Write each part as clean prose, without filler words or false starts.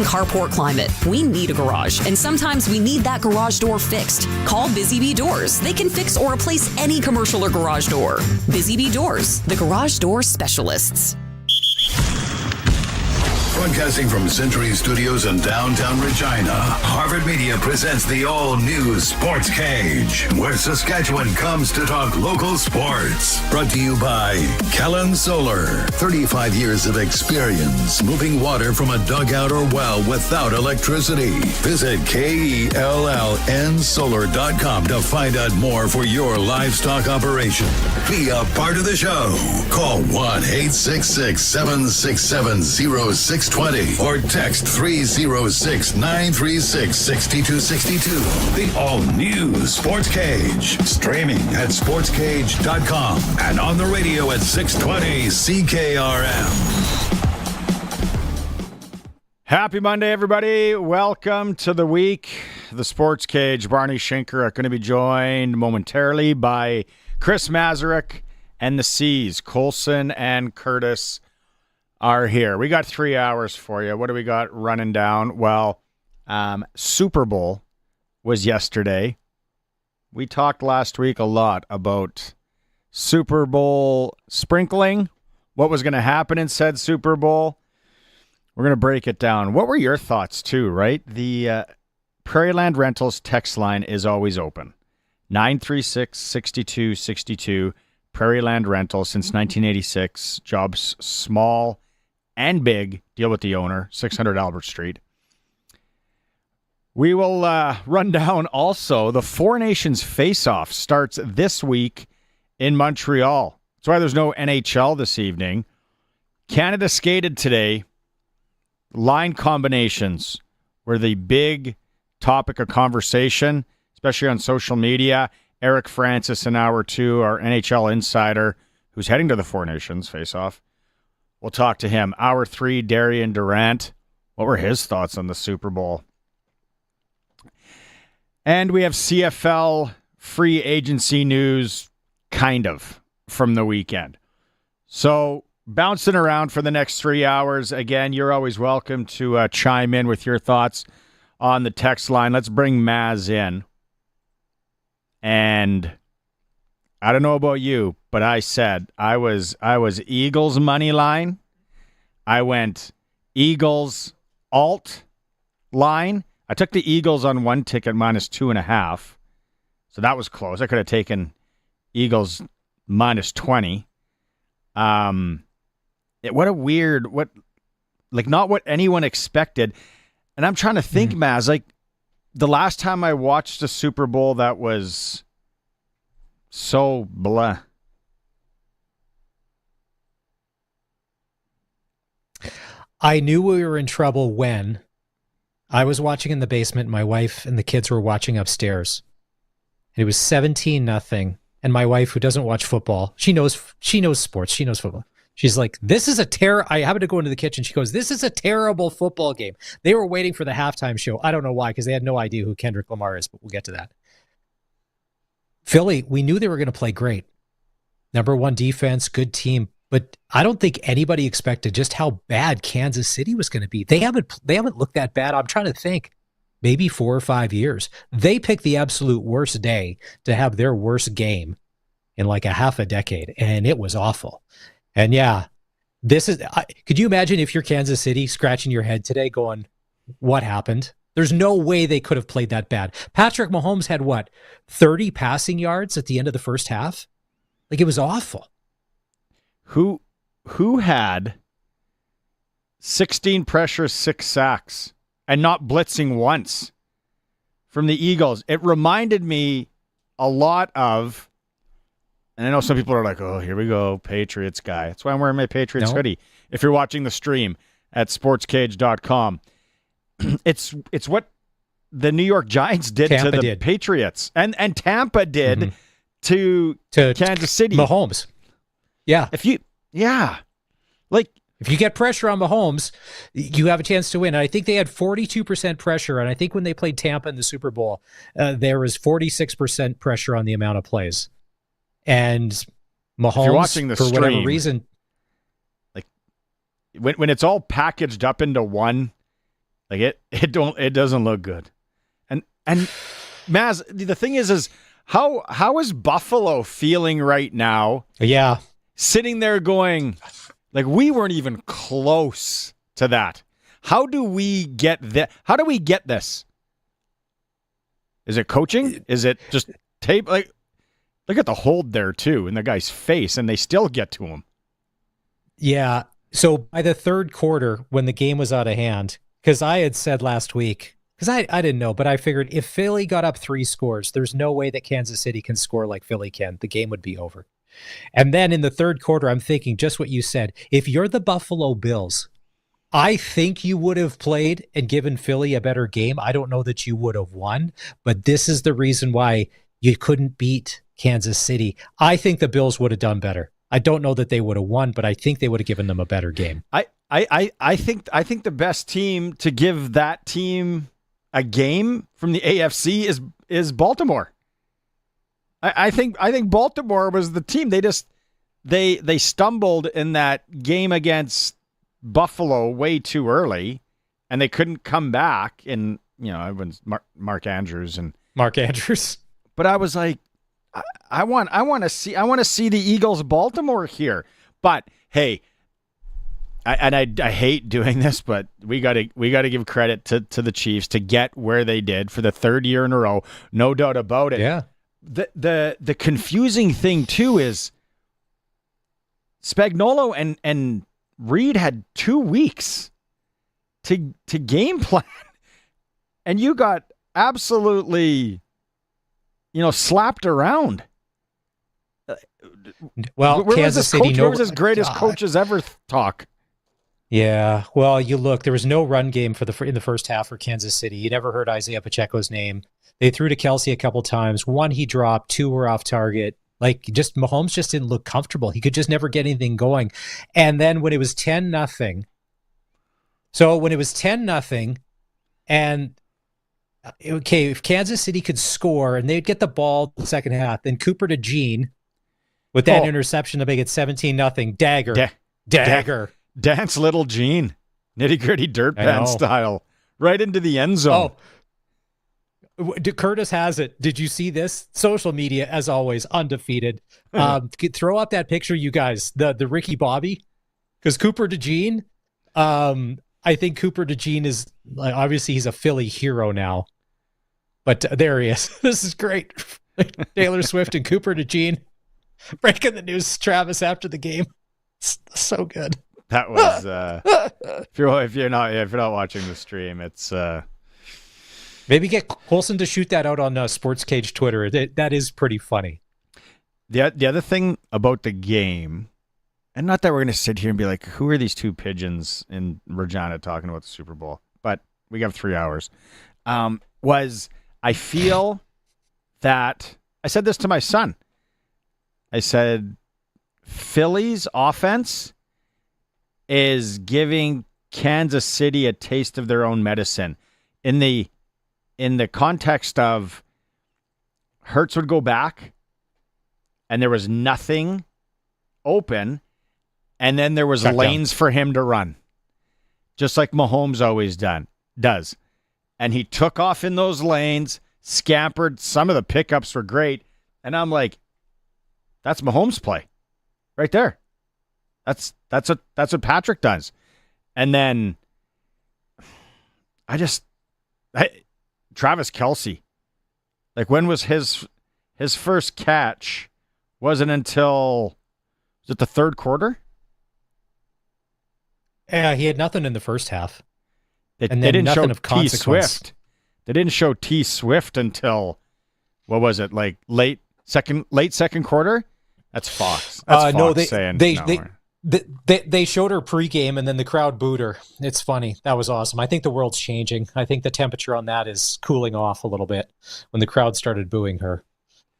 Carport climate. We need a garage, and sometimes we need that garage door fixed. Call Busy Bee Doors. They can fix or replace any commercial or garage door. Busy Bee Doors, the garage door specialists. Broadcasting from Century Studios in downtown Regina, Harvard Media presents the all-new Sportscage, where Saskatchewan comes to talk local sports. Brought to you by Kellen Solar. 35 years of experience moving water from a dugout or well without electricity. Visit KELLNsolar.com to find out more for your livestock operation. Be a part of the show. Call 1-866-767-0620 or text 306-936-6262. The all-new Sportscage. Streaming at sportscage.com and on the radio at 620 CKRM. Happy Monday, everybody. Welcome to the week. The Sportscage. Barney Schinker are going to be joined momentarily by Chris Mazurek and the C's. Colson and Curtis are here. We got 3 hours for you. What do we got running down? Well, Super Bowl was yesterday. We talked last week a lot about Super Bowl sprinkling, what was going to happen in said Super Bowl. We're going to break it down. What were your thoughts too, right? The Prairieland Rentals text line is always open. 936-6262. Prairieland Rentals since 1986. Jobs small and big. Deal with the owner. 600 Albert Street. We will run down also the Four Nations Face-Off starts this week in Montreal. That's why there's no NHL this evening. Canada skated today. Line combinations were the big topic of conversation, especially on social media. Eric Francis in hour 2, our NHL insider, who's heading to the Four Nations Face-Off. We'll talk to him. Hour 3, Darian Durant. What were his thoughts on the Super Bowl? And we have CFL free agency news, kind of, from the weekend. So, bouncing around for the next 3 hours. Again, you're always welcome to chime in with your thoughts on the text line. Let's bring Maz in. And I don't know about you, but I said I was Eagles money line. I went Eagles alt line. I took the Eagles on one ticket -2.5. So that was close. I could have taken Eagles -20. What a weird, not what anyone expected. And I'm trying to think, Maz, like the last time I watched a Super Bowl that was so blah. I knew we were in trouble when I was watching in the basement. My wife and the kids were watching upstairs. And it was 17-0. And my wife, who doesn't watch football, she knows sports. She knows football. She's like, this is I happened to go into the kitchen. She goes, this is a terrible football game. They were waiting for the halftime show. I don't know why, because they had no idea who Kendrick Lamar is, but we'll get to that. Philly, we knew they were going to play great. Number 1 defense, good team. But I don't think anybody expected just how bad Kansas City was going to be. They haven't looked that bad. I'm trying to think. Maybe 4 or 5 years. They picked the absolute worst day to have their worst game in like a half a decade, and it was awful. And yeah, could you imagine if you're Kansas City scratching your head today going, what happened? There's no way they could have played that bad. Patrick Mahomes had 30 passing yards at the end of the first half? Like, it was awful. Who had 16 pressures, 6 sacks, and not blitzing once from the Eagles? It reminded me a lot of, and I know some people are like, oh, here we go, Patriots guy. That's why I'm wearing my Patriots hoodie. If you're watching the stream at sportscage.com, it's what the New York Giants did to the Patriots. And Tampa did to Kansas City. Mahomes. Yeah. If you get pressure on Mahomes, you have a chance to win. And I think they had 42% pressure. And I think when they played Tampa in the Super Bowl, there was 46% pressure on the amount of plays. And Mahomes, if you're watching the stream, whatever reason, like when it's all packaged up into one Like it doesn't look good. And Maz, the thing is how is Buffalo feeling right now? Yeah. Sitting there going, like, we weren't even close to that. How do we get that? How do we get this? Is it coaching? Is it just tape? Like, look at the hold there too in the guy's face, and they still get to him. Yeah. So by the third quarter, when the game was out of hand, because I had said last week, because I didn't know, but I figured if Philly got up 3 scores, there's no way that Kansas City can score like Philly can. The game would be over. And then in the third quarter, I'm thinking just what you said. If you're the Buffalo Bills, I think you would have played and given Philly a better game. I don't know that you would have won, but this is the reason why you couldn't beat Kansas City. I think the Bills would have done better. I don't know that they would have won, but I think they would have given them a better game. I think the best team to give that team a game from the AFC is Baltimore. I think Baltimore was the team. They stumbled in that game against Buffalo way too early, and they couldn't come back. And everyone's Mark Andrews. But I was like, I want to see the Eagles Baltimore here. But hey, I hate doing this, but we gotta give credit to the Chiefs to get where they did for the third year in a row. No doubt about it. Yeah. The confusing thing too is Spagnuolo and Reed had 2 weeks to game plan, and you got absolutely slapped around. Well, Kansas City, where was his greatest coaches ever talk? Yeah, well, you look, there was no run game in the first half for Kansas City. You never heard Isaiah Pacheco's name. They threw to Kelsey a couple times. 1 he dropped, 2 were off target. Like, just Mahomes just didn't look comfortable. He could just never get anything going. And then when it was 10-0, and okay, if Kansas City could score and they'd get the ball in the second half, then Cooper to Gene with that interception to make it 17-0. Dagger. Dance little Gene. Nitty-gritty dirt band style. Right into the end zone. Curtis has it. Did you see this? Social media, as always, undefeated. Throw up that picture, you guys. The Ricky Bobby, because Cooper DeJean. I think Cooper DeJean is obviously he's a Philly hero now, but there he is. This is great. Taylor Swift and Cooper DeJean breaking the news. Travis after the game. It's so good. That was if you're not watching the stream, it's. Maybe get Coulson to shoot that out on Sportscage Twitter. That is pretty funny. The other thing about the game, and not that we're going to sit here and be like, who are these 2 pigeons in Regina talking about the Super Bowl? But we have 3 hours. Was I feel that I said this to my son. I said, Philly's offense is giving Kansas City a taste of their own medicine. In the context of Hurts would go back and there was nothing open, and then there was lanes for him to run, just like Mahomes always does. And he took off in those lanes, scampered. Some of the pickups were great. And I'm like, that's Mahomes' play right there. That's what Patrick does. And then Travis Kelce, like, when was his first catch? Wasn't until, was it the third quarter? Yeah, he had nothing in the first half. They didn't show T Swift. They didn't show T Swift until, what was it, like late second quarter? That's Fox. That's Fox They showed her pregame, and then the crowd booed her. It's funny. That was awesome. I think the world's changing. I think the temperature on that is cooling off a little bit when the crowd started booing her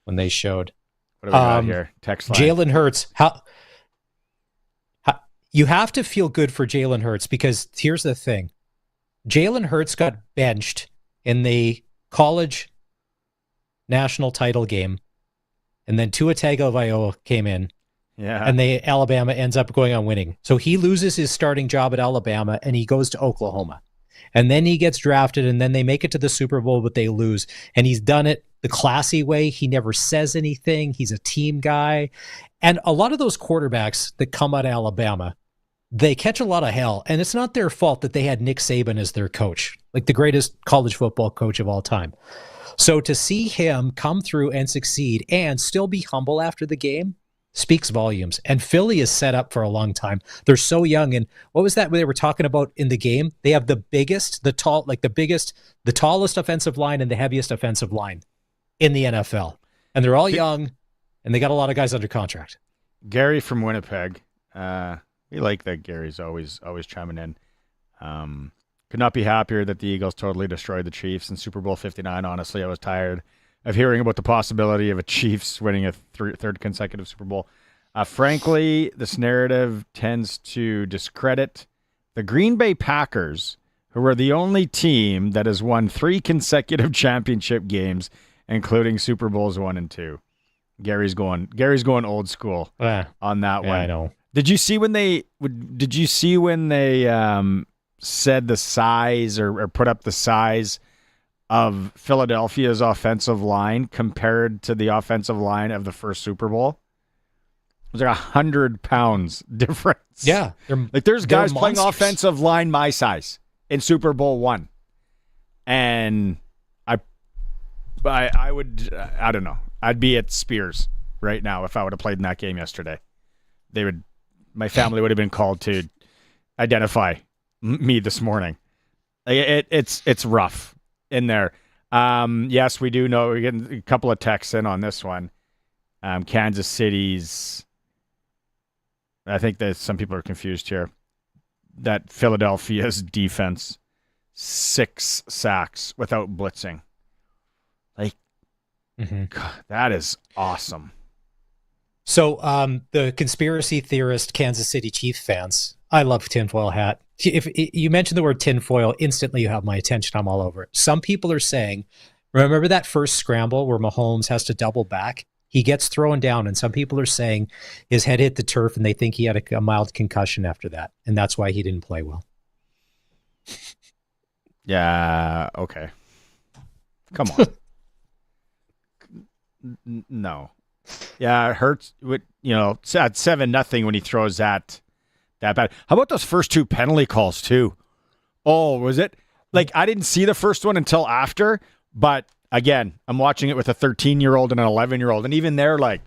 when they showed. What do we got here? Text line. Jalen Hurts. You have to feel good for Jalen Hurts, because here's the thing. Jalen Hurts got benched in the college national title game, and then Tua Tagovailoa came in. Yeah. And Alabama ends up going on winning. So he loses his starting job at Alabama and he goes to Oklahoma. And then he gets drafted, and then they make it to the Super Bowl, but they lose. And he's done it the classy way. He never says anything. He's a team guy. And a lot of those quarterbacks that come out of Alabama, they catch a lot of hell. And it's not their fault that they had Nick Saban as their coach, like the greatest college football coach of all time. So to see him come through and succeed and still be humble after the game speaks volumes. And Philly is set up for a long time. They're so young. And what was that they were talking about in the game? They have the tallest offensive line and the heaviest offensive line in the NFL. And they're all young, and they got a lot of guys under contract. Gary from Winnipeg. We like that Gary's always chiming in. Could not be happier that the Eagles totally destroyed the Chiefs in Super Bowl 59. Honestly, I was tired of hearing about the possibility of a Chiefs winning a third consecutive Super Bowl. Frankly, this narrative tends to discredit the Green Bay Packers, who are the only team that has won 3 consecutive championship games, including Super Bowls 1 and 2. Gary's going old school on that one. I know. Did you see when they said the size or put up the size of Philadelphia's offensive line compared to the offensive line of the first Super Bowl? It was like 100 pounds difference. Yeah. There's guys playing monsters. offensive line my size in Super Bowl 1. And I would, I don't know. I'd be at Spears right now if I would have played in that game yesterday. My family would have been called to identify me this morning. It's rough in there. Yes, we do know we're getting a couple of texts in on this one. Kansas City's, I think that some people are confused here, that Philadelphia's defense, 6 sacks without blitzing. God, that is awesome. So the conspiracy theorist Kansas City Chiefs fans, I love tinfoil hat. If you mention the word tinfoil, instantly you have my attention. I'm all over it. Some people are saying, remember that first scramble where Mahomes has to double back? He gets thrown down, and some people are saying his head hit the turf, and they think he had a mild concussion after that, and that's why he didn't play well. Yeah, okay. Come on. No. Yeah, it hurts. It's at 7-0 when he throws that bad. How about those first 2 penalty calls too? Oh, was it? I didn't see the first one until after, but again, I'm watching it with a 13-year-old and an 11-year-old, and even they're like,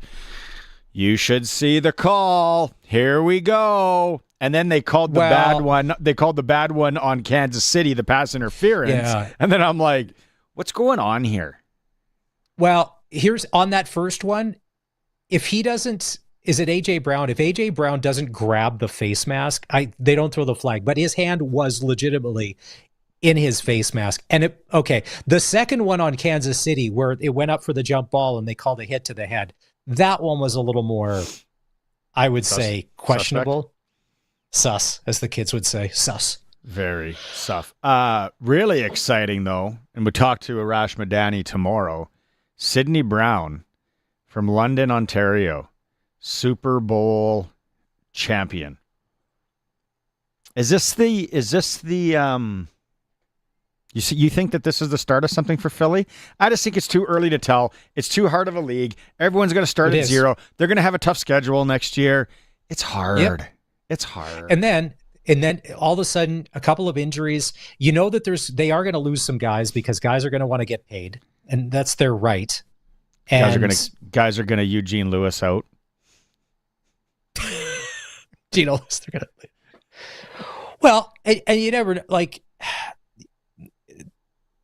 you should see the call. Here we go. And then they called the bad one. They called the bad one on Kansas City, the pass interference. Yeah. And then I'm like, what's going on here? Well, here's on that first one. If he doesn't, is it A.J. Brown? If A.J. Brown doesn't grab the face mask, they don't throw the flag. But his hand was legitimately in his face mask. And the second one on Kansas City where it went up for the jump ball and they called a hit to the head, that one was a little more, I would say, questionable. Sus, as the kids would say. Sus. Very sus. Really exciting, though, and we talk to Arash Madani tomorrow. Sydney Brown from London, Ontario, Super Bowl champion. Is this the you think that this is the start of something for Philly? I just think it's too early to tell. It's too hard of a league. Everyone's going to start at 0. They're going to have a tough schedule next year. It's hard. Yep. It's hard. And then all of a sudden, a couple of injuries. You know that they are going to lose some guys because guys are going to want to get paid, and that's their right. And guys are gonna Eugene Lewis out. They're gonna. Well, and you never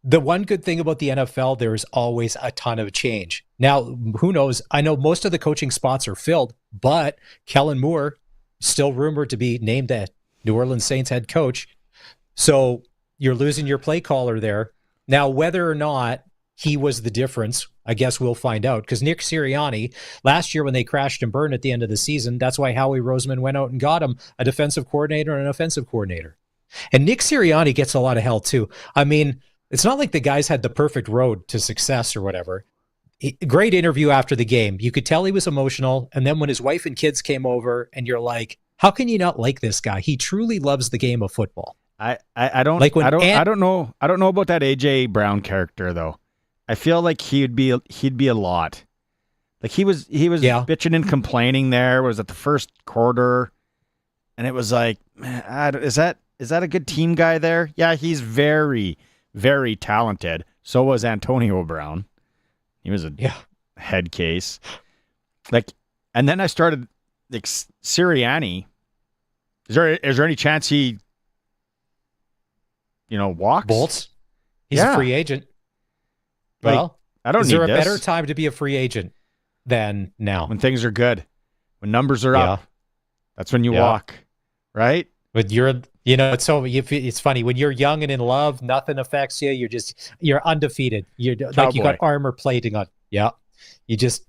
the one good thing about the NFL, there is always a ton of change. Now, who knows? I know most of the coaching spots are filled, but Kellen Moore still rumored to be named the New Orleans Saints head coach. So you're losing your play caller there. Now, whether or not he was the difference, I guess we'll find out. Because Nick Sirianni, last year when they crashed and burned at the end of the season, that's why Howie Roseman went out and got him a defensive coordinator and an offensive coordinator. And Nick Sirianni gets a lot of hell too. I mean, it's not like the guys had the perfect road to success or whatever. Great interview after the game. You could tell he was emotional. And then when his wife and kids came over and you're like, how can you not like this guy? He truly loves the game of football. I don't Like when I don't know about that AJ Brown character though. I feel like he'd be a lot. Like he was bitching and complaining there. Was at the first quarter, and it was like, man, is that a good team guy there? Yeah, he's very, very talented. So was Antonio Brown. He was a head case. Like, and then I started like Sirianni. Is there any chance he, walks? Bolts? He's a free agent. Like, Well, I don't is need there a this. better time to be a free agent than now? When things are good, when numbers are up, that's when you walk, right? But it's funny when you're young and in love, nothing affects you. You're undefeated. You're like you got armor plating on. Yeah, because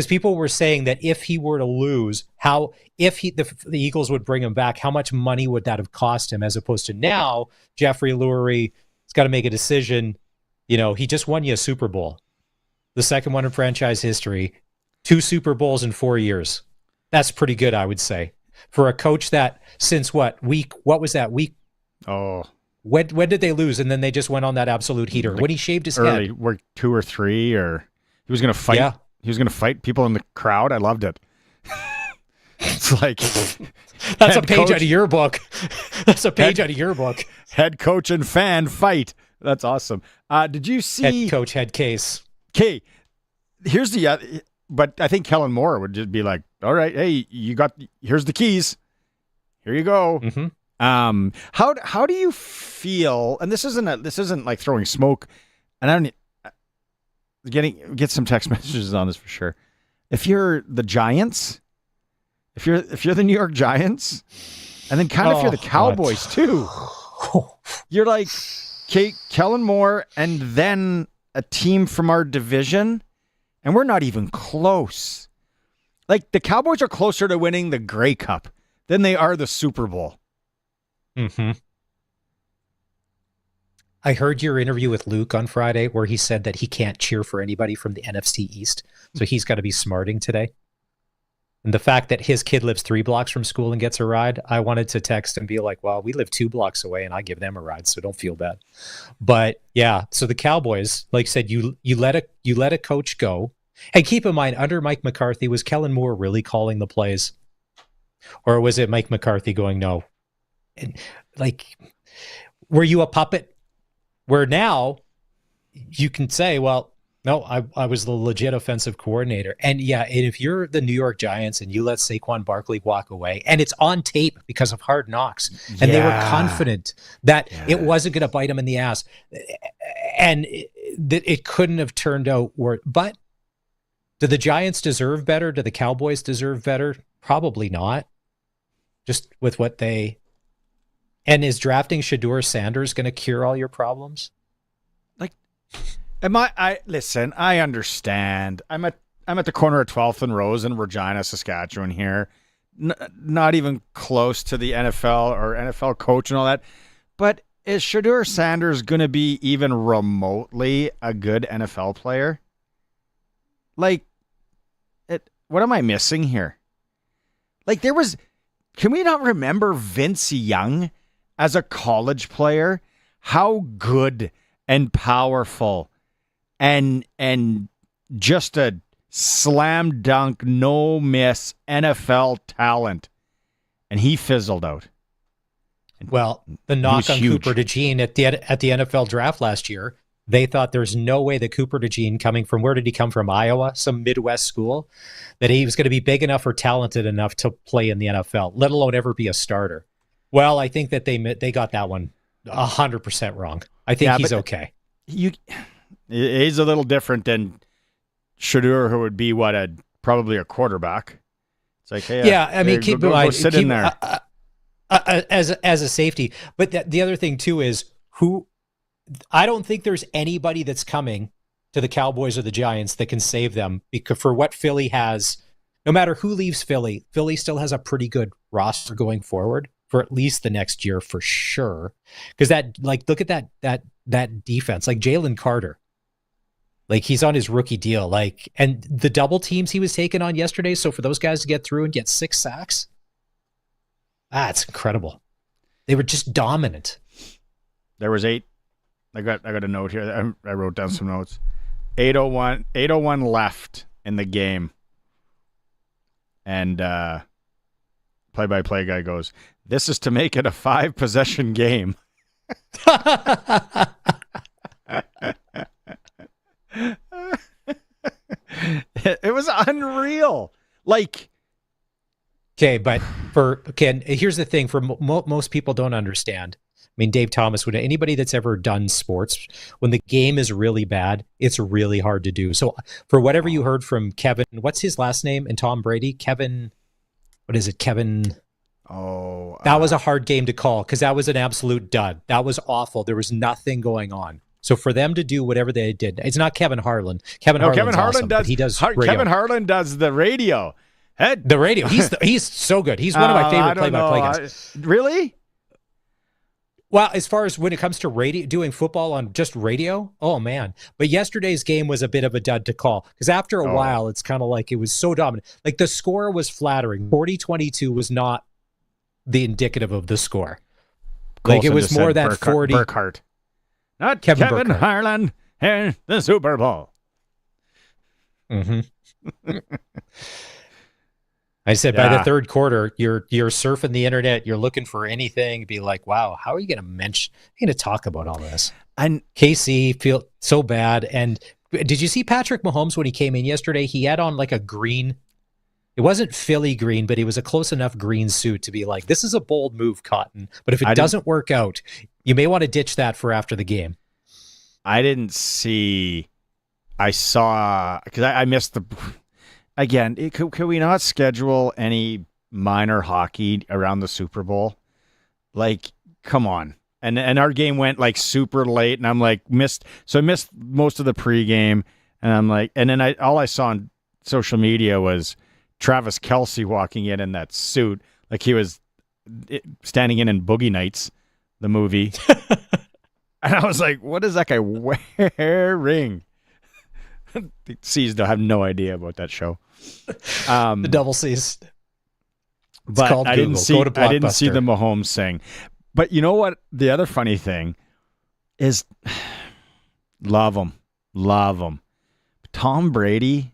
people were saying that if he were to lose, the Eagles would bring him back, how much money would that have cost him? As opposed to now, Jeffrey Lurie has got to make a decision. He just won you a Super Bowl, the second one in franchise history, 2 Super Bowls in 4 years. That's pretty good, I would say, for a coach that since what was that week? Oh, when did they lose? And then they just went on that absolute heater when he shaved his head. Week 2 or 3, or he was going to fight. Yeah. He was going to fight people in the crowd. I loved it. It's like that's a page out of your book. That's a page out of your book. Head coach and fan fight. That's awesome. Did you see head coach head case? Okay, here's the. But I think Kellen Moore would just be like, "All right, hey, here's the keys. Here you go." Mm-hmm. How do you feel? And this isn't like throwing smoke. And I don't get some text messages on this for sure. If you're the Giants, if you're the New York Giants, and then if you're the Cowboys too, you're like, okay, Kellen Moore, and then a team from our division, and we're not even close. Like the Cowboys are closer to winning the Grey Cup than they are the Super Bowl. Mm-hmm. I heard your interview with Luke on Friday where he said that he can't cheer for anybody from the NFC East, so he's got to be smarting today. And the fact that his kid lives 3 blocks from school and gets a ride, I wanted to text and be like, well, we live 2 blocks away and I give them a ride, so don't feel bad. But yeah, so the Cowboys, like I said, you let a coach go. And keep in mind, under Mike McCarthy, was Kellen Moore really calling the plays? Or was it Mike McCarthy going, no? And, were you a puppet? Where now you can say, well, no, I was the legit offensive coordinator. And yeah, and if you're the New York Giants and you let Saquon Barkley walk away, and it's on tape because of Hard Knocks, and they were confident that it wasn't going to bite them in the ass, and it couldn't have turned out worse. But do the Giants deserve better? Do the Cowboys deserve better? Probably not. Just with what they... And is drafting Shedeur Sanders going to cure all your problems? Listen, I understand. I'm at the corner of 12th and Rose in Regina, Saskatchewan here. Not even close to the NFL or NFL coach and all that. But is Shedeur Sanders going to be even remotely a good NFL player? What am I missing here? Can we not remember Vince Young as a college player? How good and powerful and just a slam dunk, no miss NFL talent. And he fizzled out. Well, the knock on Cooper DeJean at the NFL draft last year, they thought there's no way that Cooper DeJean, coming from, where did he come from? Iowa, some Midwest school, that he was going to be big enough or talented enough to play in the NFL, let alone ever be a starter. Well, I think that they got that one 100% wrong. I think he's okay. He's a little different than Shedeur, who would be probably a quarterback. It's like, hey, I mean, keep in mind, sit in there as a safety. But the other thing too is I don't think there's anybody that's coming to the Cowboys or the Giants that can save them, because for what Philly has, no matter who leaves Philly still has a pretty good roster going forward for at least the next year for sure. Because look at that defense, like Jalen Carter, he's on his rookie deal, and the double teams he was taking on yesterday. So for those guys to get through and get 6 sacks, it's incredible. They were just dominant. There was 8. I got a note here. I wrote down some notes. 8:01 left in the game. And play-by-play guy goes, "This is to make it a 5-possession game." It was unreal. Like, okay, but here's the thing: for most people, don't understand. I mean, Dave Thomas, would anybody that's ever done sports, when the game is really bad, it's really hard to do. So, for whatever you heard from Kevin, what's his last name, and Tom Brady, Kevin, what is it, Kevin? Oh, that was a hard game to call because that was an absolute dud. That was awful. There was nothing going on. So for them to do whatever they did, it's not Kevin Harlan. Kevin Harlan awesome, does. He does Kevin Harlan does the radio. The radio. He's so good. He's one of my favorite play-by-play guys. Really? Well, as far as when it comes to radio, doing football on just radio, oh man. But yesterday's game was a bit of a dud to call because after a while, it's kind of like it was so dominant. Like the score was flattering. 40-22 was not the indicative of the score. Like it was more that 40. Burkhardt. Not Kevin Harlan in the Super Bowl. Mm-hmm. I said by the third quarter, you're surfing the internet, you're looking for anything, be like, wow, how are you going to mention? You're going to talk about all this. And KC feel so bad. And did you see Patrick Mahomes when he came in yesterday? He had on like a green. It wasn't Philly green, but it was a close enough green suit to be like, this is a bold move, Cotton. But if it doesn't work out, you may want to ditch that for after the game. I didn't see. I saw, because I missed the. Again, could we not schedule any minor hockey around the Super Bowl? Like, come on. And our game went like super late, and I'm like I missed most of the pregame, and I'm like, and then all I saw on social media was Travis Kelce walking in that suit, like he was standing in Boogie Nights, the movie. And I was like, what is that guy wearing? The C's don't have no idea about that show. The double C's. But I didn't see the Mahomes thing. But you know what? The other funny thing is, love him. Tom Brady,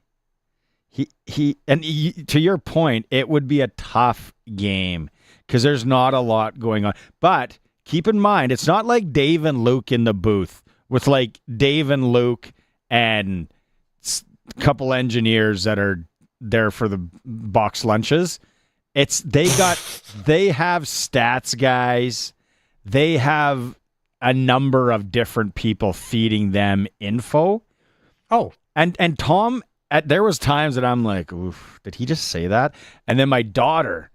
to your point, it would be a tough game because there's not a lot going on. But keep in mind, it's not like Dave and Luke in the booth with like Dave and Luke and a couple engineers that are there for the box lunches. They have stats guys. They have a number of different people feeding them info. Oh, and Tom, there was times that I'm like, oof, did he just say that? And then my daughter,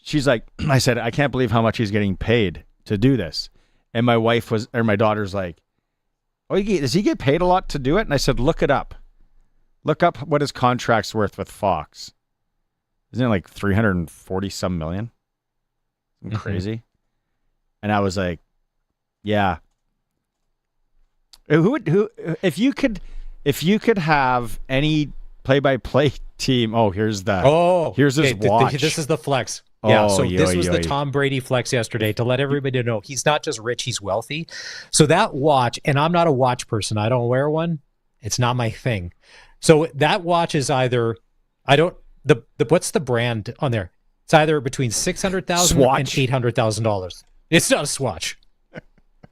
she's like, I said, I can't believe how much he's getting paid to do this. And my daughter's like, oh, does he get paid a lot to do it? And I said, look it up. Look up what his contract's worth with Fox. Isn't it like 340 some million? Crazy. And I was like, yeah. Who if you could have any play-by-play team, here's his watch. This is the flex. Yeah, this was the Tom Brady flex yesterday to let everybody know he's not just rich, he's wealthy. So that watch, and I'm not a watch person. I don't wear one. It's not my thing. So that watch is either, what's the brand on there? It's either between $600,000 and $800,000. It's not a Swatch.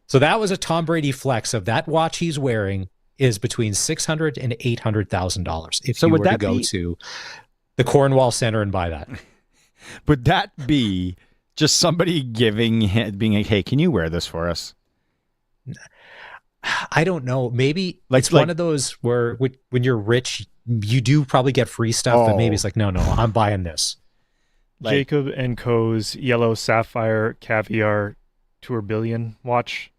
So that was a Tom Brady flex of that watch he's wearing is between $600,000 and $800,000. If you were to go to the Cornwall Center and buy that. Would that be just somebody being like, hey, can you wear this for us? I don't know. Maybe it's one of those where when you're rich, you do probably get free stuff, but maybe it's like, no, I'm buying this. Jacob & Co.'s Yellow Sapphire Caviar Tourbillon watch.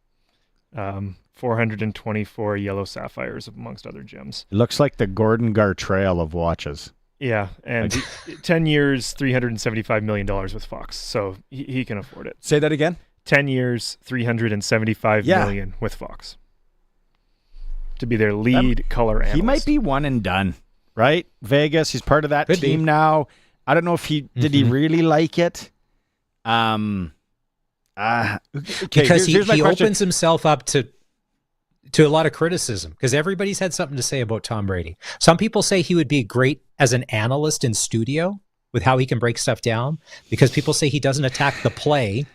424 yellow sapphires amongst other gems. It looks like the Gordon Gartrell of watches. Yeah, and 10 years, $375 million with Fox, so he can afford it. Say that again? 10 years, $375 million with Fox. To be their lead color analyst. He might be one and done, right? Vegas, he's part of that team now. I don't know if did he really like it? Okay, because here's my he question. opens himself up to a lot of criticism because everybody's had something to say about Tom Brady. Some people say he would be great as an analyst in studio with how he can break stuff down because people say he doesn't attack the play.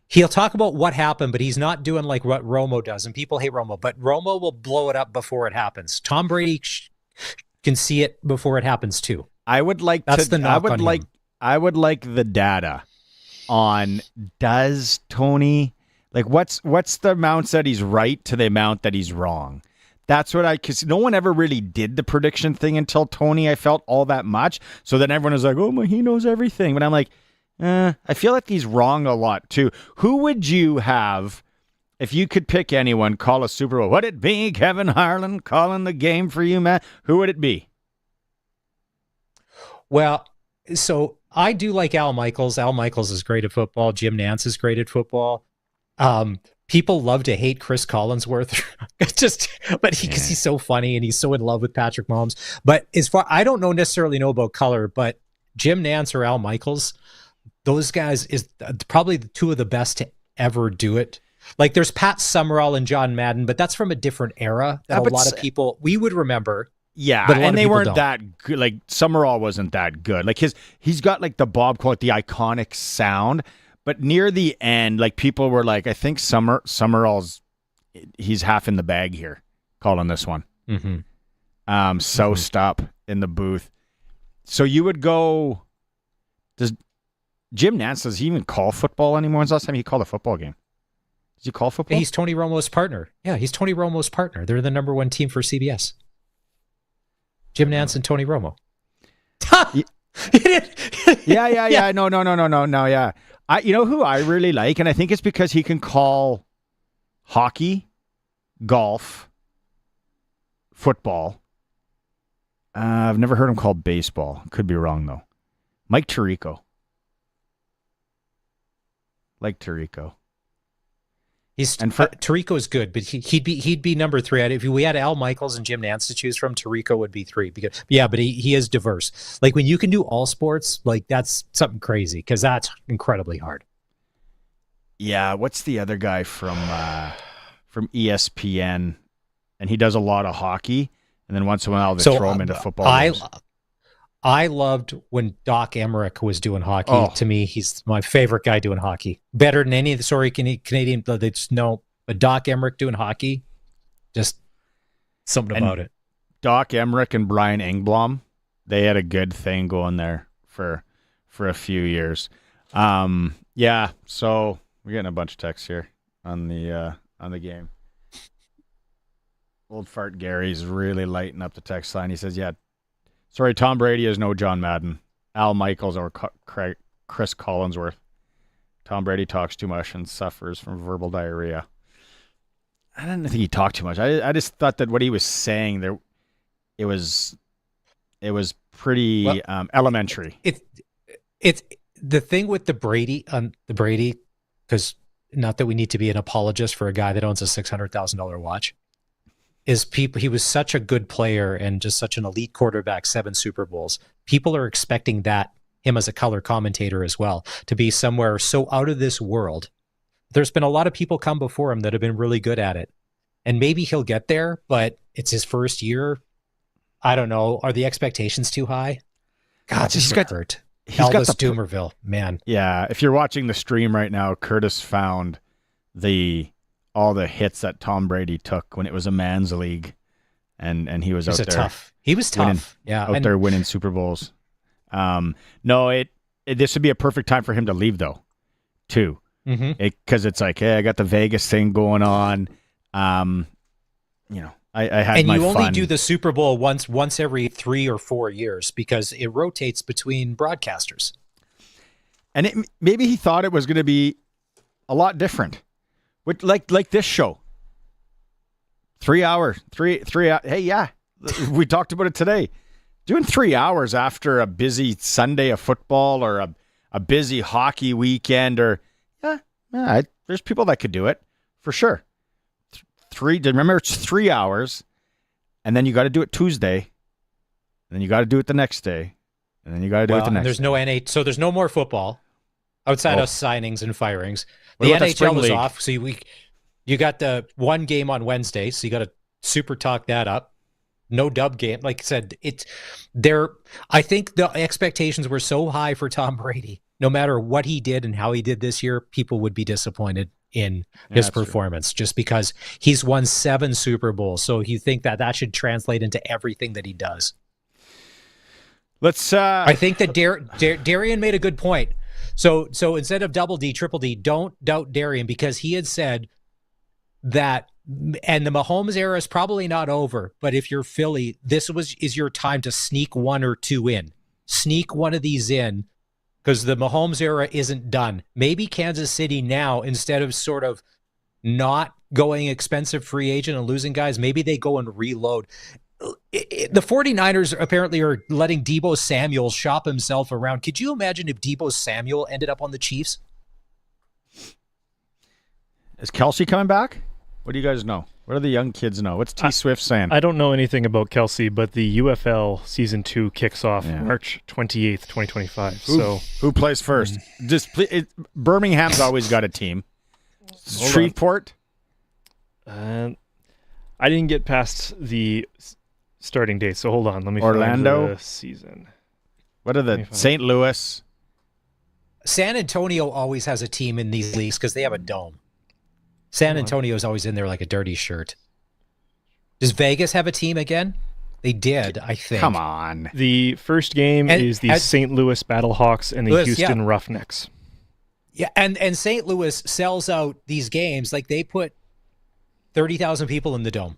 He'll talk about what happened, but he's not doing like what Romo does. And people hate Romo, but Romo will blow it up before it happens. Tom Brady can see it before it happens too. I would like That's the knock on him. I would like the data on does Tony like what's the amounts that he's right to the amount that he's wrong. That's what because no one ever really did the prediction thing until Tony. I felt all that much. So then everyone was like, oh, he knows everything. But I'm like, I feel like he's wrong a lot too. Who would you have if you could pick anyone, call a Super Bowl? Would it be Kevin Harlan calling the game for you, Matt? Who would it be? Well, so I do like Al Michaels. Al Michaels is great at football. Jim Nantz is great at football. People love to hate Chris Collinsworth, because he's so funny and he's so in love with Patrick Mahomes. But I don't necessarily know about color, but Jim Nantz or Al Michaels, those guys is probably the two of the best to ever do it. Like there's Pat Summerall and John Madden, but that's from a different era that a lot of people we would remember. Yeah, and they weren't that good. Like Summerall wasn't that good. Like he's got like the Bob Quote, the iconic sound. But near the end, like people were like, I think Summerall's he's half in the bag here, calling this one. Soused up in the booth. So you would go. Does Jim Nantz, does he even call football anymore? When's the last time he called a football game? Does he call football? He's Tony Romo's partner. Yeah, he's Tony Romo's partner. They're the number one team for CBS. Jim Nantz and Tony Romo. Yeah. No. Yeah. You know who I really like, and I think it's because he can call hockey, golf, football. I've never heard him call baseball. Could be wrong though. Mike Tirico. Like Tirico. Tirico is good, but he'd be number 3. If we had Al Michaels and Jim Nantz to choose from, Tirico would be 3. But he is diverse. Like when you can do all sports, like that's something crazy because that's incredibly hard. Yeah, what's the other guy from ESPN? And he does a lot of hockey, and then once in a while they throw him into football. I loved when Doc Emmerich was doing hockey. Oh. To me, he's my favorite guy doing hockey. Better than any of the Canadian. But Doc Emmerich doing hockey, just something about it. Doc Emmerich and Brian Engblom, they had a good thing going there for a few years. Yeah. So we're getting a bunch of texts here on the game. Old Fart Gary's really lighting up the text line. He says, "Yeah. Sorry, Tom Brady is no John Madden, Al Michaels, or Chris Collinsworth. Tom Brady talks too much and suffers from verbal diarrhea." I didn't think he talked too much. I just thought that what he was saying there, it was pretty elementary. It's the thing with the Brady, because not that we need to be an apologist for a guy that owns a $600,000 watch. He was such a good player and just such an elite quarterback, 7 Super Bowls. People are expecting him as a color commentator as well, to be somewhere so out of this world. There's been a lot of people come before him that have been really good at it. And maybe he'll get there, but it's his first year. I don't know. Are the expectations too high? God, this hurt. Elvis Doomerville, man. Yeah, if you're watching the stream right now, Curtis found all the hits that Tom Brady took when it was a man's league, and he was out there tough. He was tough, out there winning Super Bowls. No, this would be a perfect time for him to leave though, too, because it's like, hey, I got the Vegas thing going on. I had and my you only fun. do the Super Bowl once every 3 or 4 years because it rotates between broadcasters. And maybe he thought it was going to be a lot different. Like this show, 3 hours, three. Hey, yeah, we talked about it today. Doing 3 hours after a busy Sunday of football or a busy hockey weekend, or there's people that could do it for sure. Remember, it's 3 hours, and then you got to do it Tuesday, and then you got to do it the next day, and then you got to do it the next. There's no NA, so there's no more football. outside of signings and firings. What The about the spring NHL is league? off, so you got the one game on Wednesday, so you got to super talk that up. No dub game. Like I said, I think the expectations were so high for Tom Brady. No matter what he did and how he did this year, people would be disappointed in his performance just because he's won 7 Super Bowls. So you think that should translate into everything that he does. I think that Darian made a good point. So instead of double D, triple D, don't doubt Darian, because he had said that, and the Mahomes era is probably not over, but if you're Philly, this is your time to sneak 1 or 2 in. Sneak one of these in, because the Mahomes era isn't done. Maybe Kansas City now, instead of sort of not going expensive free agent and losing guys, maybe they go and reload. The 49ers apparently are letting Deebo Samuel shop himself around. Could you imagine if Deebo Samuel ended up on the Chiefs? Is Kelsey coming back? What do you guys know? What do the young kids know? What's T. Swift saying? I don't know anything about Kelsey, but the UFL Season 2 kicks off March 28th, 2025. Who plays first? Birmingham's always got a team. Shreveport? I didn't get past the starting date, so hold on. Let me Orlando? find the season. What are the St. Louis? San Antonio always has a team in these leagues because they have a dome. San Antonio's always in there like a dirty shirt. Does Vegas have a team again? They did, I think. Come on. The first game is the St. Louis Battlehawks and the Houston Roughnecks. Yeah, and St. Louis sells out these games like they put 30,000 people in the dome.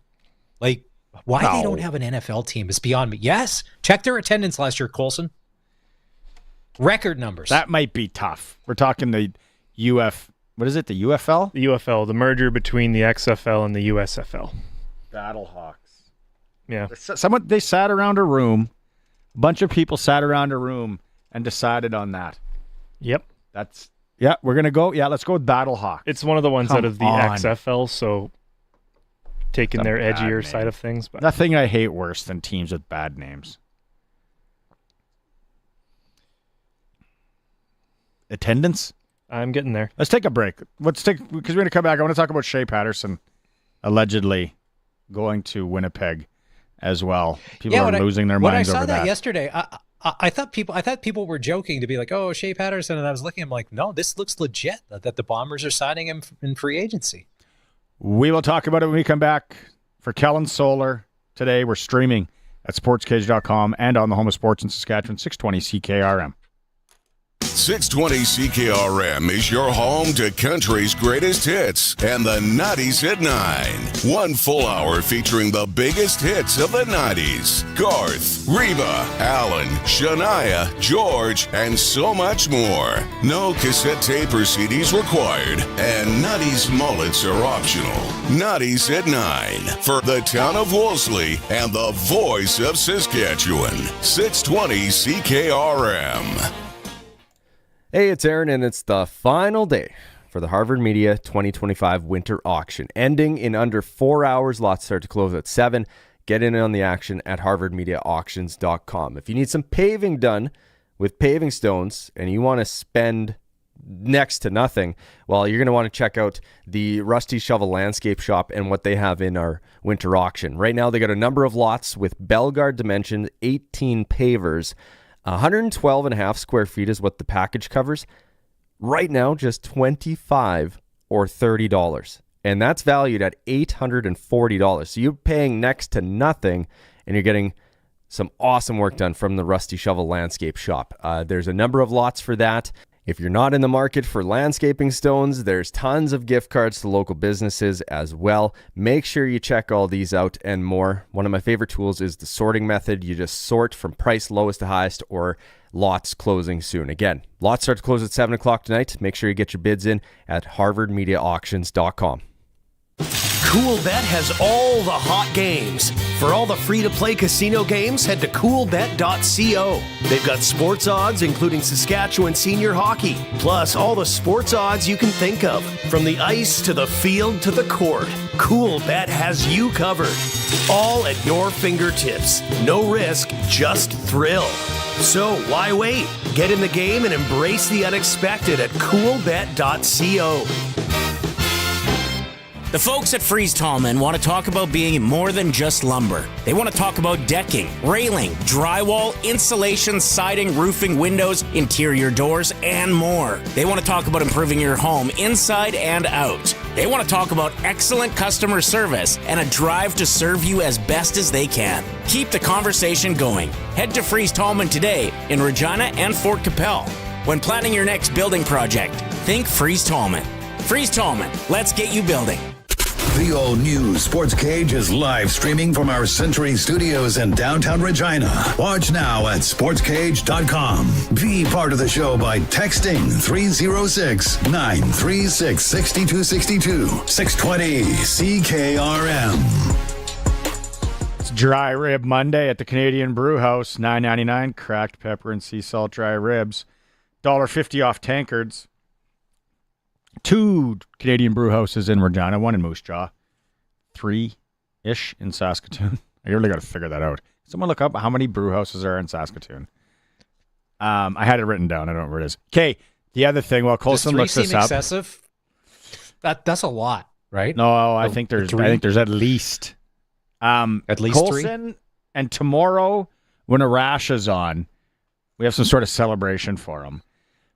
Like, why they don't have an NFL team is beyond me. Yes, check their attendance last year, Colson. Record numbers. That might be tough. We're talking the what is it, the UFL? The UFL, the merger between the XFL and the USFL. Battlehawks. Yeah. They sat around a room, a bunch of people sat around a room and decided on that. Yep. We're going to go. Yeah, let's go with Battlehawks. It's one of the ones out of the XFL, so taking their edgier side of things. But nothing I hate worse than teams with bad names. Attendance? I'm getting there. Let's take a break. Because we're going to come back. I want to talk about Shea Patterson allegedly going to Winnipeg as well. People are losing their minds over that. When I saw that yesterday, I thought people were joking to be like, "Oh, Shea Patterson," and I was looking. I'm like, "No, this looks legit. That the Bombers are signing him in free agency." We will talk about it when we come back. For Kellen Solar today, we're streaming at sportscage.com and on the home of sports in Saskatchewan, 620 CKRM. 620 CKRM is your home to country's greatest hits and the 90s at 9. 1 full hour featuring the biggest hits of the 90s. Garth, Reba, Alan, Shania, George, and so much more. No cassette tape or CDs required, and 90s mullets are optional. 90s at 9 for the town of Wolseley and the voice of Saskatchewan. 620 CKRM. Hey, it's Aaron, and it's the final day for the Harvard Media 2025 Winter Auction. Ending in under 4 hours. Lots start to close at 7. Get in on the action at harvardmediaauctions.com. If you need some paving done with paving stones and you want to spend next to nothing, well, you're going to want to check out the Rusty Shovel Landscape Shop and what they have in our winter auction. Right now, they got a number of lots with Bellegarde dimensions, 18 pavers. 112.5 square feet is what the package covers. Right now, just $25 or $30. And that's valued at $840. So you're paying next to nothing, and you're getting some awesome work done from the Rusty Shovel Landscape Shop. There's a number of lots for that. If you're not in the market for landscaping stones, there's tons of gift cards to local businesses as well. Make sure you check all these out and more. One of my favorite tools is the sorting method. You just sort from price lowest to highest or lots closing soon. Again, lots start to close at 7 o'clock tonight. Make sure you get your bids in at harvardmediaauctions.com. CoolBet has all the hot games. For all the free-to-play casino games, head to coolbet.co. They've got sports odds, including Saskatchewan senior hockey, plus all the sports odds you can think of. From the ice to the field to the court, CoolBet has you covered. All at your fingertips. No risk, just thrill. So why wait? Get in the game and embrace the unexpected at coolbet.co. The folks at Freeze Tallman want to talk about being more than just lumber. They want to talk about decking, railing, drywall, insulation, siding, roofing, windows, interior doors, and more. They want to talk about improving your home inside and out. They want to talk about excellent customer service and a drive to serve you as best as they can. Keep the conversation going. Head to Freeze Tallman today in Regina and Fort Capel. When planning your next building project, think Freeze Tallman. Freeze Tallman, let's get you building. The all-new Sports Cage is live streaming from our Century Studios in downtown Regina. Watch now at sportscage.com. Be part of the show by texting 306-936-6262. 620 CKRM. It's Dry Rib Monday at the Canadian Brew House. $9.99 cracked pepper and sea salt dry ribs. $1.50 off tankards. 2 Canadian brew houses in Regina, 1 in Moose Jaw, 3-ish in Saskatoon. I really got to figure that out. Someone look up how many brew houses are in Saskatoon. I had it written down. I don't know where it is. Okay, the other thing, while Colson looks this up. Excessive? That's a lot, right? No, I think there's at least Colson 3. And tomorrow when Arash is on, we have some sort of celebration for him.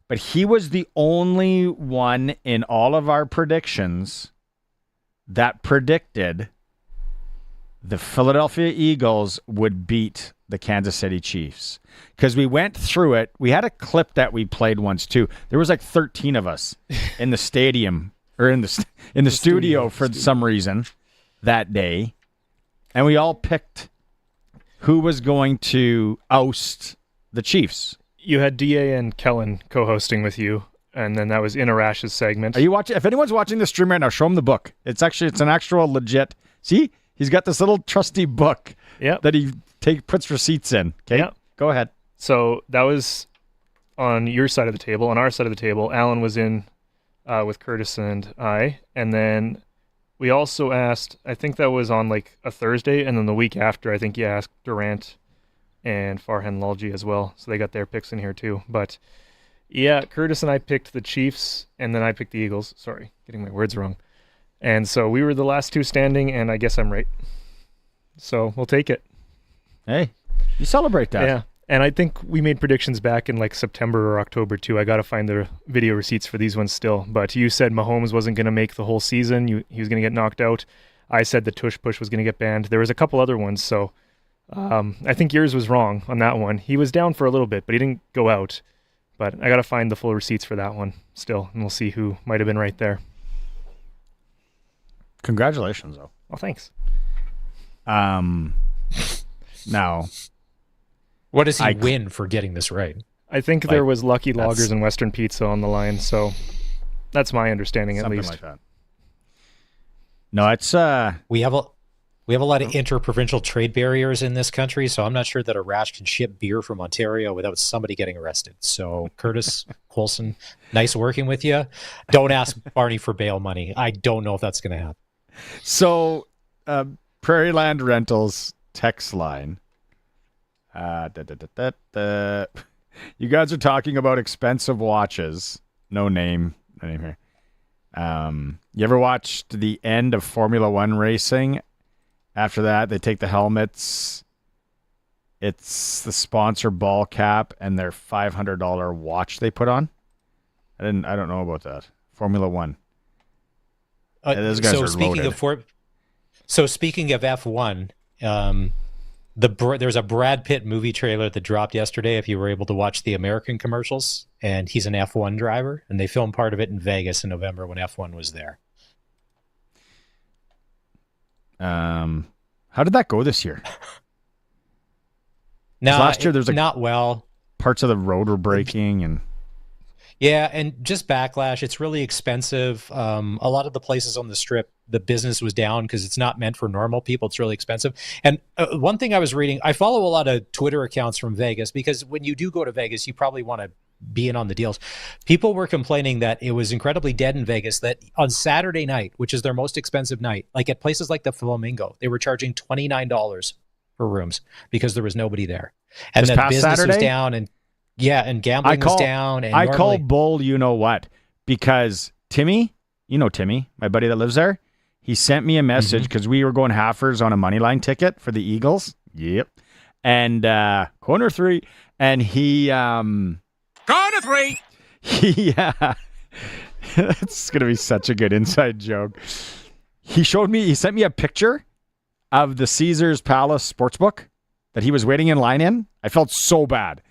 But he was the only one in all of our predictions that predicted the Philadelphia Eagles would beat the Kansas City Chiefs. Because we went through it. We had a clip that we played once, too. There was like 13 of us in the stadium, or in the studio for some reason that day. And we all picked who was going to oust the Chiefs. You had DA and Kellen co-hosting with you, and then that was in Arash's segment. Are you watching? If anyone's watching the stream right now, show them the book. It's an actual legit. See, he's got this little trusty book that he puts receipts in. Okay, Go ahead. So that was on your side of the table. On our side of the table, Alan was in with Curtis and I, and then we also asked. I think that was on like a Thursday, and then the week after, I think you asked Durant and Farhan Lalji as well. So they got their picks in here too. But yeah, Curtis and I picked the Chiefs, and then I picked the Eagles. Sorry, getting my words wrong. And so we were the last two standing, and I guess I'm right. So we'll take it. Hey, you celebrate that. Yeah. And I think we made predictions back in like September or October too. I got to find the video receipts for these ones still. But you said Mahomes wasn't going to make the whole season. He was going to get knocked out. I said the tush push was going to get banned. There was a couple other ones, so I think yours was wrong on that one. He was down for a little bit, but he didn't go out. But I got to find the full receipts for that one still, and we'll see who might have been right there. Congratulations, though. Well, thanks. Now, what does he win for getting this right? I think there was Lucky Loggers and Western Pizza on the line, so that's my understanding at least. Something like that. No, it's we have a lot of interprovincial trade barriers in this country, so I'm not sure that Arash can ship beer from Ontario without somebody getting arrested. So, Curtis, Colson, nice working with you. Don't ask Barney for bail money. I don't know if that's going to happen. So, Prairie Land Rentals text line. You guys are talking about expensive watches. No name here. You ever watched the end of Formula One racing? After that, they take the helmets. It's the sponsor ball cap and their $500 watch they put on. I don't know about that. Formula One. Those guys are loaded. Speaking of F1, there's a Brad Pitt movie trailer that dropped yesterday. If you were able to watch the American commercials, and he's an F1 driver, and they filmed part of it in Vegas in November when F1 was there. How did that go this year? Now, last year there's not well. Parts of the road were breaking and. Yeah, and just backlash. It's really expensive. A lot of the places on the strip, the business was down because it's not meant for normal people. It's really expensive. And one thing I was reading, I follow a lot of Twitter accounts from Vegas because when you do go to Vegas, you probably want to be in on the deals. People were complaining that it was incredibly dead in Vegas, that on Saturday night, which is their most expensive night, like at places like the Flamingo, they were charging $29 for rooms because there was nobody there. And the business was down and Yeah, and gambling was down. And I call bull, you know what? Because Timmy, you know Timmy, my buddy that lives there, he sent me a message because we were going halfers on a money line ticket for the Eagles. Yep. And corner 3. And he... corner 3! Yeah. It's going to be such a good inside joke. He sent me a picture of the Caesars Palace Sportsbook that he was waiting in line in. I felt so bad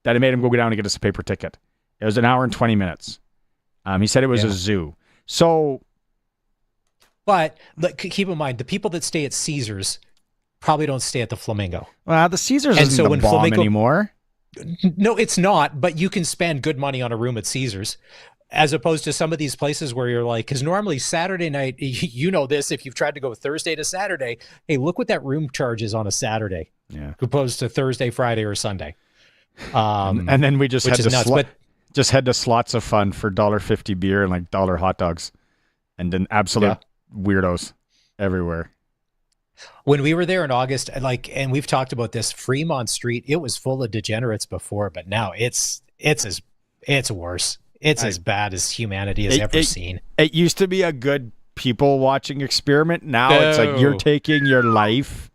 that I made him go down and get us a paper ticket. It was an hour and 20 minutes. He said it was a zoo. So... But keep in mind, the people that stay at Caesars probably don't stay at the Flamingo. Well, the Caesars isn't the bomb anymore. No, it's not, but you can spend good money on a room at Caesars as opposed to some of these places where you're like, because normally Saturday night, you know this, if you've tried to go Thursday to Saturday, hey, look what that room charge is on a Saturday opposed to Thursday, Friday, or Sunday. And then we just head to Slots of Fun for $1.50 beer and like $1 hot dogs and then absolute weirdos everywhere. When we were there in August, and we've talked about this, Fremont Street, it was full of degenerates before, but now it's worse. It's as bad as humanity has ever seen. It used to be a good people watching experiment. Now it's like you're taking your life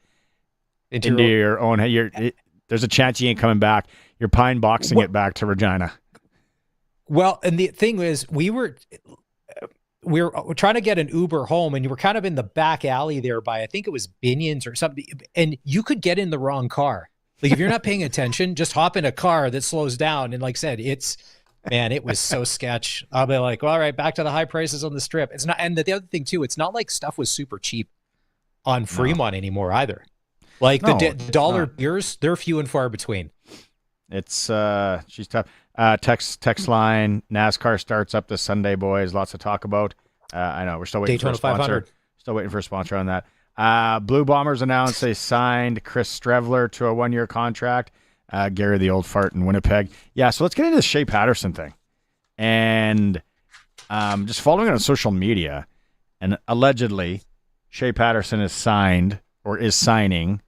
into your own head. There's a chance you ain't coming back. You're pine boxing it back to Regina. Well, and the thing is, we were trying to get an Uber home, and you were kind of in the back alley there by, I think it was Binion's or something, and you could get in the wrong car. Like, if you're not paying attention, just hop in a car that slows down. And like I said, it was so sketch. I'll be like, well, all right, back to the high prices on the Strip. It's not, and the other thing too, it's not like stuff was super cheap on Fremont anymore either. Like the dollar beers, they're few and far between. It's she's tough. Text line, NASCAR starts up this Sunday, boys. Lots to talk about. I know we're still waiting Daytona for a sponsor. 500. Still waiting for a sponsor on that. Blue Bombers announced they signed Chris Strevler to a 1-year contract. Gary the old fart in Winnipeg. Yeah, so let's get into the Shea Patterson thing. And just following it on social media, and allegedly Shea Patterson is signed or is signing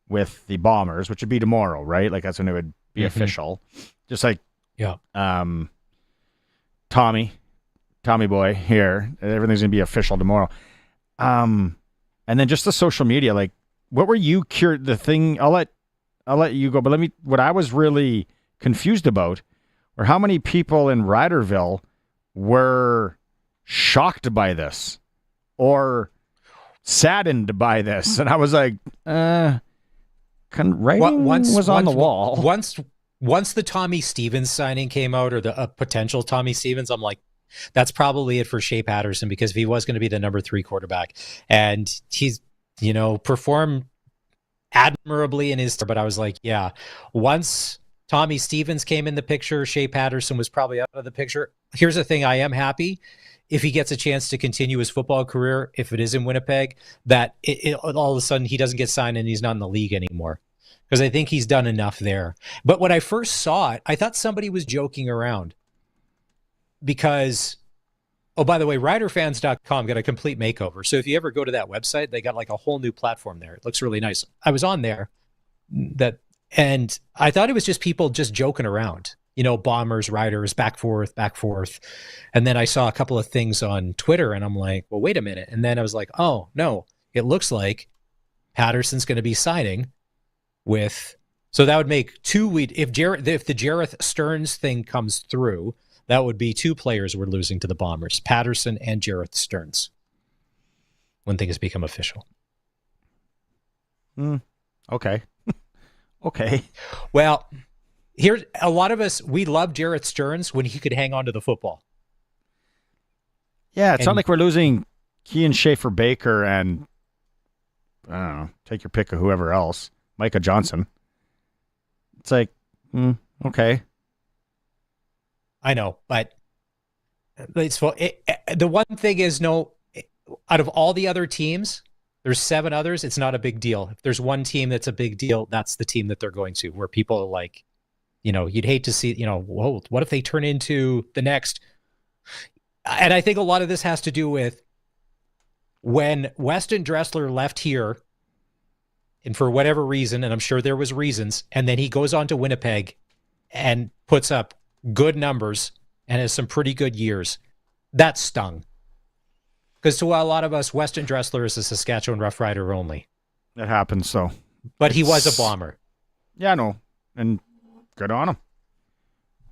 with the Bombers, which would be tomorrow, right? Like that's when it would be official. Just like Tommy boy here. Everything's going to be official tomorrow. And then just the social media, like what were you curious? The thing, I'll let you go, but what I was really confused about were how many people in Riderville were shocked by this or saddened by this. And I was like, writing was on the wall. Once the Tommy Stevens signing came out, or the potential Tommy Stevens, I'm like, that's probably it for Shea Patterson, because if he was going to be the number 3 quarterback, and he's, performed admirably in his, but I was like, yeah, once Tommy Stevens came in the picture, Shea Patterson was probably out of the picture. Here's the thing. I am happy if he gets a chance to continue his football career, if it is in Winnipeg, that all of a sudden he doesn't get signed and he's not in the league anymore. Because I think he's done enough there. But when I first saw it, I thought somebody was joking around. Because, oh, by the way, riderfans.com got a complete makeover. So if you ever go to that website, they got like a whole new platform there. It looks really nice. I was on there, and I thought it was just people just joking around. Bombers, Riders, back forth. And then I saw a couple of things on Twitter, and I'm like, well, wait a minute. And then I was like, oh, no, it looks like Patterson's going to be signing with, so that would make two. If the Jareth Stearns thing comes through, that would be 2 players we're losing to the Bombers, Patterson and Jareth Stearns, when things become official. Okay. Okay. Well, here's a lot of us, we love Jareth Stearns when he could hang on to the football. Yeah, it's not like we're losing Kean Schaefer-Baker and, I don't know, take your pick of whoever else. Micah Johnson. It's like, okay. I know, but the one thing is, out of all the other teams, there's 7 others, it's not a big deal. If there's one team that's a big deal, that's the team that they're going to, where people are like, you'd hate to see, whoa, what if they turn into the next? And I think a lot of this has to do with when Weston Dressler left here, and for whatever reason, and I'm sure there was reasons, and then he goes on to Winnipeg, and puts up good numbers and has some pretty good years, that stung. Because to a lot of us, Weston Dressler is a Saskatchewan Roughrider only. It happens, so. But he was a Bomber. Yeah, no. And good on him.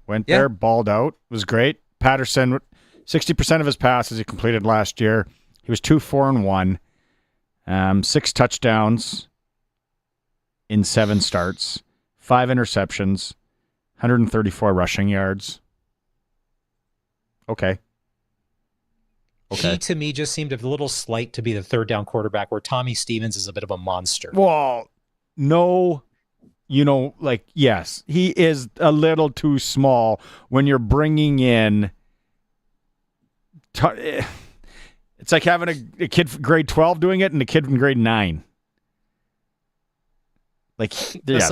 Went there, balled out. Was great. Patterson, 60% of his passes he completed last year. He was 2-4-1. 6 touchdowns in 7 starts. 5 interceptions. 134 rushing yards. Okay. He, to me, just seemed a little slight to be the third down quarterback, where Tommy Stevens is a bit of a monster. Well, no, yes, he is a little too small when you're bringing in. It's like having a kid from grade 12 doing it and a kid from grade 9. Like, that's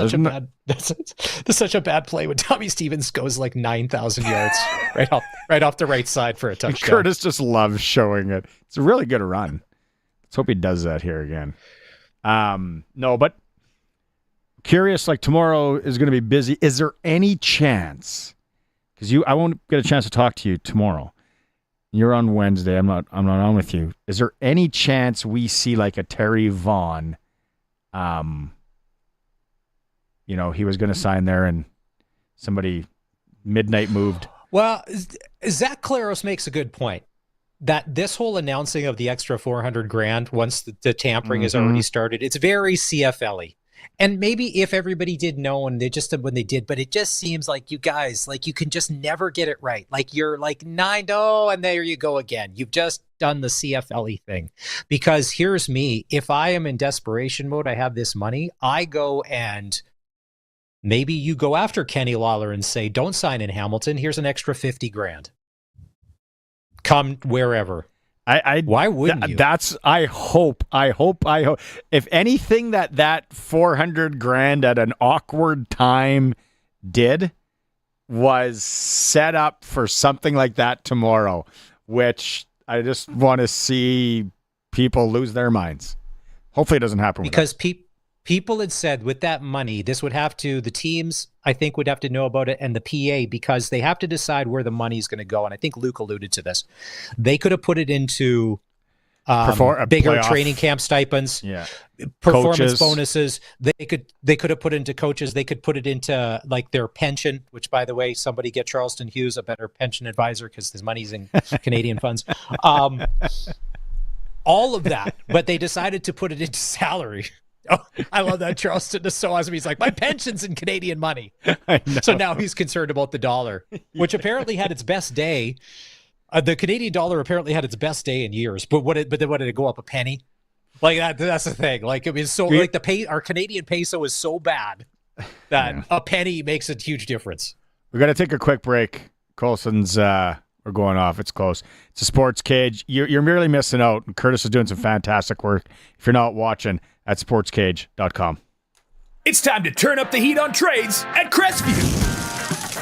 such a bad play when Tommy Stevens goes like 9,000 yards right off the right side for a touchdown. Curtis just loves showing it. It's a really good run. Let's hope he does that here again. No, but curious, like tomorrow is going to be busy. Is there any chance, because I won't get a chance to talk to you tomorrow. You're on Wednesday. I'm not on with you. Is there any chance we see like a Terry Vaughn, he was going to sign there and somebody midnight moved. Well, Zach Claros makes a good point that this whole announcing of the extra $400,000 once the tampering has already started, it's very CFL-y. And maybe if everybody did know and they just when they did, but it just seems like you guys, like you can just never get it right. Like you're like 9-0 and there you go again. You've just done the CFL-y thing. Because here's me, if I am in desperation mode, I have this money, I go and maybe you go after Kenny Lawler and say, don't sign in Hamilton. Here's an extra $50,000. Come wherever. Why wouldn't you? I hope. If anything that $400,000 at an awkward time did was set up for something like that tomorrow, which I just want to see people lose their minds. Hopefully it doesn't happen. Because people had said with that money, this would have to, the teams, I think, would have to know about it, and the PA, because they have to decide where the money is going to go. And I think Luke alluded to this. They could have put it into bigger playoff training camp stipends, performance coaches. Bonuses. They could have put it into coaches. They could put it into like their pension, which, by the way, somebody get Charleston Hughes a better pension advisor because his money's in Canadian funds. All of that, but they decided to put it into salary. Oh, I love that. Charleston is so awesome. He's like, my pension's in Canadian money. So now he's concerned about the dollar, which apparently had its best day. The Canadian dollar apparently had its best day in years, but then what did it go up a penny? Like that's the thing. Like it was so like our Canadian peso is so bad that a penny makes a huge difference. We're gonna take a quick break. Colson's we're going off. It's close. It's a Sports Cage. You're merely missing out. Curtis is doing some fantastic work. If you're not watching, at sportscage.com. It's time to turn up the heat on trades at Crestview.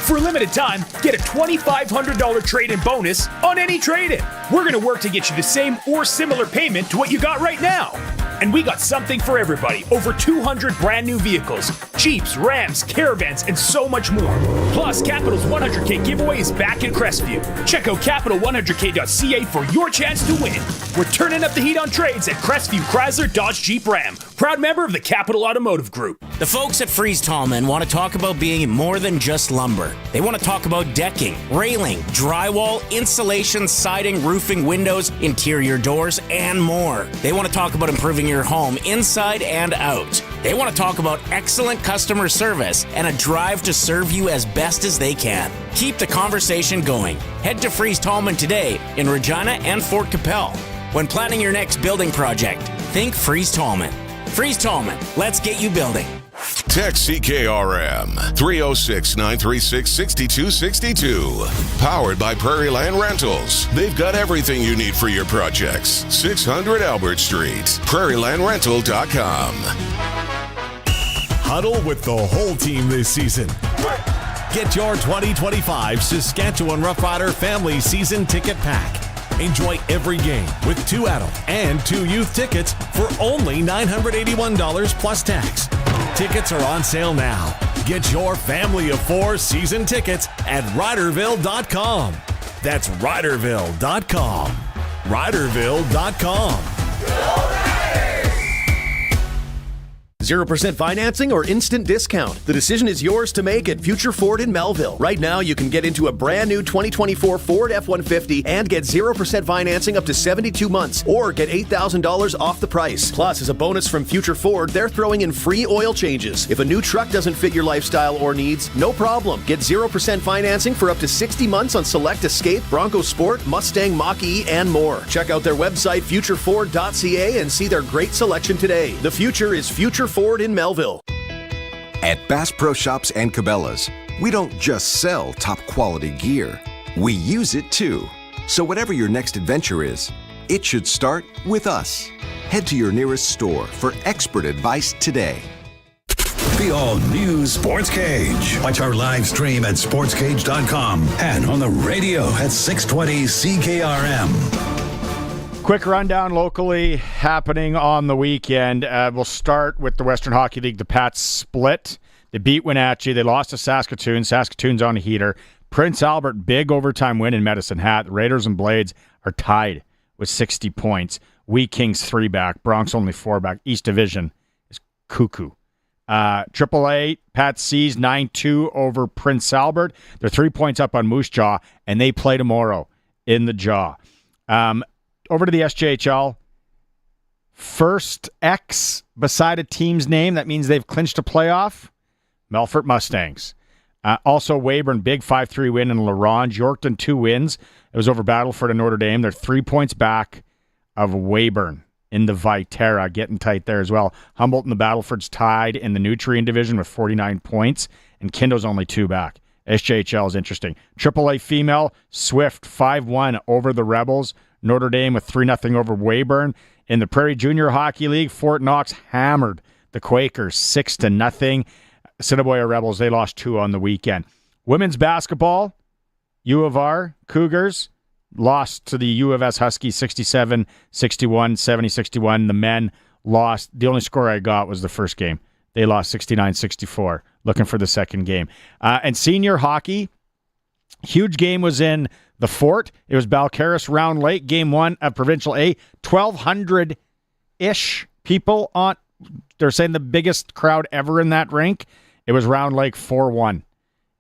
For a limited time, get a $2,500 trade-in bonus on any trade-in. We're going to work to get you the same or similar payment to what you got right now. And we got something for everybody. Over 200 brand new vehicles, Jeeps, Rams, Caravans, and so much more. Plus, Capital's 100K giveaway is back in Crestview. Check out capital100k.ca for your chance to win. We're turning up the heat on trades at Crestview Chrysler Dodge Jeep Ram. Proud member of the Capital Automotive Group. The folks at Freeze Tallman want to talk about being more than just lumber. They want to talk about decking, railing, drywall, insulation, siding, roofing, windows, interior doors, and more. They want to talk about improving your home inside and out. They want to talk about excellent customer service and a drive to serve you as best as they can. Keep the conversation going. Head to Freeze Tallman today in Regina and Fort Capel. When planning your next building project, think Freeze Tallman. Freeze Tallman, let's get you building. Text CKRM 306-936-6262. Powered by Prairie Land Rentals. They've got everything you need for your projects. 600 Albert Street. PrairieLandRental.com. Huddle with the whole team this season. Get your 2025 Saskatchewan Roughrider Family Season Ticket Pack. Enjoy every game with 2 adult and 2 youth tickets for only $981 plus tax. Tickets are on sale now. Get your family of 4 season tickets at Riderville.com. That's Riderville.com. Riderville.com. 0% financing or instant discount. The decision is yours to make at Future Ford in Melville. Right now, you can get into a brand new 2024 Ford F-150 and get 0% financing up to 72 months or get $8,000 off the price. Plus, as a bonus from Future Ford, they're throwing in free oil changes. If a new truck doesn't fit your lifestyle or needs, no problem. Get 0% financing for up to 60 months on select Escape, Bronco Sport, Mustang Mach-E, and more. Check out their website, futureford.ca, and see their great selection today. The future is Future Ford in Melville. At Bass Pro Shops and Cabela's, we don't just sell top quality gear, we use it too. So whatever your next adventure is, it should start with us. Head to your nearest store for expert advice today. The all-new Sports Cage. Watch our live stream at sportscage.com and on the radio at 620 CKRM. Quick rundown locally happening on the weekend. We'll start with the Western Hockey League. The Pats split. They beat Wenatchee. They lost to Saskatoon. Saskatoon's on a heater. Prince Albert, big overtime win in Medicine Hat. The Raiders and Blades are tied with 60 points. Wee Kings 3 back. Bronx only 4 back. East Division is cuckoo. AAA, Pats Seas 9-2 over Prince Albert. They're 3 points up on Moose Jaw, and they play tomorrow in the Jaw. Over to the SJHL. First X beside a team's name. That means they've clinched a playoff. Melfort Mustangs. Also, Weyburn, big 5-3 win in La Ronge. Yorkton, 2 wins. It was over Battleford and Notre Dame. They're 3 points back of Weyburn in the Viterra, getting tight there as well. Humboldt and the Battleford's tied in the Nutrien division with 49 points, and Kindo's only 2 back. SJHL is interesting. AAA female, Swift 5-1 over the Rebels. Notre Dame with 3-0 over Weyburn. In the Prairie Junior Hockey League, Fort Knox hammered the Quakers 6-0. Assiniboia Rebels, they lost 2 on the weekend. Women's basketball, U of R Cougars lost to the U of S Huskies 67-61, 70-61. The men lost. The only score I got was the first game. They lost 69-64. Looking for the second game. And senior hockey, huge game was in the Fort. It was Balcarres Round Lake, game 1 of Provincial A. 1,200-ish people on. They're saying the biggest crowd ever in that rink. It was Round Lake 4-1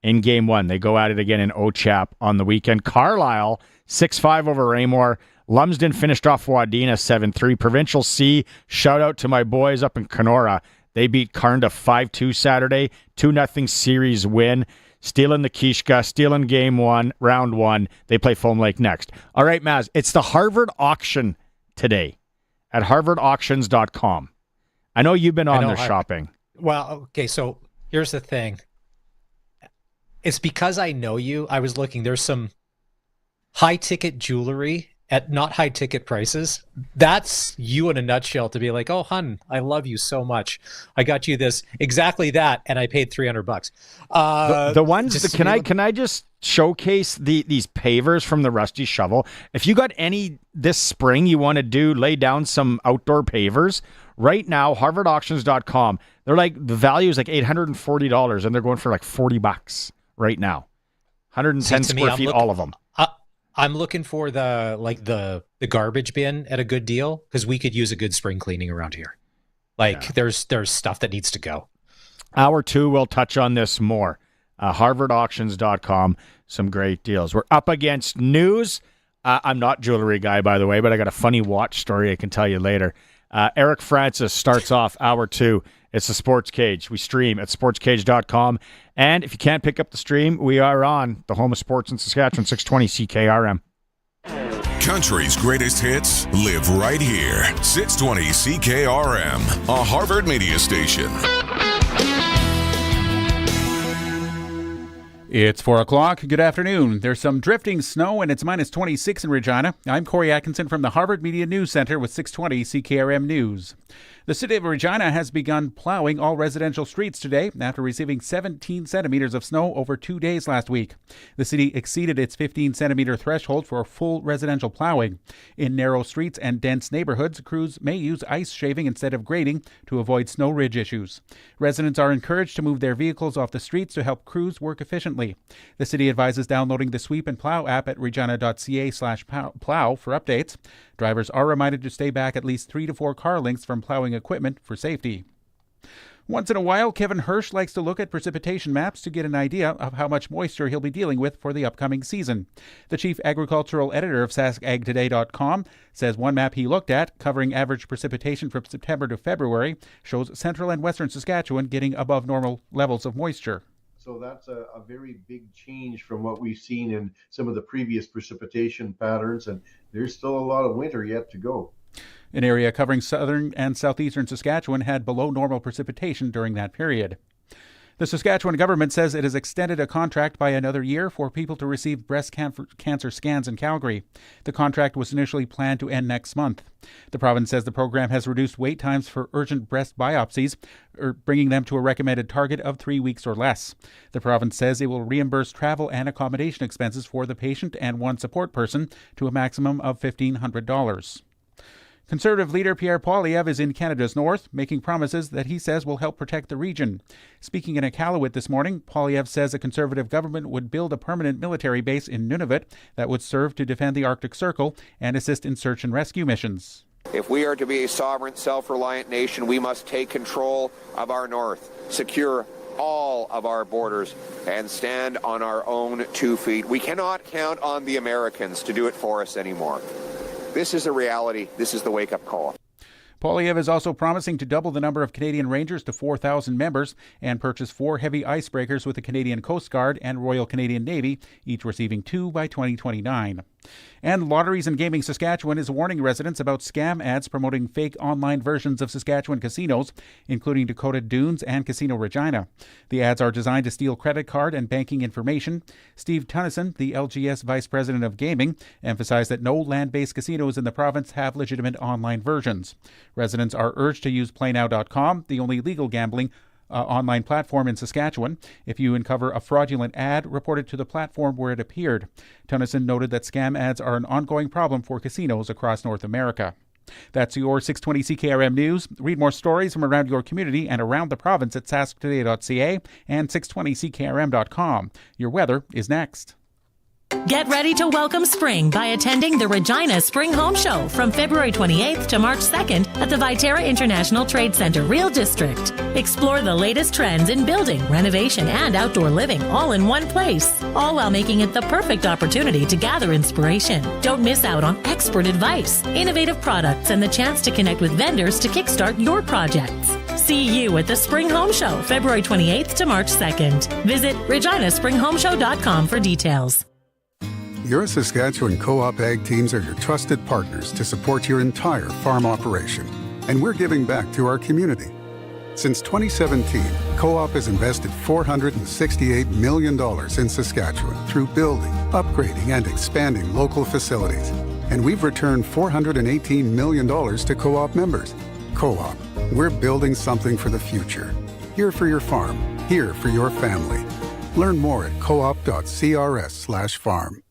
in game 1. They go at it again in Ochap on the weekend. Carlisle 6-5 over Raymore. Lumsden finished off Wadena 7-3. Provincial C, shout out to my boys up in Kenora. They beat Carnda 5-2 Saturday. 2-0 series win. Stealing the Kishka, stealing game 1, round 1. They play Foam Lake next. All right, Maz, it's the Harvard auction today at harvardauctions.com. I know you've been on there shopping. Well, okay, so here's the thing. It's because I know you. I was looking. There's some high-ticket jewelry at not high-ticket prices. That's you in a nutshell, to be like, oh, hun, I love you so much. I got you this, exactly that, and I paid $300. The ones, can I just showcase these pavers from the Rusty Shovel? If you got any this spring you want to lay down some outdoor pavers, right now, harvardauctions.com, they're like, the value is like $840, and they're going for like $40 right now. 110 square feet, all of them. I'm looking for the garbage bin at a good deal, because we could use a good spring cleaning around here. There's stuff that needs to go. Hour 2, we'll touch on this more. HarvardAuctions.com, some great deals. We're up against news. I'm not a jewelry guy, by the way, but I got a funny watch story I can tell you later. Eric Francis starts off hour 2. It's the Sports Cage. We stream at sportscage.com. And if you can't pick up the stream, we are on the home of sports in Saskatchewan, 620 CKRM. Country's greatest hits live right here. 620 CKRM, a Harvard media station. It's 4 o'clock. Good afternoon. There's some drifting snow and it's minus 26 in Regina. I'm Corey Atkinson from the Harvard Media News Center with 620 CKRM News. The city of Regina has begun plowing all residential streets today after receiving 17 centimeters of snow over 2 days last week. The city exceeded its 15-centimeter threshold for full residential plowing. In narrow streets and dense neighborhoods, crews may use ice shaving instead of grading to avoid snow ridge issues. Residents are encouraged to move their vehicles off the streets to help crews work efficiently. The city advises downloading the Sweep and Plow app at regina.ca/plow for updates. Drivers are reminded to stay back at least 3 to 4 car lengths from plowing equipment for safety. Once in a while, Kevin Hirsch likes to look at precipitation maps to get an idea of how much moisture he'll be dealing with for the upcoming season. The chief agricultural editor of saskagtoday.com says one map he looked at, covering average precipitation from September to February, shows central and western Saskatchewan getting above normal levels of moisture. So that's a very big change from what we've seen in some of the previous precipitation patterns, and there's still a lot of winter yet to go. An area covering southern and southeastern Saskatchewan had below normal precipitation during that period. The Saskatchewan government says it has extended a contract by another year for people to receive breast cancer scans in Calgary. The contract was initially planned to end next month. The province says the program has reduced wait times for urgent breast biopsies, bringing them to a recommended target of 3 weeks or less. The province says it will reimburse travel and accommodation expenses for the patient and one support person to a maximum of $1,500. Conservative leader Pierre Poilievre is in Canada's north, making promises that he says will help protect the region. Speaking in Iqaluit this morning, Poilievre says a Conservative government would build a permanent military base in Nunavut that would serve to defend the Arctic Circle and assist in search and rescue missions. If we are to be a sovereign, self-reliant nation, we must take control of our north, secure all of our borders, and stand on our own 2 feet. We cannot count on the Americans to do it for us anymore. This is a reality. This is the wake-up call. Poilievre is also promising to double the number of Canadian Rangers to 4,000 members and purchase 4 heavy icebreakers with the Canadian Coast Guard and Royal Canadian Navy, each receiving 2 by 2029. And Lotteries and Gaming Saskatchewan is warning residents about scam ads promoting fake online versions of Saskatchewan casinos, including Dakota Dunes and Casino Regina. The ads are designed to steal credit card and banking information. Steve Tunnison, the LGS Vice President of Gaming, emphasized that no land-based casinos in the province have legitimate online versions. Residents are urged to use playnow.com, the only legal gambling online platform in Saskatchewan. If you uncover a fraudulent ad, report it to the platform where it appeared. Tunnison noted that scam ads are an ongoing problem for casinos across North America. That's your 620 CKRM News. Read more stories from around your community and around the province at sasktoday.ca and 620ckrm.com. Your weather is next. Get ready to welcome spring by attending the Regina Spring Home Show from February 28th to March 2nd at the Viterra International Trade Center, Real District. Explore the latest trends in building, renovation, and outdoor living all in one place, all while making it the perfect opportunity to gather inspiration. Don't miss out on expert advice, innovative products, and the chance to connect with vendors to kickstart your projects. See you at the Spring Home Show, February 28th to March 2nd. Visit reginaspringhomeshow.com for details. Your Saskatchewan Co-op Ag teams are your trusted partners to support your entire farm operation, and we're giving back to our community. Since 2017, Co-op has invested $468 million in Saskatchewan through building, upgrading, and expanding local facilities, and we've returned $418 million to Co-op members. Co-op, we're building something for the future. Here for your farm, here for your family. Learn more at coop.crs/farm.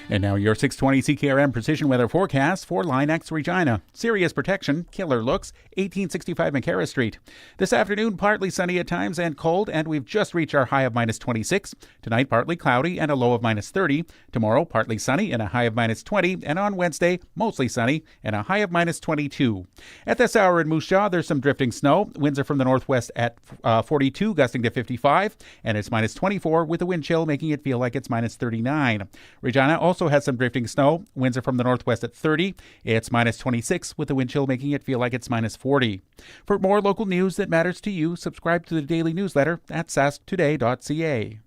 And now your 620 CKRM precision weather forecast for Linex Regina. Serious protection, killer looks, 1865 McCarra Street. This afternoon, partly sunny at times and cold, and we've just reached our high of -26. Tonight, partly cloudy and a low of -30. Tomorrow, partly sunny and a high of -20. And on Wednesday, mostly sunny and a high of -22. At this hour in Moose Jaw, there's some drifting snow. Winds are from the northwest at 42, gusting to 55. And it's -24 with a wind chill, making it feel like it's -39. Regina also has some drifting snow. Winds are from the northwest at 30. It's -26 with the wind chill making it feel like it's -40. For more local news that matters to you, subscribe to the daily newsletter at sasktoday.ca.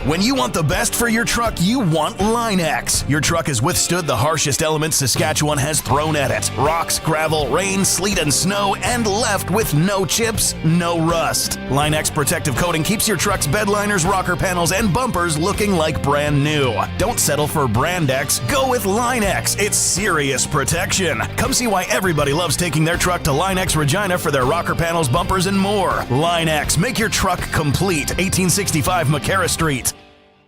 When you want the best for your truck, you want Line-X. Your truck has withstood the harshest elements Saskatchewan has thrown at it. Rocks, gravel, rain, sleet, and snow, and left with no chips, no rust. Line-X protective coating keeps your truck's bed liners, rocker panels, and bumpers looking like brand new. Don't settle for Brand X. Go with Line-X. It's serious protection. Come see why everybody loves taking their truck to Line-X Regina for their rocker panels, bumpers, and more. Line-X. Make your truck complete. 1865 McCarra Street.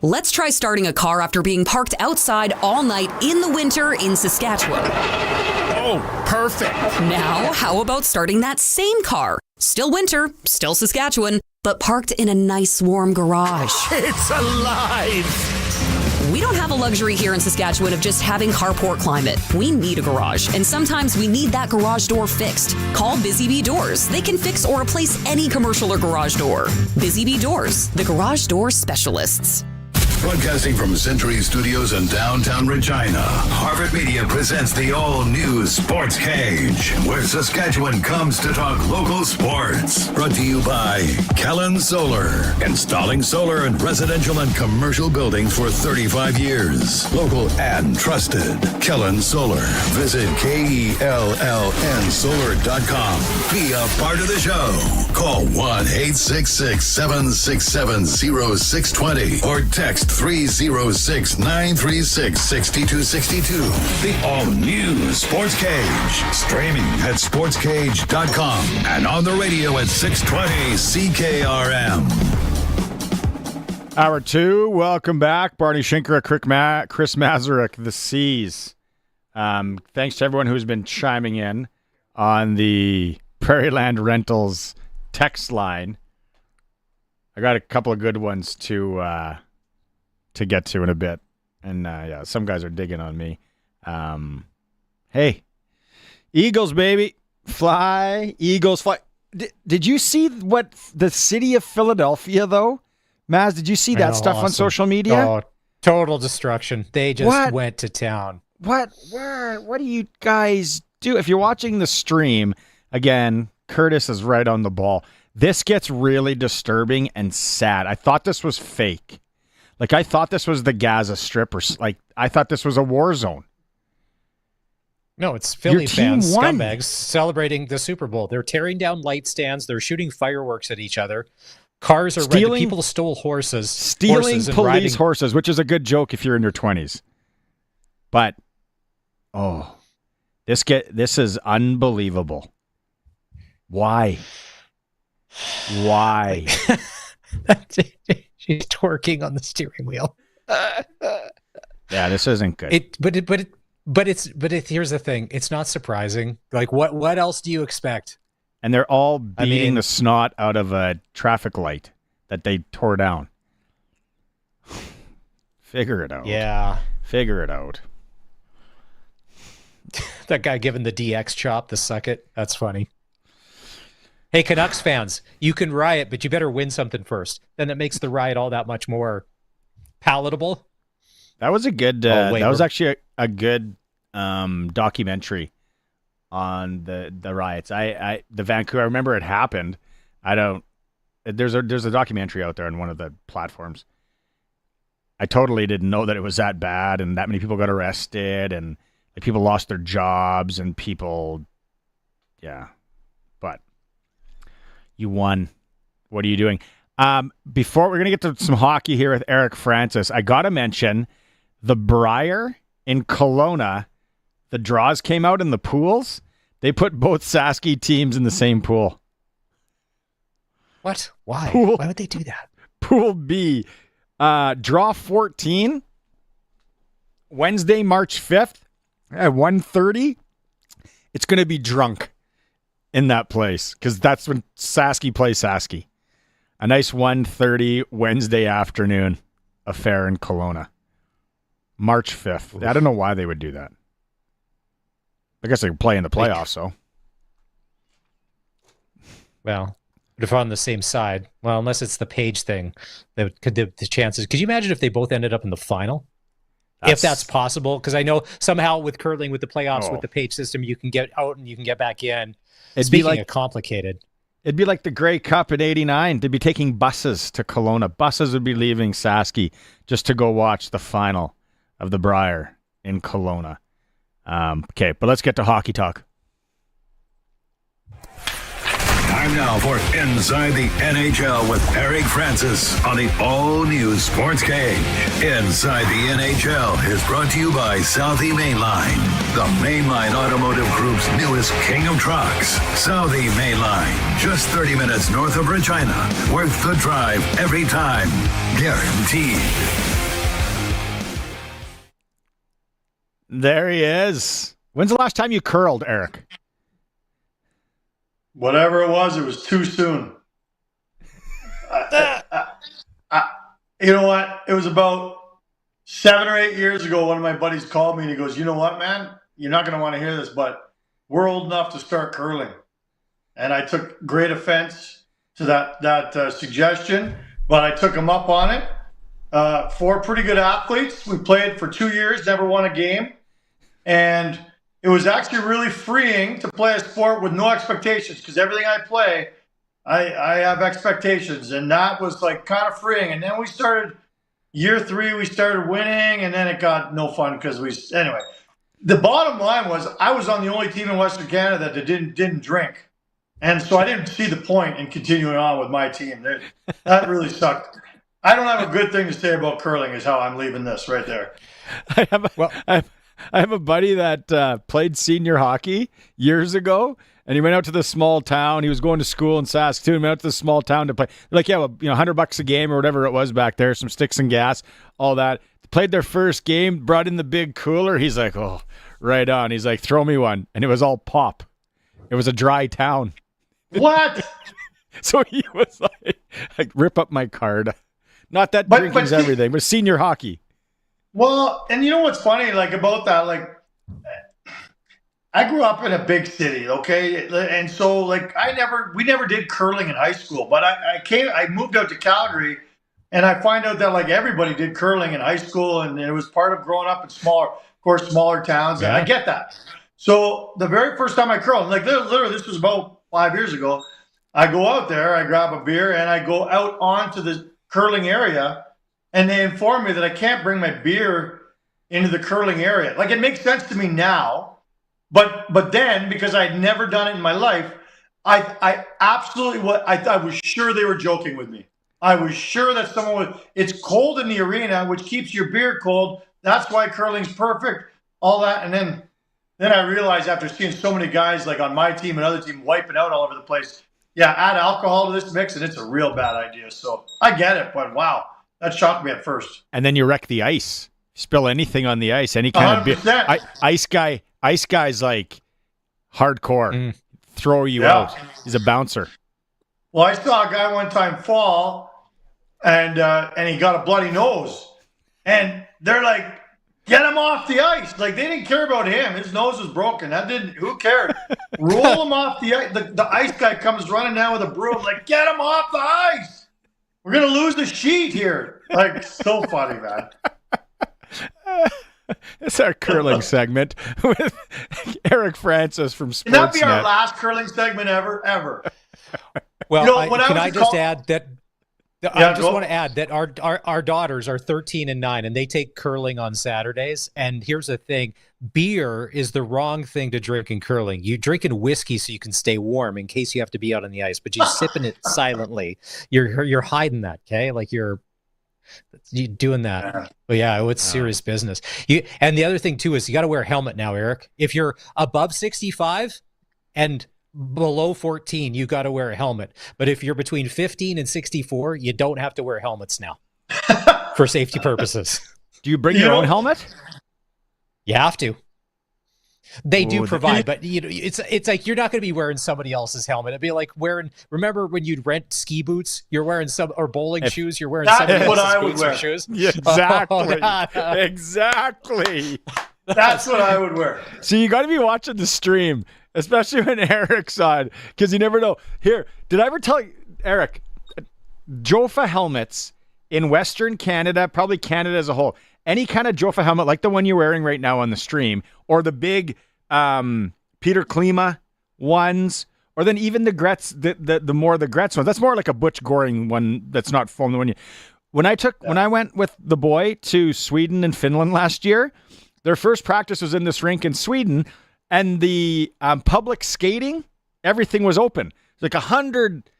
Let's try starting a car after being parked outside all night in the winter in Saskatchewan. Oh, perfect. Now, how about starting that same car? Still winter, still Saskatchewan, but parked in a nice warm garage. It's alive. We don't have a luxury here in Saskatchewan of just having carport climate. We need a garage, and sometimes we need that garage door fixed. Call Busy Bee Doors. They can fix or replace any commercial or garage door. Busy Bee Doors, the garage door specialists. Broadcasting from Century Studios in downtown Regina, Harvard Media presents the all-new Sports Cage, where Saskatchewan comes to talk local sports. Brought to you by Kellen Solar, installing solar in residential and commercial buildings for 35 years. Local and trusted. Kellen Solar. Visit KELLNsolar.com. Be a part of the show. Call 1-866-767-0620 or text 306-936-6262. The all-new Sports Cage. Streaming at sportscage.com and on the radio at 620 CKRM. Hour 2, welcome back. Barney Schinker, Chris Mazurek, the Seas. Thanks to everyone who's been chiming in on the Prairieland Rentals text line. I got a couple of good ones to get to in a bit. And yeah, some guys are digging on me. Hey, Eagles, baby. Fly, Eagles, fly. Did you see what the city of Philadelphia, though? Maz, did you see that stuff on social media? Oh, total destruction. They just went to town. What do you guys do? If you're watching the stream, again, Curtis is right on the ball. This gets really disturbing and sad. I thought this was fake. Like, I thought this was the Gaza Strip, or like, I thought this was a war zone. No, it's Philly fans, scumbags, celebrating the Super Bowl. They're tearing down light stands. They're shooting fireworks at each other. Cars are red. People stole horses. Stealing police horses, which is a good joke if you're in your 20s. But, this is unbelievable. Why? She's twerking on the steering wheel. Yeah, this isn't good. But here's the thing. It's not surprising. Like, what else do you expect? And they're all beating the snot out of a traffic light that they tore down. Figure it out. Yeah. Figure it out. That guy giving the DX chop, the suck it. That's funny. Hey, Canucks fans, you can riot, but you better win something first. Then it makes the riot all that much more palatable. That was a good. That was actually a good documentary on the riots. The Vancouver. I remember it happened. There's a documentary out there on one of the platforms. I totally didn't know that it was that bad and that many people got arrested and like people lost their jobs and people. Yeah, but you won. What are you doing? Before we're gonna get to some hockey here with Eric Francis, I gotta mention the Briar in Kelowna. The draws came out in the pools. They put both Saski teams in the same pool. What? Why? Why would they do that? Pool B. Draw 14. Wednesday, March 5th at 1:30. It's going to be drunk in that place because that's when Saski plays Saski. A nice 1:30 Wednesday afternoon affair in Kelowna. March 5th. Oof. I don't know why they would do that. I guess they could play in the playoffs, so. Well, but if on the same side, well, unless it's the Page thing, that could the chances. Could you imagine if they both ended up in the final? If that's possible, because I know somehow with curling, with the playoffs, with the Page system, you can get out and you can get back in. Speaking of complicated, It'd be like the Grey Cup in '89. They'd be taking buses to Kelowna. Buses would be leaving Saski just to go watch the final of the Brier in Kelowna. Okay, but let's get to hockey talk. Time now for Inside the NHL with Eric Francis on the all-new Sportscage. Inside the NHL is brought to you by Southie Mainline, the Mainline Automotive Group's newest king of trucks. Southie Mainline, just 30 minutes north of Regina, worth the drive every time, guaranteed. There he is. When's the last time you curled, Eric? Whatever it was too soon. You know what? It was about 7 or 8 years ago. One of my buddies called me and he goes, "You know what, man? You're not going to want to hear this, but we're old enough to start curling." And I took great offense to that suggestion, but I took him up on it. 4 pretty good athletes. We played for 2 years, never won a game. And it was actually really freeing to play a sport with no expectations, because everything I play, I have expectations, and that was like kind of freeing. And then we started year 3, we started winning, and then it got no fun because anyway. The bottom line was I was on the only team in Western Canada that didn't drink, and so I didn't see the point in continuing on with my team. That really sucked. I don't have a good thing to say about curling. Is how I'm leaving this right there. I have a buddy that played senior hockey years ago, and he went out to the small town. He was going to school in Saskatoon. Went out to the small town to play. Like, yeah, well, $100 a game or whatever it was back there, some sticks and gas, all that. Played their first game, brought in the big cooler. He's like, "Oh, right on." He's like, "Throw me one," and it was all pop. It was a dry town. What? So he was like, "Rip up my card." Not that drinking's everything, but senior hockey. Well, and you know what's funny, like, about that, like, I grew up in a big city, okay? And so, like, we never did curling in high school, but I moved out to Calgary, and I find out that, like, everybody did curling in high school, and it was part of growing up in smaller towns, and I get that. So the very first time I curled, like, literally this was about 5 years ago, I go out there, I grab a beer, and I go out onto the curling area, and they inform me that I can't bring my beer into the curling area. Like, it makes sense to me now, but then, because I'd never done it in my life, I absolutely I was sure they were joking with me. I was sure that it's cold in the arena, which keeps your beer cold. That's why curling's perfect. All that, and then I realized, after seeing so many guys, like, on my team and other team wiping out all over the place, yeah, add alcohol to this mix, and it's a real bad idea. So I get it, but wow. That shocked me at first. And then you wreck the ice. Spill anything on the ice, any kind 100%. of beer. Ice guy's like hardcore. Throw you out. He's a bouncer. Well, I saw a guy one time fall, and he got a bloody nose. And they're like, "Get him off the ice." Like, they didn't care about him. His nose was broken. Who cared? Roll him off the ice. The ice guy comes running down with a broom, like, "Get him off the ice. We're going to lose the sheet here." Like, so funny, man. It's our curling segment with Eric Francis from Sportsnet. Can that be our last curling segment ever? Well, I just want to add that our daughters are 13 and 9, and they take curling on Saturdays. And here's the thing: beer is the wrong thing to drink in curling. You drinking whiskey so you can stay warm in case you have to be out on the ice, but you're sipping it silently. You're hiding that, okay? Like, you're doing that. But yeah, it's serious business. And the other thing too is you got to wear a helmet now, Eric. If you're above 65 and below 14, you got to wear a helmet. But if you're between 15 and 64, you don't have to wear helmets now for safety purposes. Do you bring your own helmet? You have to. They do provide, but it's like you're not going to be wearing somebody else's helmet. It'd be like remember when you'd rent ski boots? You're wearing or bowling shoes. You're wearing somebody else's boots or shoes. Yeah, exactly. Exactly. That's what I would wear. So you got to be watching the stream, especially when Eric's on, because you never know. Here, did I ever tell you, Eric, Jofa helmets in Western Canada, probably Canada as a whole, any kind of Jofa helmet like the one you're wearing right now on the stream, or the big Peter Klima ones, or then even the Gretz, the more the Gretz one. That's more like a Butch Goring one. That's not foam. When I went with the boy to Sweden and Finland last year, their first practice was in this rink in Sweden, and the public skating, everything was open. Like 100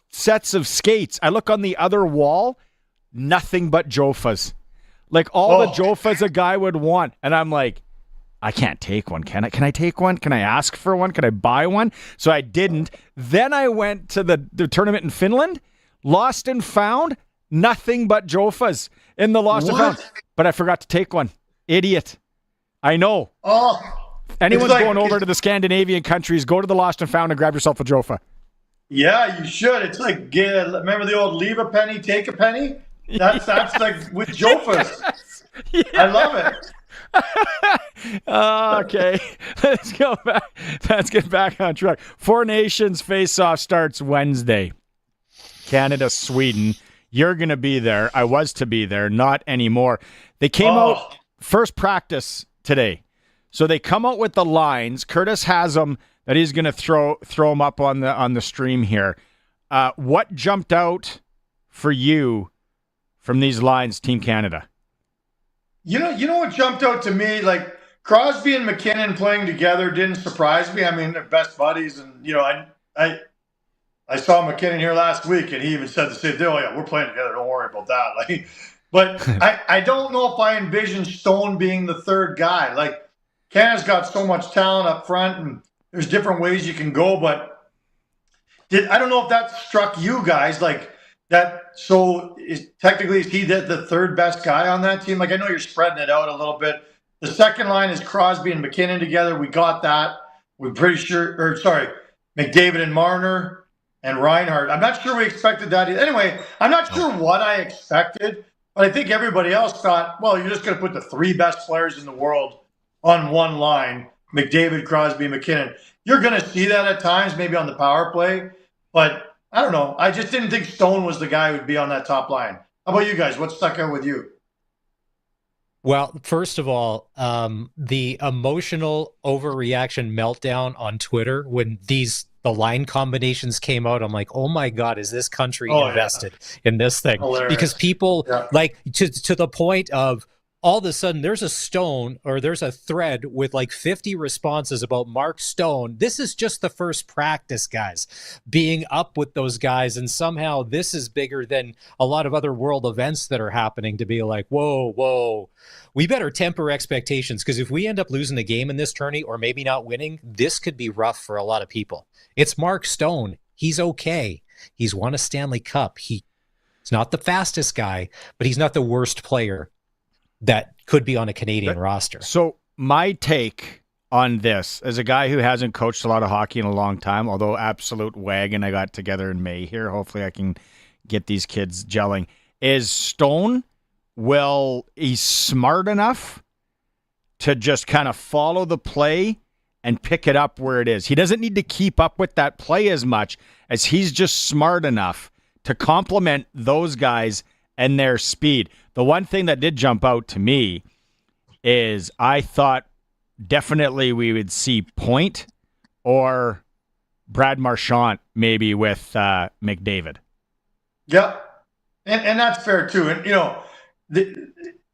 sets of skates. I look on the other wall, nothing but Jofas. Like all the Jofas a guy would want. And I'm like, I can't take one. Can I? Can I take one? Can I ask for one? Can I buy one? So I didn't. Then I went to the tournament in Finland, lost and found, nothing but Jofas in the lost and found. But I forgot to take one. Idiot. I know. Oh. Anyone's going over to the Scandinavian countries, go to the lost and found and grab yourself a Jofa. Yeah, you should. It's like, remember the old leave a penny, take a penny? That's like with Jofas. Yes. I love it. Okay, let's go back. Let's get back on track. Four Nations face-off starts Wednesday. Canada, Sweden. You're going to be there. I was to be there, not anymore. They came out first practice today. So they come out with the lines. Curtis has them that he's going to throw them up on the stream here. What jumped out for you from these lines, Team Canada? You know what jumped out to me? Like Crosby and McKinnon playing together didn't surprise me. I mean, they're best buddies, and I saw McKinnon here last week, and he even said the same thing. Oh yeah, we're playing together. Don't worry about that. Like, but I don't know if I envision Stone being the third guy. Like Canada's got so much talent up front, and there's different ways you can go. But I don't know if that struck you guys like that. So is he the third best guy on that team? Like I know you're spreading it out a little bit. The second line is Crosby and McKinnon together. We got that. We're pretty sure. Or sorry, McDavid and Marner and Reinhart. I'm not sure we expected that either. Anyway, I'm not sure what I expected, but I think everybody else thought, well, you're just going to put the three best players in the world on one line, McDavid, Crosby, McKinnon. You're going to see that at times, maybe on the power play, but I don't know. I just didn't think Stone was the guy who would be on that top line. How about you guys? What stuck out with you? Well, first of all, the emotional overreaction meltdown on Twitter when the line combinations came out, I'm like, oh my God, is this country invested in this thing? Hilarious. Because people like to the point of, all of a sudden there's a Stone or there's a thread with like 50 responses about Mark Stone. This is just the first practice, guys, being up with those guys. And somehow this is bigger than a lot of other world events that are happening to be like, whoa, we better temper expectations. Because if we end up losing a game in this tourney or maybe not winning, this could be rough for a lot of people. It's Mark Stone. He's okay. He's won a Stanley Cup. He's not the fastest guy, but he's not the worst player that could be on a Canadian roster. So my take on this, as a guy who hasn't coached a lot of hockey in a long time, although absolute wagon I got together in May here, hopefully I can get these kids gelling, is Stone, he's smart enough to just kind of follow the play and pick it up where it is. He doesn't need to keep up with that play as much as he's just smart enough to complement those guys and their speed. The one thing that did jump out to me is I thought definitely we would see Point or Brad Marchand maybe with McDavid. Yeah, and that's fair too. And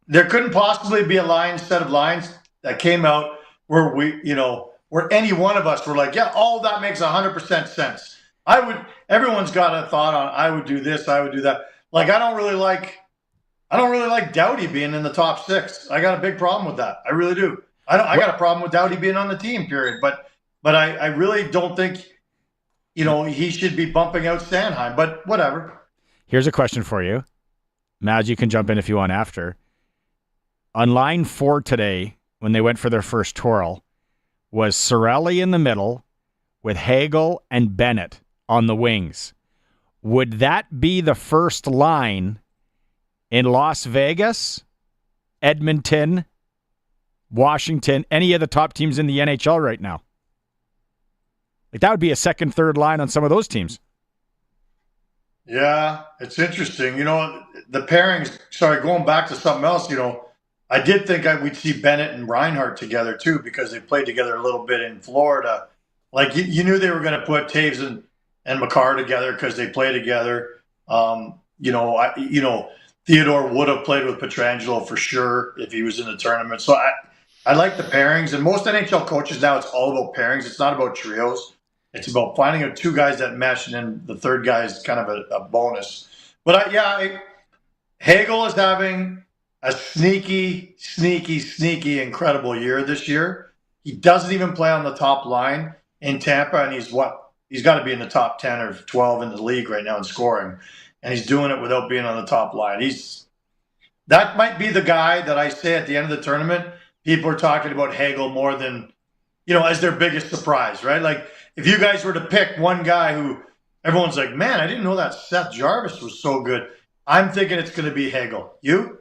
there couldn't possibly be a set of lines that came out where where any one of us were like, yeah, all that makes 100% sense. Everyone's got a thought on, I would do this, I would do that. Like, I don't really like Doughty being in the top six. I got a big problem with that. I really do. I got a problem with Doughty being on the team, period. But I really don't think, he should be bumping out Sanheim. But whatever. Here's a question for you. Maz, you can jump in if you want after. On line 4 today, when they went for their first twirl, was Cirelli in the middle with Hagel and Bennett on the wings. Would that be the first line in Las Vegas, Edmonton, Washington, any of the top teams in the NHL right now? Like, that would be a second, third line on some of those teams. Yeah, it's interesting. The pairings, going back to something else, I did think we'd see Bennett and Reinhart together too, because they played together a little bit in Florida. Like you knew they were going to put Taves and McCarr together because they play together. Theodore would have played with Pietrangelo for sure if he was in the tournament. So I like the pairings. And most NHL coaches now, it's all about pairings. It's not about trios. It's about finding two guys that mesh, and then the third guy is kind of a bonus. But Hagel is having a sneaky, incredible year this year. He doesn't even play on the top line in Tampa, and he's got to be in the top 10 or 12 in the league right now in scoring. And he's doing it without being on the top line. That might be the guy that I say at the end of the tournament, people are talking about Hagel more than, as their biggest surprise, right? Like, if you guys were to pick one guy who everyone's like, man, I didn't know that Seth Jarvis was so good, I'm thinking it's going to be Hagel. You?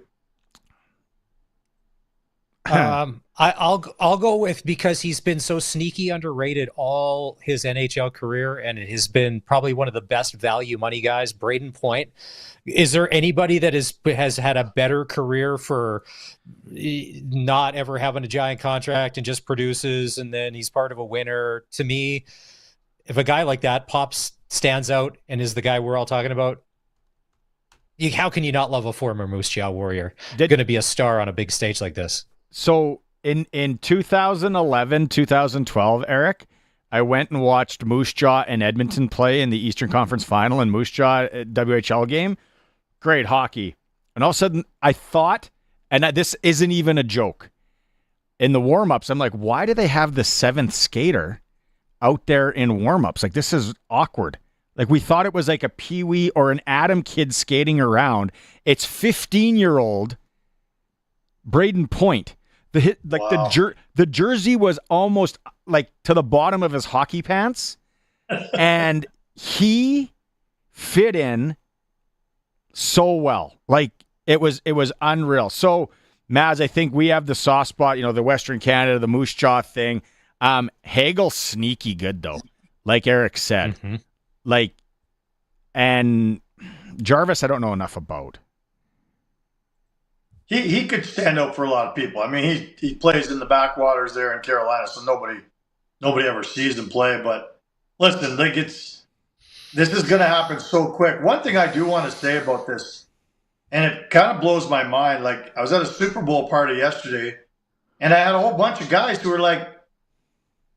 I'll go with, because he's been so sneaky underrated all his NHL career, and has been probably one of the best value money guys, Braden Point. Is there anybody that has had a better career for not ever having a giant contract and just produces, and then he's part of a winner? To me, if a guy like that stands out and is the guy we're all talking about, how can you not love a former Moose Jaw Warrior going to be a star on a big stage like this? So in 2011, 2012, Eric, I went and watched Moose Jaw and Edmonton play in the Eastern Conference Final, and Moose Jaw WHL game. Great hockey. And all of a sudden, I thought, and this isn't even a joke, in the warm-ups, I'm like, why do they have the seventh skater out there in warm-ups? Like, this is awkward. Like, we thought it was like a Pee-wee or an Adam kid skating around. It's 15-year-old Braden Point. The jersey was almost like to the bottom of his hockey pants, and he fit in so well. Like, it was unreal. So, Maz, I think we have the soft spot, the Western Canada, the Moose Jaw thing. Hagel's sneaky good though, like Eric said. Mm-hmm. Like, and Jarvis, I don't know enough about. He could stand out for a lot of people. I mean, he plays in the backwaters there in Carolina, so nobody ever sees him play. But listen, this is going to happen so quick. One thing I do want to say about this, and it kind of blows my mind. Like, I was at a Super Bowl party yesterday, and I had a whole bunch of guys who were like,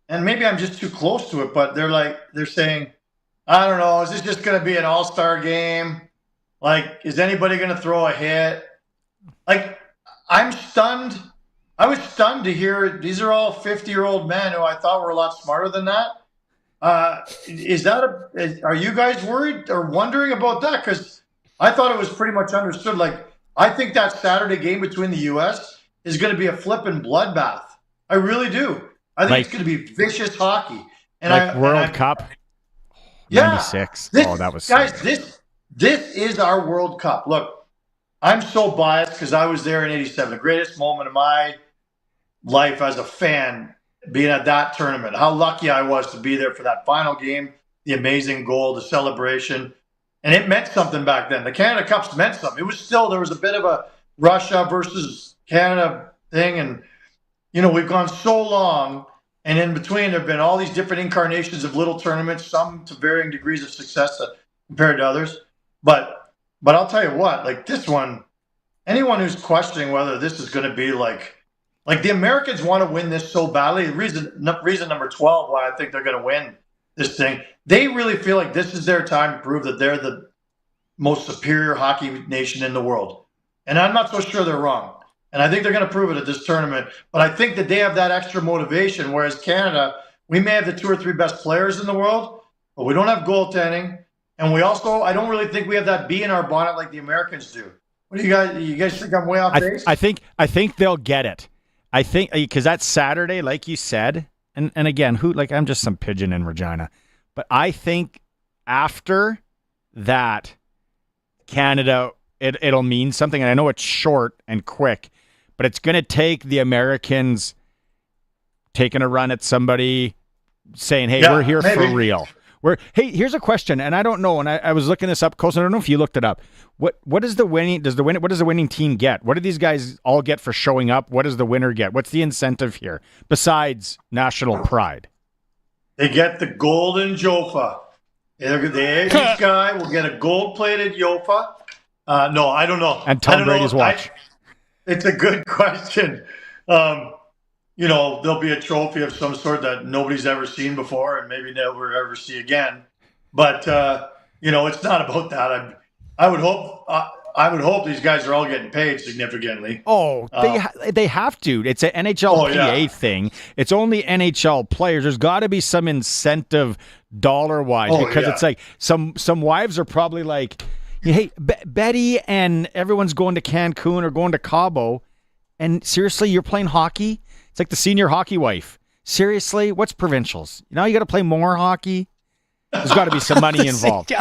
and maybe I'm just too close to it, but they're saying, I don't know, is this just going to be an all-star game? Like, is anybody going to throw a hit? Like, I'm stunned. I was stunned to hear these are all 50-year-old men who I thought were a lot smarter than that. Are you guys worried or wondering about that? Because I thought it was pretty much understood. Like, I think that Saturday game between the U.S. is going to be a flipping bloodbath. I really do. I think it's going to be vicious hockey. And World Cup 96. That was guys. This is our World Cup. Look, I'm so biased because I was there in '87, the greatest moment of my life as a fan, being at that tournament. How lucky I was to be there for that final game, the amazing goal, the celebration. And it meant something back then. The Canada Cups meant something. It was still, there was a bit of a Russia versus Canada thing. And, we've gone so long. And in between, there have been all these different incarnations of little tournaments, some to varying degrees of success compared to others. But I'll tell you what, like this one, anyone who's questioning whether this is going to be like the Americans want to win this so badly. Reason number 12 why I think they're going to win this thing. They really feel like this is their time to prove that they're the most superior hockey nation in the world. And I'm not so sure they're wrong. And I think they're going to prove it at this tournament. But I think that they have that extra motivation, whereas Canada, we may have the 2 or 3 best players in the world, but we don't have goaltending. And we also, I don't really think we have that bee in our bonnet like the Americans do. What do you guys think I'm way off base? I think they'll get it. I think because that's Saturday, like you said, and again, I'm just some pigeon in Regina, but I think after that, Canada, it'll mean something. And I know it's short and quick, but it's going to take the Americans taking a run at somebody saying, hey, we're here for real. Here's a question, and I don't know, and I was looking this up, Colson. I don't know if you looked it up. What does the winning team get? What do these guys all get for showing up? What does the winner get? What's the incentive here besides national pride? they get the golden Jofa. The Each guy will get a gold-plated Jofa. No, I don't know. And Tom Brady's watch. It's a good question. There'll be a trophy of some sort that nobody's ever seen before and maybe never ever see again. But, it's not about that. I would hope these guys are all getting paid significantly. Oh, they have to. It's an NHLPA thing. It's only NHL players. There's got to be some incentive dollar-wise because it's like some wives are probably like, hey, Betty and everyone's going to Cancun or going to Cabo, and seriously, you're playing hockey? It's like the senior hockey wife. Seriously? What's provincials? Now you got to play more hockey? There's got to be some money involved.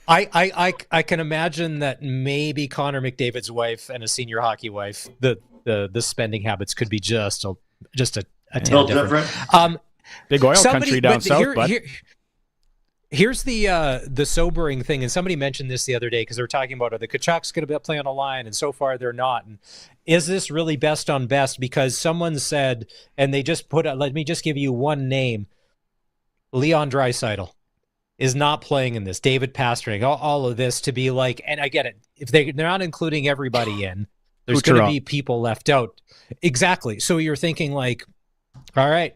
I can imagine that maybe Connor McDavid's wife and a senior hockey wife, the spending habits could be just a tad different. Big oil country down south, but here's the sobering thing, and somebody mentioned this the other day because they were talking about are the Kachucks going to play on a line, and so far they're not. And is this really best on best? Because someone said, and they just let me just give you one name, Leon Draisaitl is not playing in this. David Pastrnak, all of this to be like, and I get it. If they're not including everybody in, there's going to be people left out. Exactly. So you're thinking like, all right,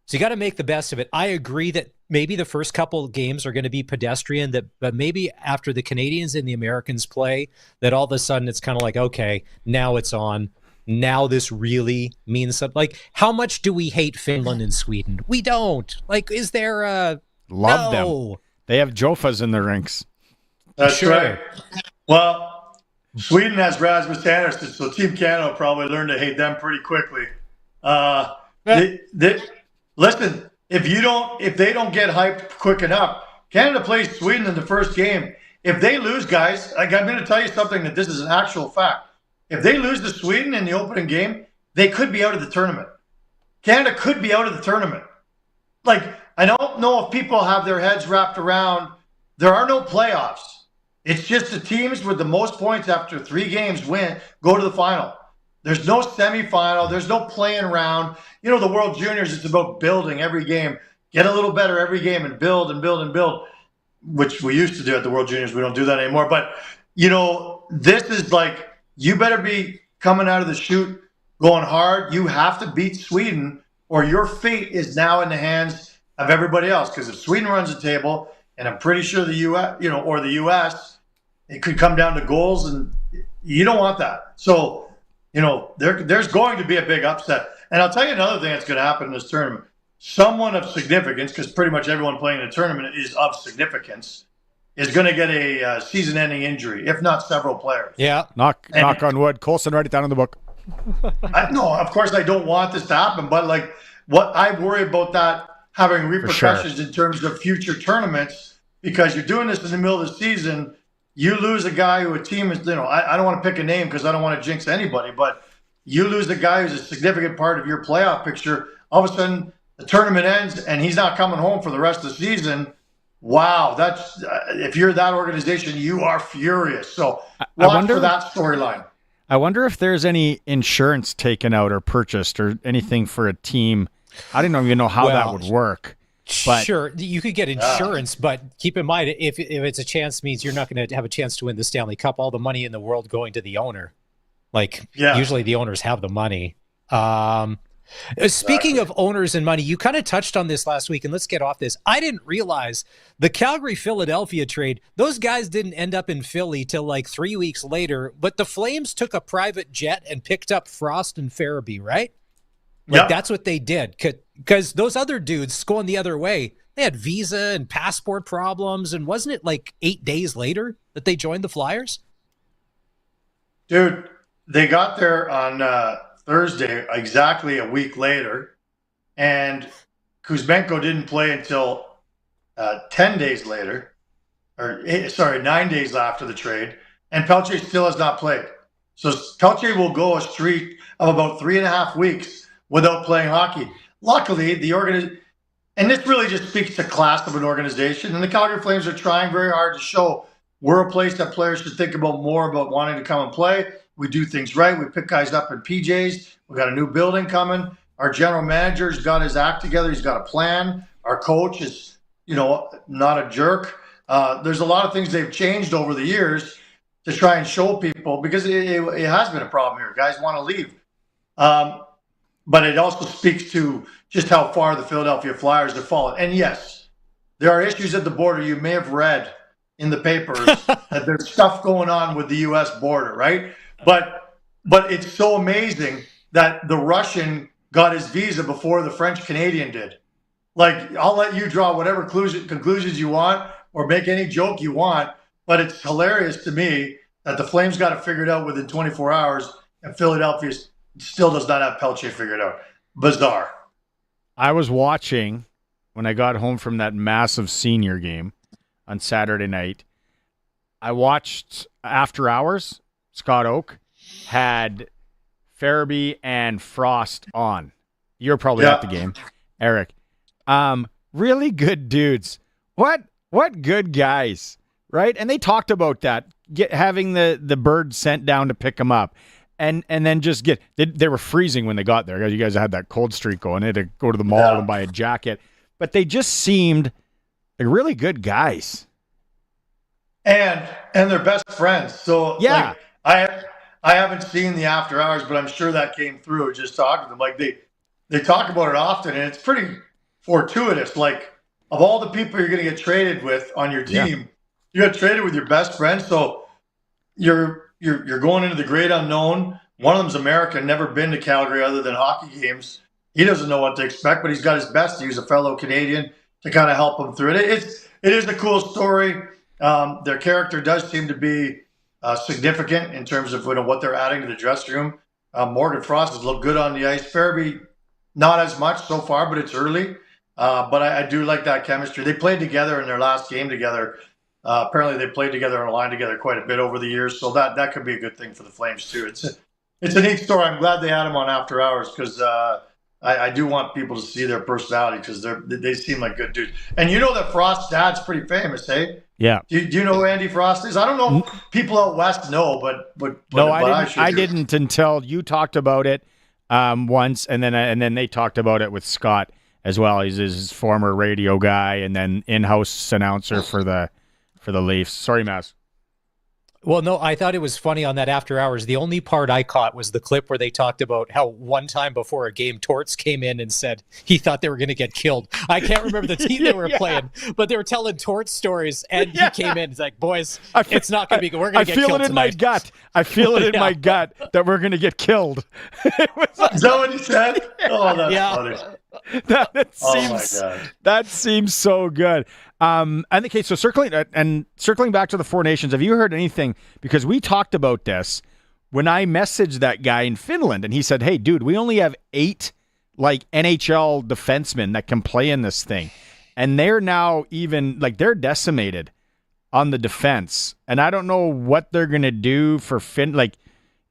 so you got to make the best of it. I agree that maybe the first couple of games are going to be pedestrian, but maybe after the Canadians and the Americans play, that all of a sudden it's kind of like, okay, now it's on. Now this really means something. Like, how much do we hate Finland and Sweden? We don't. Like, is there a... Love them. They have Jofas in their rinks. That's right. Well, Sweden has Rasmus Andersson, so Team Canada will probably learn to hate them pretty quickly. Listen, if they don't get hyped quick enough, Canada plays Sweden in the first game. If they lose, guys, I'm going to tell you something that this is an actual fact. If they lose to Sweden in the opening game, they could be out of the tournament. Canada could be out of the tournament. Like, I don't know if people have their heads wrapped around, there are no playoffs. It's just the teams with the most points after 3 games go to the final. There's no semifinal. There's no playing around. The World Juniors, it's about building every game. Get a little better every game and build and build and build, which we used to do at the World Juniors. We don't do that anymore. But, this is like, you better be coming out of the chute going hard. You have to beat Sweden or your fate is now in the hands of everybody else. Because if Sweden runs the table, and I'm pretty sure the U.S., or the U.S., it could come down to goals, and you don't want that. So, there's going to be a big upset. And I'll tell you another thing that's going to happen in this tournament. Someone of significance, because pretty much everyone playing in the tournament is of significance, is going to get a season-ending injury, if not several players. Yeah. Knock on wood. Colson, write it down in the book. No, of course I don't want this to happen, but what I worry about that having repercussions in terms of future tournaments, because you're doing this in the middle of the season, you lose a guy who a team is, I don't want to pick a name because I don't want to jinx anybody, but you lose a guy who's a significant part of your playoff picture. All of a sudden, the tournament ends and he's not coming home for the rest of the season. Wow, that's if you're that organization, you are furious. So watch for that storyline. I wonder if there's any insurance taken out or purchased or anything for a team. I don't even know how that would work. But, sure, you could get insurance, but keep in mind, if it's a chance, means you're not going to have a chance to win the Stanley Cup. All the money in the world going to the owner. Usually the owners have the money. Speaking of owners and money, you kind of touched on this last week, and let's get off this. I didn't realize the Calgary-Philadelphia trade, those guys didn't end up in Philly till 3 weeks later, but the Flames took a private jet and picked up Frost and Farabee, right? That's what they did, because those other dudes going the other way, they had visa and passport problems, and wasn't it 8 days later that they joined the Flyers? Dude, they got there on Thursday, exactly a week later, and Kuzmenko didn't play until 10 days later, 9 days after the trade, and Pelche still has not played. So Pelche will go a streak of about 3.5 weeks without playing hockey. Luckily, the organization, and this really just speaks to class of an organization, and the Calgary Flames are trying very hard to show we're a place that players should think about more about wanting to come and play. We do things right. We pick guys up in PJs. We got a new building coming. Our general manager's got his act together. He's got a plan. Our coach is, not a jerk. There's a lot of things they've changed over the years to try and show people, because it has been a problem here. Guys want to leave. But it also speaks to just how far the Philadelphia Flyers have fallen. And yes, there are issues at the border. You may have read in the papers that there's stuff going on with the U.S. border, right? But it's so amazing that the Russian got his visa before the French Canadian did. Like, I'll let you draw whatever conclusions you want or make any joke you want, but it's hilarious to me that the Flames got it figured out within 24 hours and Philadelphia still does not have Pelche figured out. Bizarre. I was watching when I got home from that massive senior game on Saturday night. I watched After Hours. Scott Oak had Farabee and Frost on. You're probably at the game, Eric. Really good dudes. What good guys, right? And they talked about that, having the bird sent down to pick them up. And then just they were freezing when they got there. You guys had that cold streak going. They had to go to the mall and buy a jacket. But they just seemed like really good guys. And they're best friends. So yeah, like, I haven't seen the After Hours, but I'm sure that came through just talking to them. Like they talk about it often, and it's pretty fortuitous. Like, of all the people you're going to get traded with on your team, you got traded with your best friend. So you're going into the great unknown. One of them's American, never been to Calgary other than hockey games. He doesn't know what to expect, but he's got his best to use a fellow Canadian to kind of help him through it. It is a cool story. Their character does seem to be significant in terms of what they're adding to the dressing room. Morgan Frost has looked good on the ice. Farabee, not as much so far, but it's early. But I do like that chemistry. They played together in their last game together. Apparently they played together on a line together quite a bit over the years, so that could be a good thing for the Flames too. It's a neat story. I'm glad they had him on After Hours because I do want people to see their personality because they seem like good dudes. And you know that Frost's dad's pretty famous, hey? Yeah. Do you know who Andy Frost is? I don't know if people out west know, but no, I didn't until you talked about it once, and then they talked about it with Scott as well. He's his former radio guy and then in-house announcer for the Leafs. Sorry, Mass. Well, no, I thought it was funny on that After Hours. The only part I caught was the clip where they talked about how one time before a game, Torts came in and said he thought they were going to get killed. I can't remember the team they were playing, but they were telling Torts stories, and he came in. He's like, boys, it's not going to be good. We're going to get killed tonight. I feel it in my gut that we're going to get killed. Is that what he said? Oh, that's funny. That seems so good. And okay, so circling back to the Four Nations, have you heard anything? Because we talked about this when I messaged that guy in Finland, and he said, "Hey, dude, we only have 8 like NHL defensemen that can play in this thing, and they're now even like they're decimated on the defense, and I don't know what they're gonna do for Fin. Like,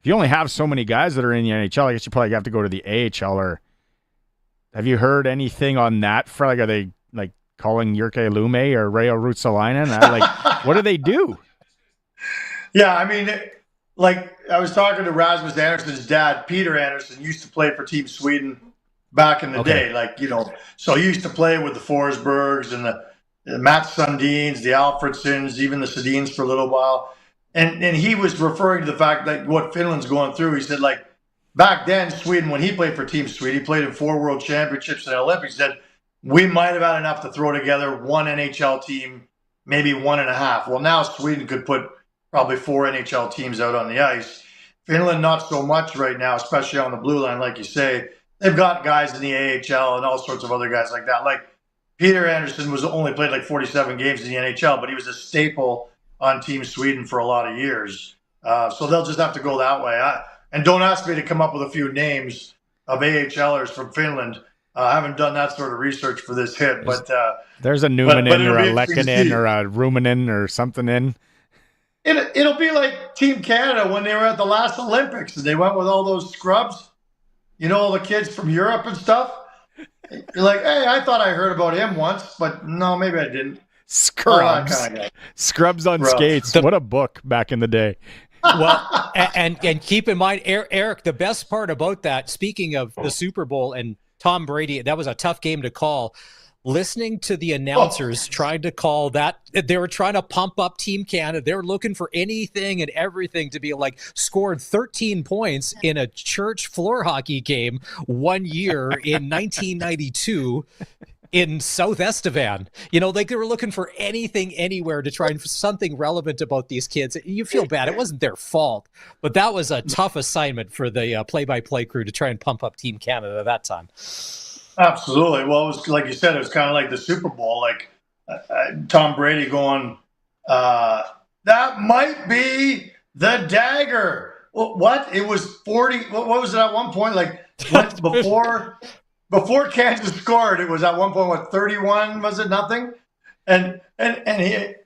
if you only have so many guys that are in the NHL, I guess you probably have to go to the AHL. Or have you heard anything on that? For like, are they like calling Jyrki Lume or Reijo Ruotsalainen? Like, what do they do? Yeah, I mean, like I was talking to Rasmus Andersson's dad, Peter Andersson, used to play for Team Sweden back in the day. Like, so he used to play with the Forsbergs and the Mats Sundins, the Alfredsons, even the Sedins for a little while. And he was referring to the fact that what Finland's going through. He said, like, back then, Sweden, when he played for Team Sweden, he played in 4 World Championships and Olympics, said, we might have had enough to throw together 1 NHL team, maybe 1.5. Well, now Sweden could put probably 4 NHL teams out on the ice. Finland, not so much right now, especially on the blue line, like you say. They've got guys in the AHL and all sorts of other guys like that. Like Peter Andersson was only played like 47 games in the NHL, but he was a staple on Team Sweden for a lot of years. So they'll just have to go that way. And don't ask me to come up with a few names of AHLers from Finland. I haven't done that sort of research for this hit, but there's a Numanen or a Lehkonen or a Rumanen or something in. It'll be like Team Canada when they were at the last Olympics and they went with all those scrubs. All the kids from Europe and stuff. You're like, hey, I thought I heard about him once, but no, maybe I didn't. Scrubs. Scrubs on skates. What a book back in the day. Well, and keep in mind, Eric, the best part about that, speaking of the Super Bowl and Tom Brady, that was a tough game to call. listening to the announcers trying to call that. They were trying to pump up Team Canada. They were looking for anything and everything to be like scored 13 points in a church floor hockey game one year in 1992 in South Estevan. Like they were looking for anything anywhere to try and something relevant about these kids. You feel bad. It wasn't their fault, but that was a tough assignment for the play-by-play crew to try and pump up Team Canada that time. Absolutely. Well, it was like you said, it was kind of like the Super Bowl, like Tom Brady going, that might be the dagger. What? It was 40. What was it at one point? Like before Kansas scored, it was at one point, what, 31, was it, nothing? And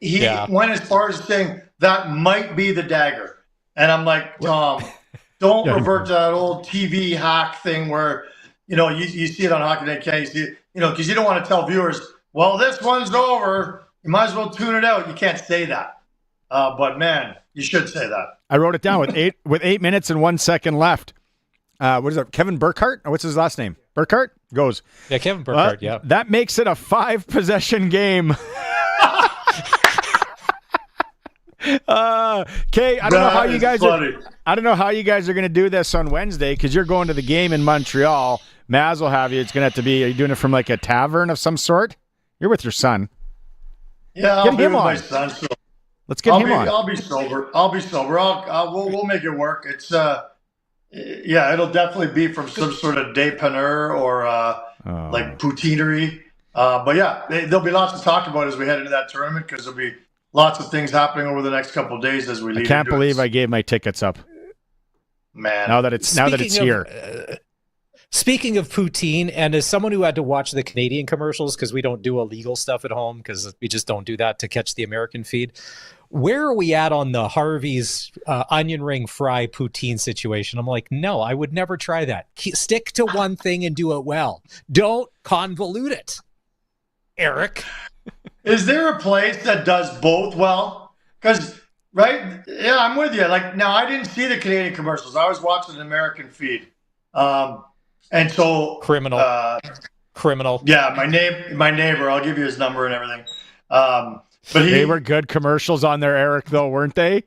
he went as far as saying that might be the dagger. And I'm like, Tom, don't revert to that old TV hack thing where, you see it on Hockey Night Canada, you see it, because you don't want to tell viewers, well, this one's over. You might as well tune it out. You can't say that. But, man, you should say that. I wrote it down with 8 minutes and 1 second left. What is that? Kevin Burkhardt? What's his last name? Burkhardt goes. Yeah, Kevin Burkhardt, yeah. That makes it a 5-possession game. Kay, I don't know how you guys are going to do this on Wednesday because you're going to the game in Montreal. Maz will have you. It's going to have to be. Are you doing it from like a tavern of some sort? You're with your son. Yeah, I'll be with my son. So let's get him on. I'll be sober. We'll make it work. It's it'll definitely be from some sort of dépanneur or like poutineery. But yeah, there'll be lots to talk about as we head into that tournament because there'll be lots of things happening over the next couple of days as we lead. I can't believe I gave my tickets up. Man, now that it's here. Speaking of poutine, and as someone who had to watch the Canadian commercials because we don't do illegal stuff at home because we just don't do that to catch the American feed, where are we at on the Harvey's onion ring fry poutine situation? I'm like, no, I would never try that. Stick to one thing and do it well. Don't convolute it, Eric. Is there a place that does both well? Because, right? Yeah, I'm with you. Like, now, I didn't see the Canadian commercials. I was watching the American feed. And so... Criminal. Yeah, my neighbor. I'll give you his number and everything. But they were good commercials on there, Eric, though, weren't they?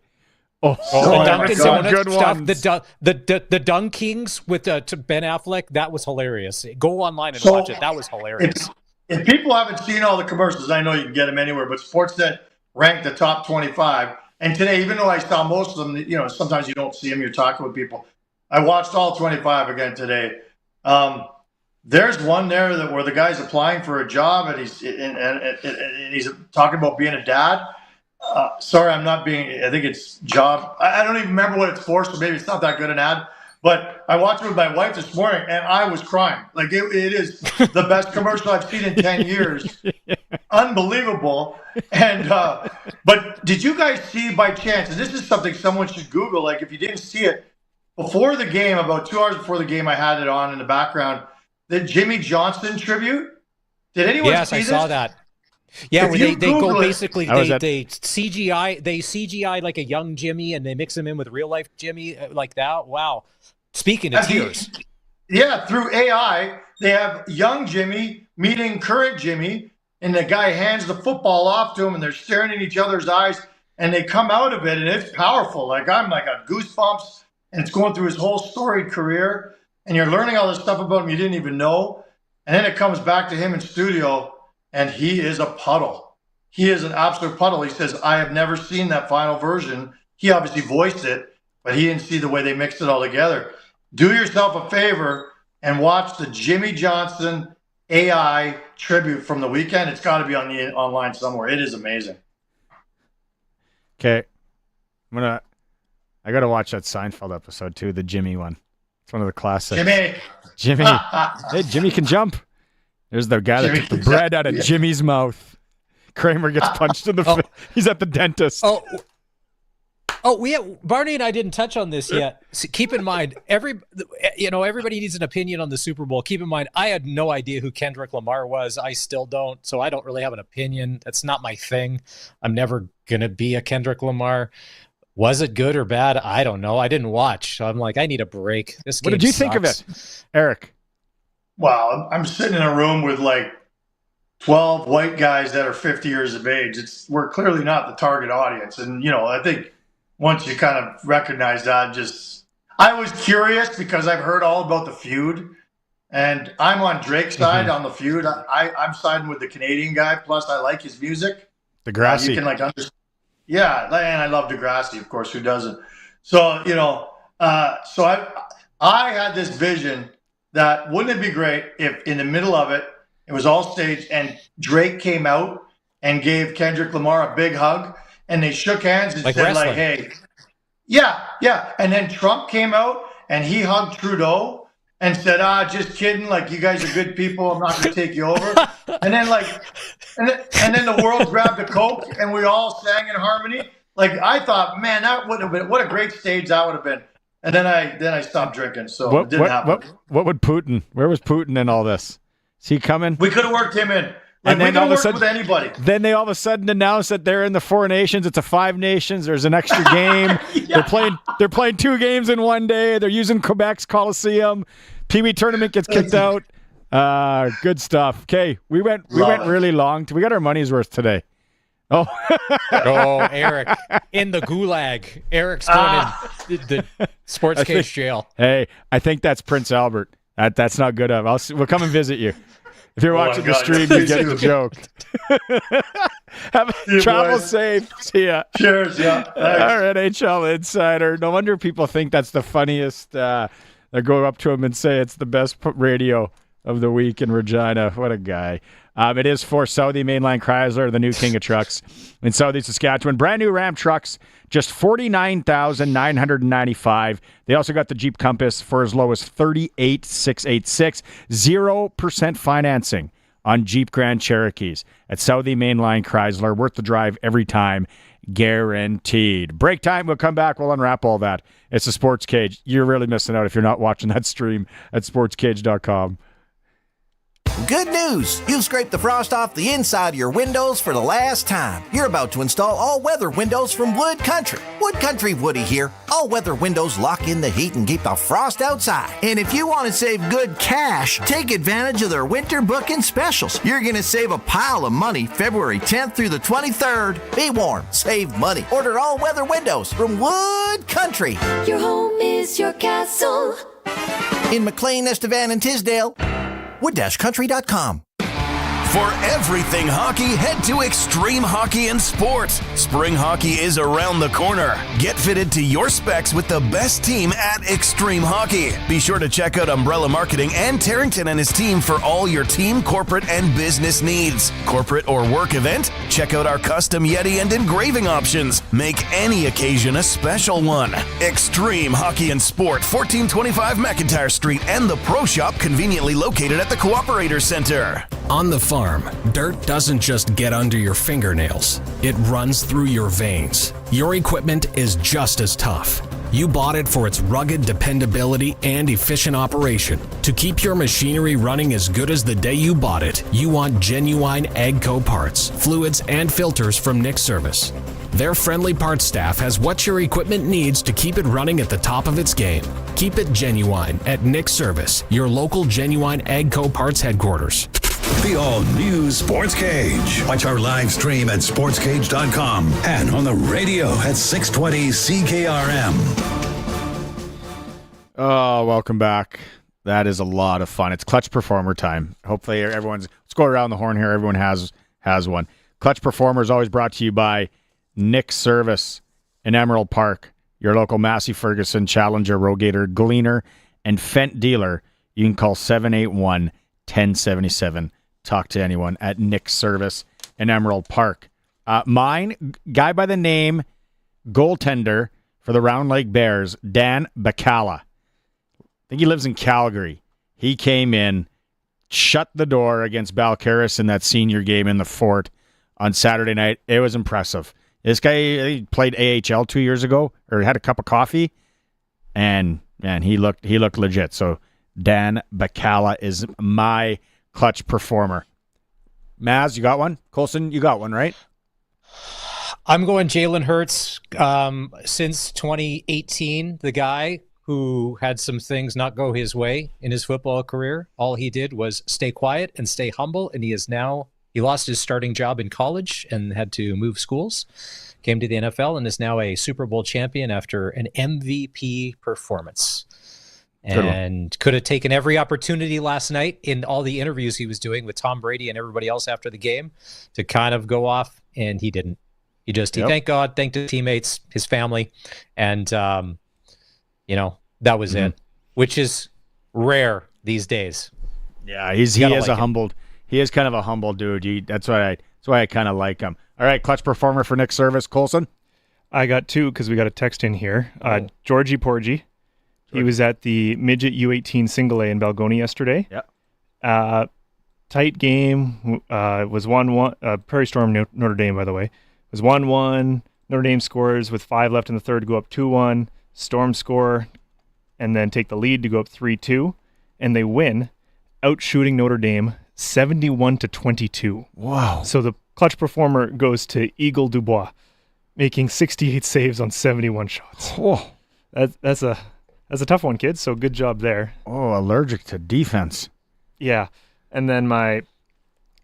The Dunkin' Donuts stuff, the Dunkings with Ben Affleck, that was hilarious. Go online and watch it. That was hilarious. If people haven't seen all the commercials, I know you can get them anywhere, but Sportsnet ranked the top 25. And today, even though I saw most of them, sometimes you don't see them, you're talking with people. I watched all 25 again today. There's one there where the guy's applying for a job and he's talking about being a dad. Sorry, I think it's job. I don't even remember what it's for, so maybe it's not that good an ad. But I watched it with my wife this morning, and I was crying. Like, it is the best commercial I've seen in 10 years. Unbelievable. And but did you guys see by chance, and this is something someone should Google, like if you didn't see it, before the game, about 2 hours before the game, I had it on in the background, the Jimmy Johnson tribute. Did anyone see this? Yes, I saw that. Yeah, where they go basically, they CGI like a young Jimmy, and they mix him in with real life Jimmy like that. Wow. Speaking of tears. Yeah, through AI, they have young Jimmy meeting current Jimmy, and the guy hands the football off to him, and they're staring in each other's eyes, and they come out of it, and it's powerful. Like, I'm like got goosebumps, and it's going through his whole storied career, and you're learning all this stuff about him you didn't even know, and then it comes back to him in studio, and he is a puddle. He is an absolute puddle. He says, I have never seen that final version. He obviously voiced it, but he didn't see the way they mixed it all together. Do yourself a favor and watch the Jimmy Johnson AI tribute from the weekend. It's got to be online somewhere. It is amazing. Okay. I got to watch that Seinfeld episode too, the Jimmy one. It's one of the classics. Jimmy. Hey, Jimmy can jump. There's the guy that took the bread out of Jimmy's mouth. Kramer gets punched in the face. He's at the dentist. Barney and I didn't touch on this yet. So keep in mind, everybody needs an opinion on the Super Bowl. Keep in mind, I had no idea who Kendrick Lamar was. I still don't, so I don't really have an opinion. That's not my thing. I'm never going to be a Kendrick Lamar. Was it good or bad? I don't know. I didn't watch. So I'm like, I need a break. This game What did you sucks. think of it, Eric? Wow, I'm sitting in a room with like 12 white guys that are 50 years of age. We're clearly not the target audience. And, I think once you kind of recognize that, I was curious because I've heard all about the feud. And I'm on Drake's side on the feud. I'm siding with the Canadian guy. Plus, I like his music. Degrassi. You can understand. Yeah, and I love Degrassi, of course. Who doesn't? So I had this vision that wouldn't it be great if in the middle of it was all staged and Drake came out and gave Kendrick Lamar a big hug and they shook hands and said like, hey, yeah. And then Trump came out and he hugged Trudeau and said, just kidding. Like, you guys are good people. I'm not going to take you over. And then and then the world grabbed a Coke and we all sang in harmony. Like, I thought, man, that would have been, what a great stage that would have been. And then I stopped drinking. So it didn't happen. What would Putin, where was Putin in all this? Is he coming? We could have worked him in. And then we could have worked with anybody. Then they all of a sudden announced that they're in the 4 nations. It's a 5 nations. There's an extra game. They're playing 2 games in one day. They're using Quebec's Coliseum. Pee Wee tournament gets kicked out. Good stuff. Okay, we went really long. We got our money's worth today. Oh, Eric in the gulag. Eric's going in the Sportscage jail. Hey, I think that's Prince Albert. That's not good of. We'll come and visit you. If you're watching the stream, you get the joke. Travel safe. See ya. Cheers. Yeah. Our NHL insider. No wonder people think that's the funniest. They go up to him and say it's the best radio of the week in Regina. What a guy. It is for Southie Mainline Chrysler, the new king of trucks in Southie Saskatchewan. Brand new Ram trucks, just $49,995. They also got the Jeep Compass for as low as $38,686. 0% financing on Jeep Grand Cherokees at Southie Mainline Chrysler. Worth the drive every time, guaranteed. Break time. We'll come back. We'll unwrap all that. It's the Sports Cage. You're really missing out if you're not watching that stream at sportscage.com. Good news! You've scraped the frost off the inside of your windows for the last time. You're about to install all-weather windows from Wood Country. Wood Country Woody here. All-weather windows lock in the heat and keep the frost outside. And if you want to save good cash, take advantage of their winter booking specials. You're going to save a pile of money February 10th through the 23rd. Be warm, save money. Order all-weather windows from Wood Country. Your home is your castle. In McLean, Estevan, and Tisdale, wood-country.com. For everything hockey, head to Extreme Hockey and Sports. Spring hockey is around the corner. Get fitted to your specs with the best team at Extreme Hockey. Be sure to check out Umbrella Marketing and Tarrington and his team for all your team, corporate, and business needs. Corporate or work event? Check out our custom Yeti and engraving options. Make any occasion a special one. Extreme Hockey and Sport, 1425 McIntyre Street, and the Pro Shop conveniently located at the Cooperator Center. On the farm, dirt doesn't just get under your fingernails, it runs through your veins. Your equipment is just as tough. You bought it for its rugged dependability and efficient operation. To keep your machinery running as good as the day you bought it, you want genuine AGCO parts, fluids, and filters from Nick Service. Their friendly parts staff has what your equipment needs to keep it running at the top of its game. Keep it genuine at Nick Service, your local genuine AGCO parts headquarters. The all-new Sports Cage. Watch our live stream at sportscage.com and on the radio at 620 CKRM. Oh, welcome back. That is a lot of fun. It's Clutch Performer time. Hopefully let's go around the horn here. Everyone has one. Clutch Performer is always brought to you by Nick Service in Emerald Park, your local Massey Ferguson, Challenger, Rogator, Gleaner, and Fent dealer. You can call 781-1077. Talk to anyone at Nick Service in Emerald Park. Mine, guy by the name, goaltender for the Round Lake Bears, Dan Bacala. I think he lives in Calgary. He came in, shut the door against Balcarres in that senior game in the Fort on Saturday night. It was impressive. This guy, he played AHL 2 years ago, or had a cup of coffee, and man, he looked legit. So Dan Bacala is my Clutch Performer. Maz, you got one? Colson, you got one, right? I'm going Jalen Hurts. Since 2018, the guy who had some things not go his way in his football career, all he did was stay quiet and stay humble, and he He lost his starting job in college and had to move schools, came to the NFL, and is now a Super Bowl champion after an MVP performance. And could have taken every opportunity last night in all the interviews he was doing with Tom Brady and everybody else after the game to kind of go off, and he didn't. He thanked God, thanked his teammates, his family, and that was it, which is rare these days. Yeah, he is kind of a humble dude. That's why I kind of like him. All right, clutch performer for Nick Service, Colson. I got two because we got a text in here. Georgie Porgy. He was at the midget U18 single A in Balgonie yesterday. Yep. Tight game. Was 1-1. Prairie Storm Notre Dame, by the way. It was 1-1. Notre Dame scores with 5 left in the third, go up 2-1. Storm score, and then take the lead to go up 3-2. And they win, outshooting Notre Dame 71-22. Wow. So the clutch performer goes to Eagle Dubois, making 68 saves on 71 shots. Whoa. That's a tough one, kids, so good job there. Oh, allergic to defense. Yeah. And then my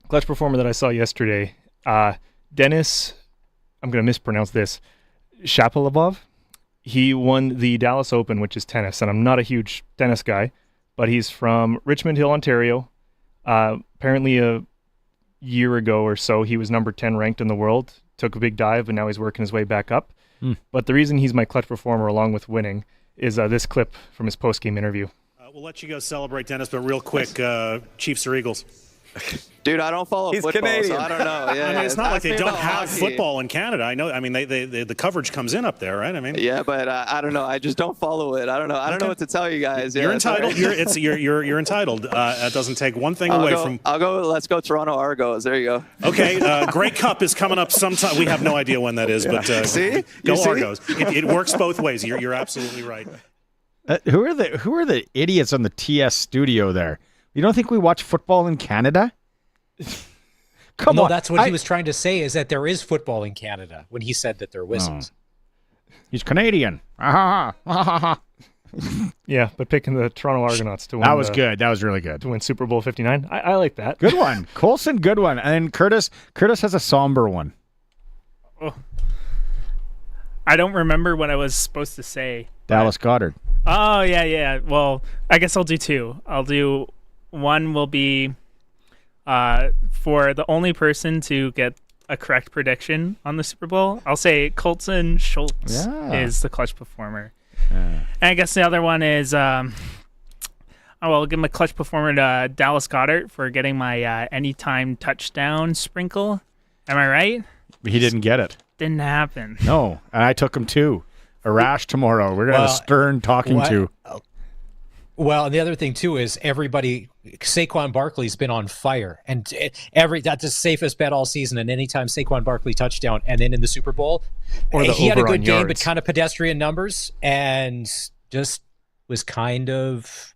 clutch performer that I saw yesterday, Dennis, I'm going to mispronounce this, Shapovalov. He won the Dallas Open, which is tennis, and I'm not a huge tennis guy, but he's from Richmond Hill, Ontario. Apparently a year ago or so, he was number 10 ranked in the world, took a big dive, and now he's working his way back up. But the reason he's my clutch performer along with winning is this clip from his post-game interview. We'll let you go celebrate, Dennis, but real quick, Chiefs or Eagles? Dude, I don't follow football, Canadian. so I don't know. Yeah, I mean, it's not like they don't have hockey. football in Canada. I know. I mean, the coverage comes in up there, right? I mean, yeah, but I don't know. I just don't follow it. I don't know. I don't know what to tell you guys. You're Yeah, entitled. sorry. You're entitled. That doesn't take one thing away from. I'll go. Let's go Toronto Argos. There you go. Okay, Grey Cup is coming up sometime. We have no idea when that is, but See? Go You see? Argos. It works both ways. You're absolutely right. Who are the idiots on the TS studio there? You don't think we watch football in Canada? Come on. That's what he was trying to say, is that there is football in Canada when he said that there are whistles. He's Canadian. Yeah, but picking the Toronto Argonauts to win. That was good. That was really good. To win Super Bowl 59. I like that. Good one. Colson, good one. And Curtis has a somber one. Oh. I don't remember what I was supposed to say. Dallas Goedert. Oh, yeah. Well, I guess I'll do two. I'll do one will be for the only person to get a correct prediction on the Super Bowl. I'll say Colson Schultz is the clutch performer. And I guess the other one is I'll give him a clutch performer to Dallas Goedert for getting my anytime touchdown sprinkle. Am I right? He didn't get it. Didn't happen. No, and I took him too. Arash tomorrow. We're going to have a stern talking to. Well, and the other thing too is Saquon Barkley's been on fire, and that's the safest bet all season. And anytime Saquon Barkley touchdown, and then in the Super Bowl, he had a good game, but kind of pedestrian numbers, and just was kind of,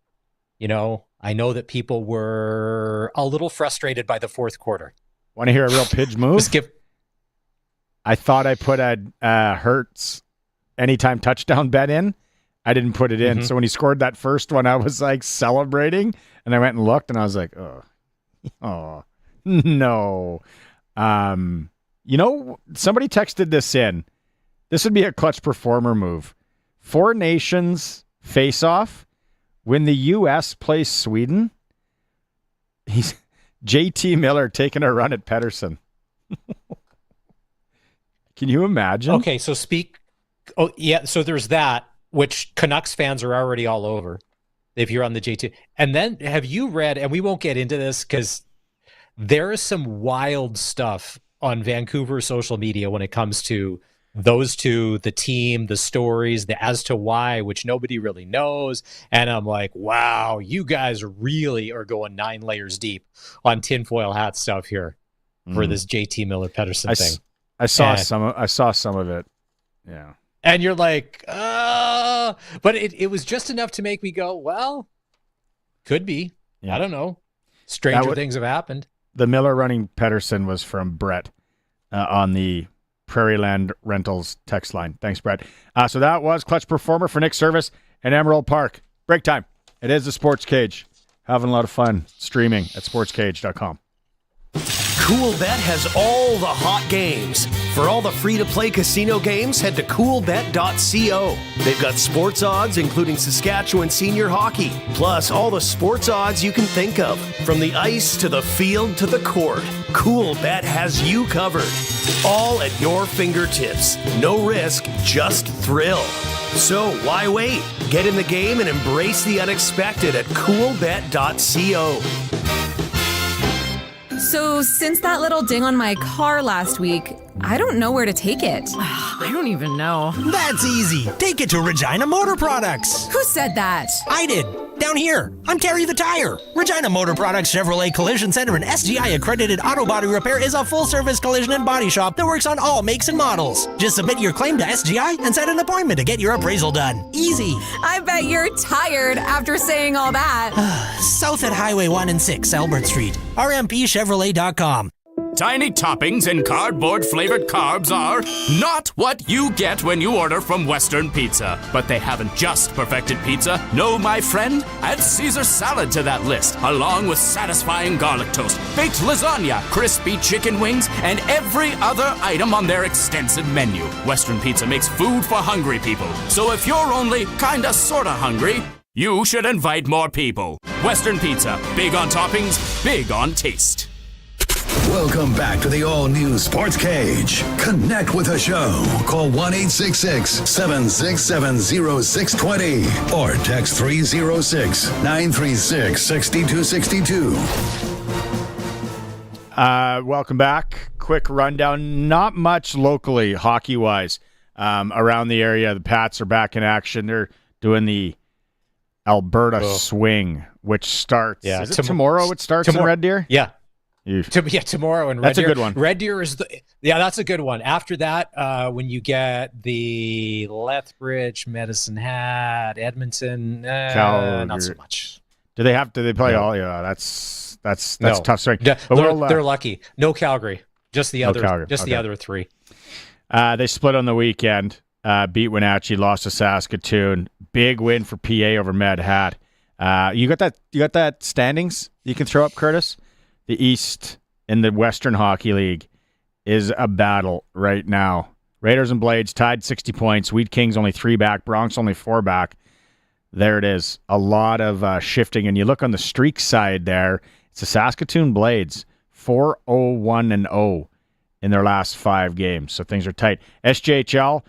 I know that people were a little frustrated by the fourth quarter. Want to hear a real Pidge move? I thought I put a Hurts anytime touchdown bet in. I didn't put it in. So when he scored that first one, I was like celebrating, and I went and looked, and I was like, oh, no. Somebody texted this in. This would be a clutch performer move. 4 nations face off when the U.S. plays Sweden. He's JT Miller taking a run at Pedersen. Can you imagine? Okay, so so there's that, which Canucks fans are already all over if you're on the JT. And then have you read, and we won't get into this because there is some wild stuff on Vancouver social media when it comes to those two, the team, the stories, the as to why, which nobody really knows. And I'm like, wow, you guys really are going 9 layers deep on tinfoil hat stuff here for this JT Miller Pedersen thing. I saw some of it. Yeah. And you're like, but it was just enough to make me go, well, could be. Yeah. I don't know. Stranger things have happened. The Miller running Pedersen was from Brett on the Prairieland Rentals text line. Thanks, Brett. So that was Clutch Performer for Nick Service and Emerald Park. Break time. It is the Sports Cage. Having a lot of fun streaming at sportscage.com. CoolBet has all the hot games. For all the free-to-play casino games, head to coolbet.co. They've got sports odds, including Saskatchewan senior hockey, plus all the sports odds you can think of. From the ice to the field to the court, CoolBet has you covered. All at your fingertips. No risk, just thrill. So why wait? Get in the game and embrace the unexpected at coolbet.co. So, since that little ding on my car last week, I don't know where to take it. I don't even know. That's easy. Take it to Regina Motor Products. Who said that? I did. Down here. I'm Terry the Tire. Regina Motor Products Chevrolet Collision Center and SGI accredited auto body repair is a full-service collision and body shop that works on all makes and models. Just submit your claim to SGI and set an appointment to get your appraisal done. Easy. I bet you're tired after saying all that. South at Highway 1 and 6, Albert Street. RMPChevrolet.com. Tiny toppings and cardboard-flavored carbs are not what you get when you order from Western Pizza. But they haven't just perfected pizza. No, my friend, add Caesar salad to that list, along with satisfying garlic toast, baked lasagna, crispy chicken wings, and every other item on their extensive menu. Western Pizza makes food for hungry people. So if you're only kinda sorta hungry, you should invite more people. Western Pizza, big on toppings, big on taste. Welcome back to the all-new Sports Cage. Connect with the show. Call 1-866-767-0620 or text 306-936-6262. Welcome back. Quick rundown. Not much locally, hockey-wise, around the area. The Pats are back in action. They're doing the Alberta Swing, which starts. Yeah, is it tomorrow? It starts in Red Deer. Yeah. Tomorrow in Red Deer. That's a good one. Red Deer is that's a good one. After that, when you get the Lethbridge, Medicine Hat, Edmonton, not so much. Do they play all? Yeah, that's tough string. But they're lucky. No Calgary. Just the other. The other three. They split on the weekend. Beat Wenatchee, lost to Saskatoon. Big win for PA over Med Hat. You got that standings you can throw up, Curtis? The East in the Western Hockey League is a battle right now. Raiders and Blades tied 60 points. Wheat Kings only 3 back. Bronx only 4 back. There it is. A lot of shifting. And you look on the streak side there, it's the Saskatoon Blades, 4-0-1-0 in their last 5 games. So things are tight. SJHL,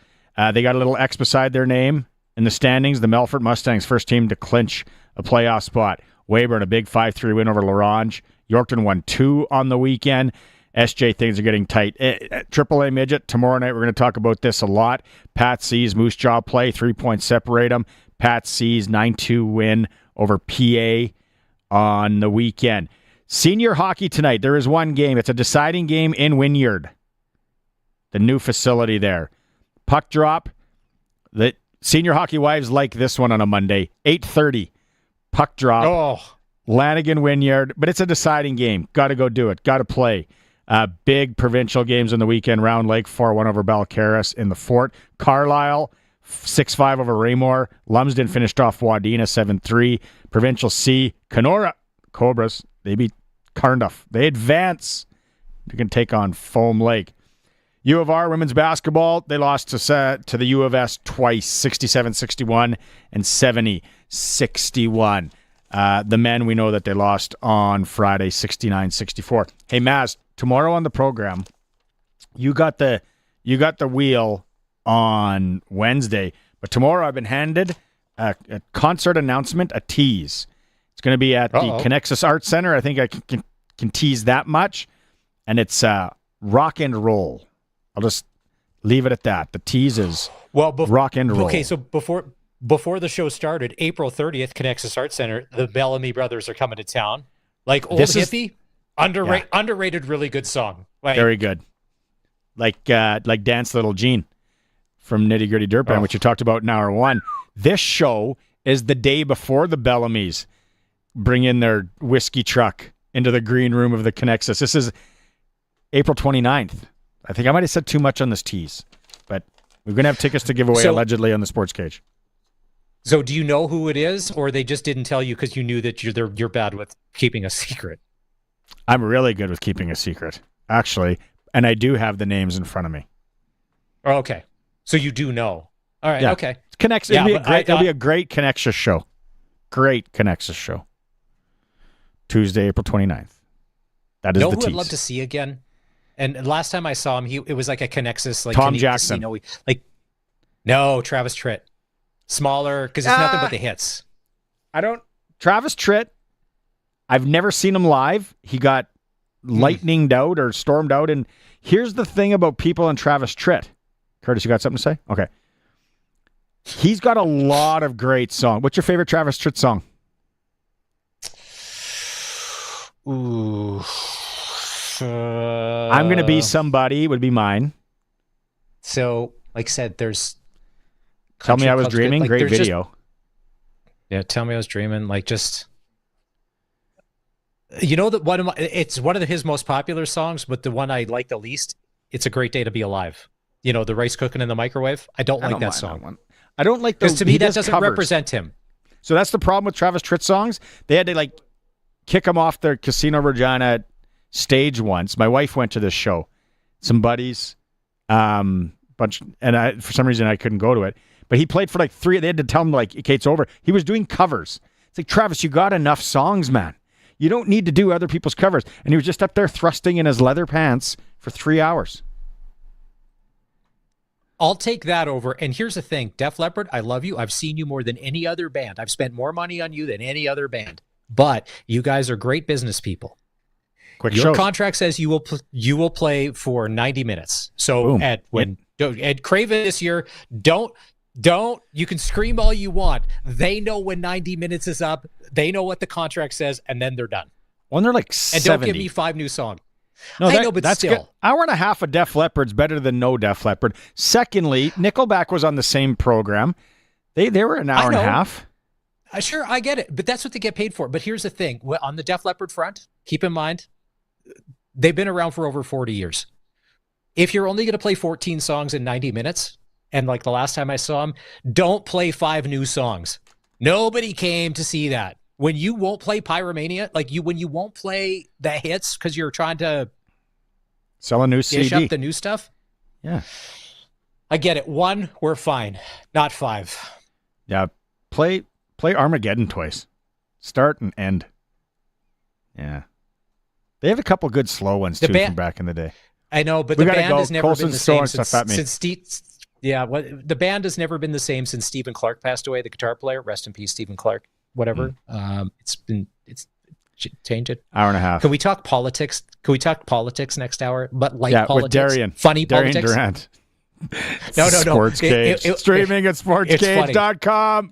they got a little X beside their name in the standings. The Melfort Mustangs, first team to clinch a playoff spot. Weyburn, a big 5-3 win over LaRange. Yorkton won 2 on the weekend. SJ, things are getting tight. AAA Midget, tomorrow night we're going to talk about this a lot. Pat C's Moose Jaw play, 3 points separate them. Pat C's 9-2 win over PA on the weekend. Senior hockey tonight, there is one game. It's a deciding game in Wynyard, the new facility there. Puck drop. The senior hockey wives like this one on a Monday. 8:30, puck drop. Oh. Lanigan Wynyard, but it's a deciding game. Got to go do it. Got to play. Big provincial games on the weekend. Round Lake 4-1 over Balcarres in the Fort. Carlisle 6-5 over Raymore. Lumsden finished off Wadena 7-3. Provincial C, Kenora Cobras, they beat Carnduff. They advance. They can take on Foam Lake. U of R women's basketball, they lost to the U of S twice, 67-61 and 70-61. The men, we know that they lost on Friday, 69-64. Hey, Maz, tomorrow on the program, you got the wheel on Wednesday, but tomorrow I've been handed a concert announcement, a tease. It's going to be at the Connexus Arts Center. I think I can tease that much, and it's rock and roll. I'll just leave it at that. The tease is rock and roll. Okay, so before the show started, April 30th, Connexus Arts Center, the Bellamy Brothers are coming to town. Like Old Hippie, underrated, really good song. Very good. Like Dance Little Jean from Nitty Gritty Dirt Band, which you talked about in hour 1. This show is the day before the Bellamys bring in their whiskey truck into the green room of the Connexus. This is April 29th. I think I might have said too much on this tease, but we're going to have tickets to give away allegedly on the Sports Cage. So do you know who it is, or they just didn't tell you because you knew that you're bad with keeping a secret? I'm really good with keeping a secret, actually, and I do have the names in front of me. Oh, okay. So you do know. All right, okay. It'll be a great Connexus show. Great Connexus show. Tuesday, April 29th. That is the tease. I'd love to see again? And last time I saw him, it was like a Connexus, like Tom Jackson. No, Travis Tritt. Smaller, because it's nothing but the hits. Travis Tritt, I've never seen him live. He got lightninged out or stormed out. And here's the thing about people in Travis Tritt. Curtis, you got something to say? Okay. He's got a lot of great songs. What's your favorite Travis Tritt song? Ooh. I'm Gonna Be Somebody would be mine. So, like I said, there's Tell Me I Was Dreaming, great video. Tell Me I Was Dreaming, you know that it's one of his most popular songs, but the one I like the least, It's a Great Day to Be Alive. You know, the rice cooking in the microwave. I don't like that song. That one. I don't like because to me that doesn't represent him. So that's the problem with Travis Tritt songs. They had to kick him off their Casino Regina stage once. My wife went to this show, some buddies, and for some reason I couldn't go to it. But he played for 3. They had to tell him okay, it's over. He was doing covers. It's like, Travis, you got enough songs, man. You don't need to do other people's covers. And he was just up there thrusting in his leather pants for 3 hours. I'll take that over. And here's the thing, Def Leppard, I love you. I've seen you more than any other band. I've spent more money on you than any other band. But you guys are great business people. Quick Your shows. contract says you will play for 90 minutes. So Boom. at Craven this year, don't. You can scream all you want. They know when 90 minutes is up. They know what the contract says, and then they're done. When they're 70. And don't give me 5 new songs. No, I know, but that's still. Good. Hour and a half of Def Leppard's better than no Def Leppard. Secondly, Nickelback was on the same program. They were an hour and a half. Sure, I get it, but that's what they get paid for. But here's the thing. On the Def Leppard front, keep in mind, they've been around for over 40 years. If you're only going to play 14 songs in 90 minutes, and the last time I saw them, don't play 5 new songs. Nobody came to see that. When you won't play Pyromania, when you won't play the hits because you're trying to sell a new dish CD, up the new stuff. Yeah, I get it. 1, we're fine. Not 5. Yeah, play Armageddon twice, start and end. Yeah, they have a couple good slow ones too from back in the day. I know, but the band has never been the same since Steve. Yeah, the band has never been the same since Stephen Clark passed away, the guitar player. Rest in peace, Stephen Clark. Whatever. It's change it. Hour and a half. Can we talk politics? Can we talk politics next hour? But politics, with Darian. Funny Darian politics. Durant. No. Sportscage. Streaming at sportscage.com.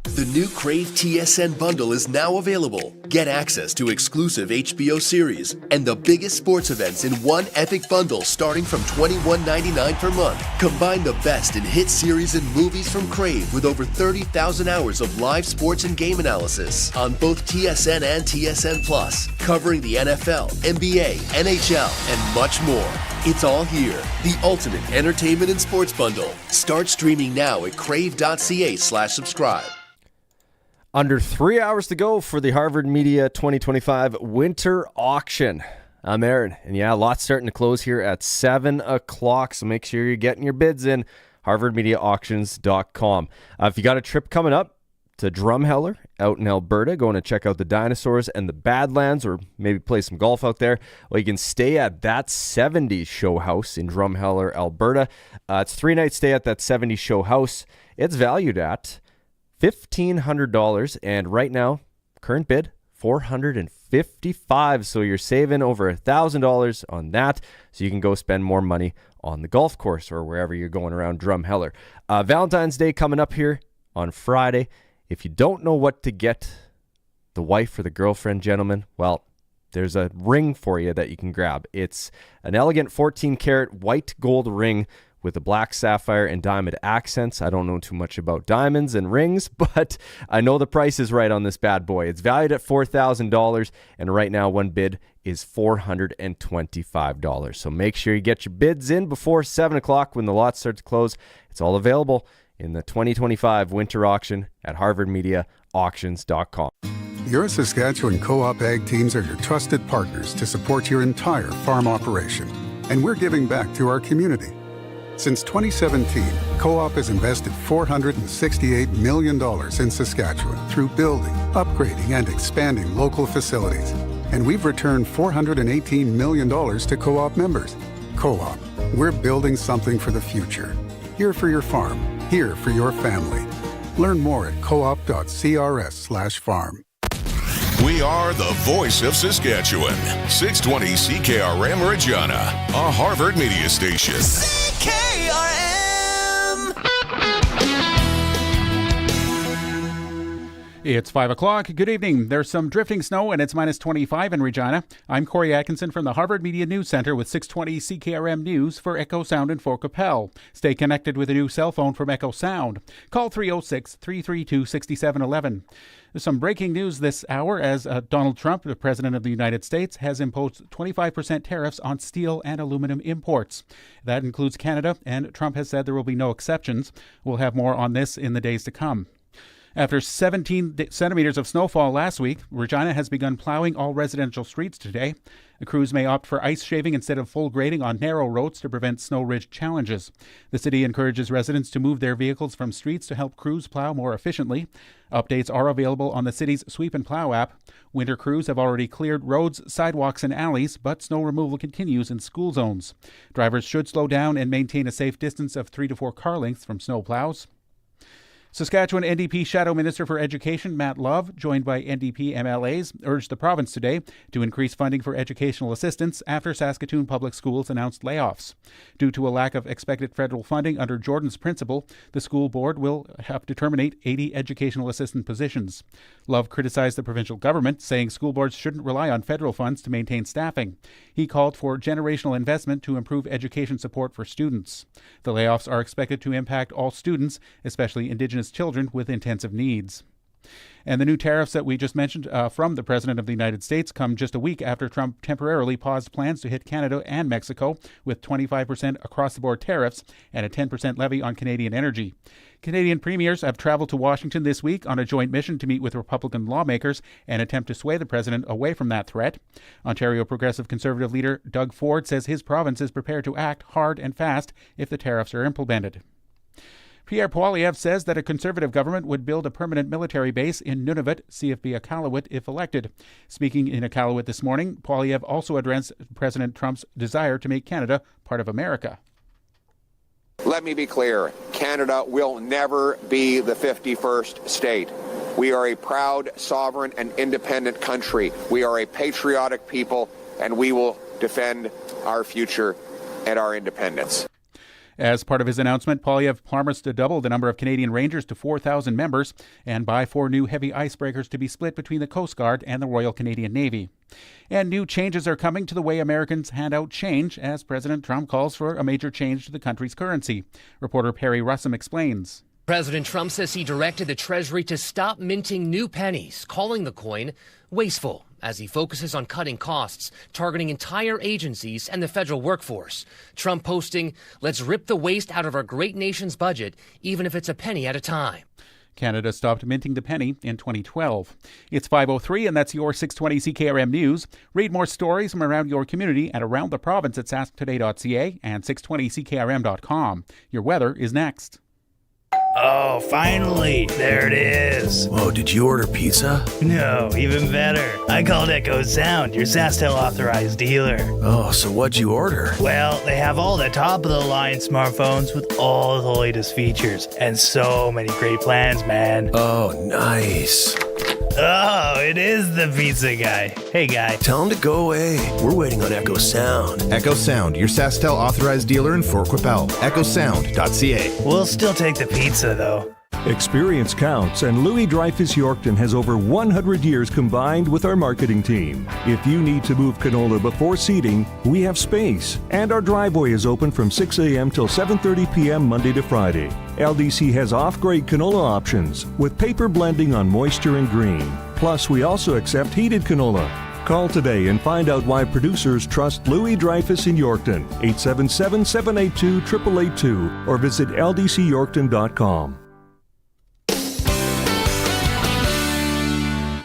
The new Crave TSN bundle is now available. Get access to exclusive HBO series and the biggest sports events in one epic bundle starting from $21.99 per month. Combine the best in hit series and movies from Crave with over 30,000 hours of live sports and game analysis on both TSN and TSN Plus, covering the NFL, NBA, NHL, and much more. It's all here. The ultimate entertainment and sports bundle. Start streaming now at crave.ca/subscribe. Under 3 hours to go for the Harvard Media 2025 Winter Auction. I'm Aaron, and lots starting to close here at 7 o'clock, so make sure you're getting your bids in, harvardmediaauctions.com. If you got a trip coming up to Drumheller out in Alberta, going to check out the dinosaurs and the Badlands, or maybe play some golf out there, well, you can stay at that 70s Show House in Drumheller, Alberta. It's 3-night stay at that 70s Show House. It's valued at $1,500, and right now, current bid, $455. So you're saving over $1,000 on that, so you can go spend more money on the golf course or wherever you're going around Drumheller. Valentine's Day coming up here on Friday. If you don't know what to get the wife or the girlfriend, gentlemen, well, there's a ring for you that you can grab. It's an elegant 14-karat white gold ring with a black sapphire and diamond accents. I don't know too much about diamonds and rings, but I know the price is right on this bad boy. It's valued at $4,000, and right now one bid is $425. So make sure you get your bids in before 7 o'clock when the lots start to close. It's all available in the 2025 Winter Auction at harvardmediaauctions.com. Your Saskatchewan Co-op Ag teams are your trusted partners to support your entire farm operation. And we're giving back to our community. Since 2017, Co-op has invested $468 million in Saskatchewan through building, upgrading, and expanding local facilities. And we've returned $418 million to Co-op members. Co-op, we're building something for the future. Here for your farm, here for your family. Learn more at coop.crs/farm. We are the voice of Saskatchewan. 620 CKRM Regina, a Harvard media station. It's 5 o'clock. Good evening. There's some drifting snow and it's minus 25 in Regina. I'm Corey Atkinson from the Harvard Media News Center with 620 CKRM News for Echo Sound in Fort Capel. Stay connected with a new cell phone from Echo Sound. Call 306-332-6711. There's some breaking news this hour as Donald Trump, the President of the United States, has imposed 25% tariffs on steel and aluminum imports. That includes Canada, and Trump has said there will be no exceptions. We'll have more on this in the days to come. After 17 centimeters of snowfall last week, Regina has begun plowing all residential streets today. The crews may opt for ice shaving instead of full grading on narrow roads to prevent snow ridge challenges. The city encourages residents to move their vehicles from streets to help crews plow more efficiently. Updates are available on the city's Sweep and Plow app. Winter crews have already cleared roads, sidewalks, and alleys, but snow removal continues in school zones. Drivers should slow down and maintain a safe distance of 3 to 4 car lengths from snow plows. Saskatchewan NDP Shadow Minister for Education Matt Love, joined by NDP MLAs, urged the province today to increase funding for educational assistance after Saskatoon Public Schools announced layoffs. Due to a lack of expected federal funding under Jordan's principle, the school board will have to terminate 80 educational assistant positions. Love criticized the provincial government, saying school boards shouldn't rely on federal funds to maintain staffing. He called for generational investment to improve education support for students. The layoffs are expected to impact all students, especially Indigenous children with intensive needs. And the new tariffs that we just mentioned from the President of the United States come just a week after Trump temporarily paused plans to hit Canada and Mexico with 25% across-the-board tariffs and a 10% levy on Canadian energy. Canadian premiers have traveled to Washington this week on a joint mission to meet with Republican lawmakers and attempt to sway the president away from that threat. Ontario Progressive Conservative leader Doug Ford says his province is prepared to act hard and fast if the tariffs are implemented. Pierre Poilievre says that a Conservative government would build a permanent military base in Nunavut, CFB Iqaluit, if elected. Speaking in Iqaluit this morning, Poilievre also addressed President Trump's desire to make Canada part of America. Let me be clear. Canada will never be the 51st state. We are a proud, sovereign, and independent country. We are a patriotic people, and we will defend our future and our independence. As part of his announcement, Poilievre promised to double the number of Canadian Rangers to 4,000 members and buy 4 new heavy icebreakers to be split between the Coast Guard and the Royal Canadian Navy. And new changes are coming to the way Americans hand out change as President Trump calls for a major change to the country's currency. Reporter Perry Russum explains. President Trump says he directed the Treasury to stop minting new pennies, calling the coin wasteful, as he focuses on cutting costs, targeting entire agencies and the federal workforce. Trump posting, "Let's rip the waste out of our great nation's budget, even if it's a penny at a time." Canada stopped minting the penny in 2012. It's 5:03, and that's your 620 CKRM News. Read more stories from around your community and around the province at sasktoday.ca and 620ckrm.com. Your weather is next. Oh, finally, there it is. Whoa, did you order pizza? No, even better. I called Echo Sound, your SaskTel authorized dealer. Oh, so what'd you order? Well, they have all the top-of-the-line smartphones with all the latest features and so many great plans, man. Oh, nice. Oh, it is the pizza guy. Hey, guy. Tell him to go away. We're waiting on Echo Sound. Echo Sound, your SaskTel authorized dealer in Fort Capel. EchoSound.ca. We'll still take the pizza, though. Experience counts, and Louis Dreyfus Yorkton has over 100 years combined with our marketing team. If you need to move canola before seeding, we have space, and our driveway is open from 6 a.m. till 7:30 p.m. Monday to Friday. LDC has off-grade canola options with paper blending on moisture and green. Plus, we also accept heated canola. Call today and find out why producers trust Louis Dreyfus in Yorkton, 877-782-8882, or visit ldcyorkton.com.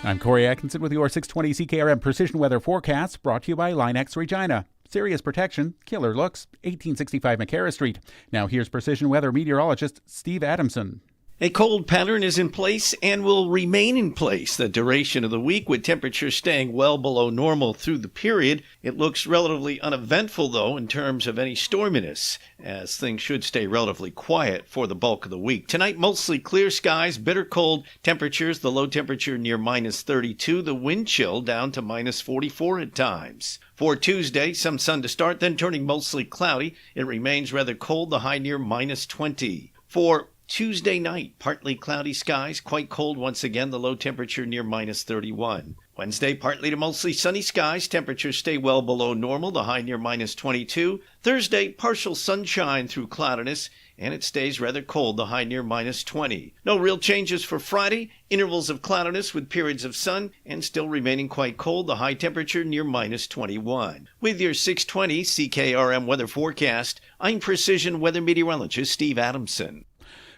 I'm Corey Atkinson with your 620 CKRM Precision Weather Forecast, brought to you by Linex Regina. Serious protection, killer looks, 1865 McCarra Street. Now here's Precision Weather meteorologist Steve Adamson. A cold pattern is in place and will remain in place the duration of the week, with temperatures staying well below normal through the period. It looks relatively uneventful, though, in terms of any storminess, as things should stay relatively quiet for the bulk of the week. Tonight, mostly clear skies, bitter cold temperatures, the low temperature near minus 32, the wind chill down to minus 44 at times. For Tuesday, some sun to start, then turning mostly cloudy. It remains rather cold, the high near minus 20. For Tuesday night, partly cloudy skies, quite cold once again, the low temperature near minus 31. Wednesday, partly to mostly sunny skies, temperatures stay well below normal, the high near minus 22. Thursday, partial sunshine through cloudiness, and it stays rather cold, the high near minus 20. No real changes for Friday, intervals of cloudiness with periods of sun, and still remaining quite cold, the high temperature near minus 21. With your 620 CKRM weather forecast, I'm Precision Weather Meteorologist Steve Adamson.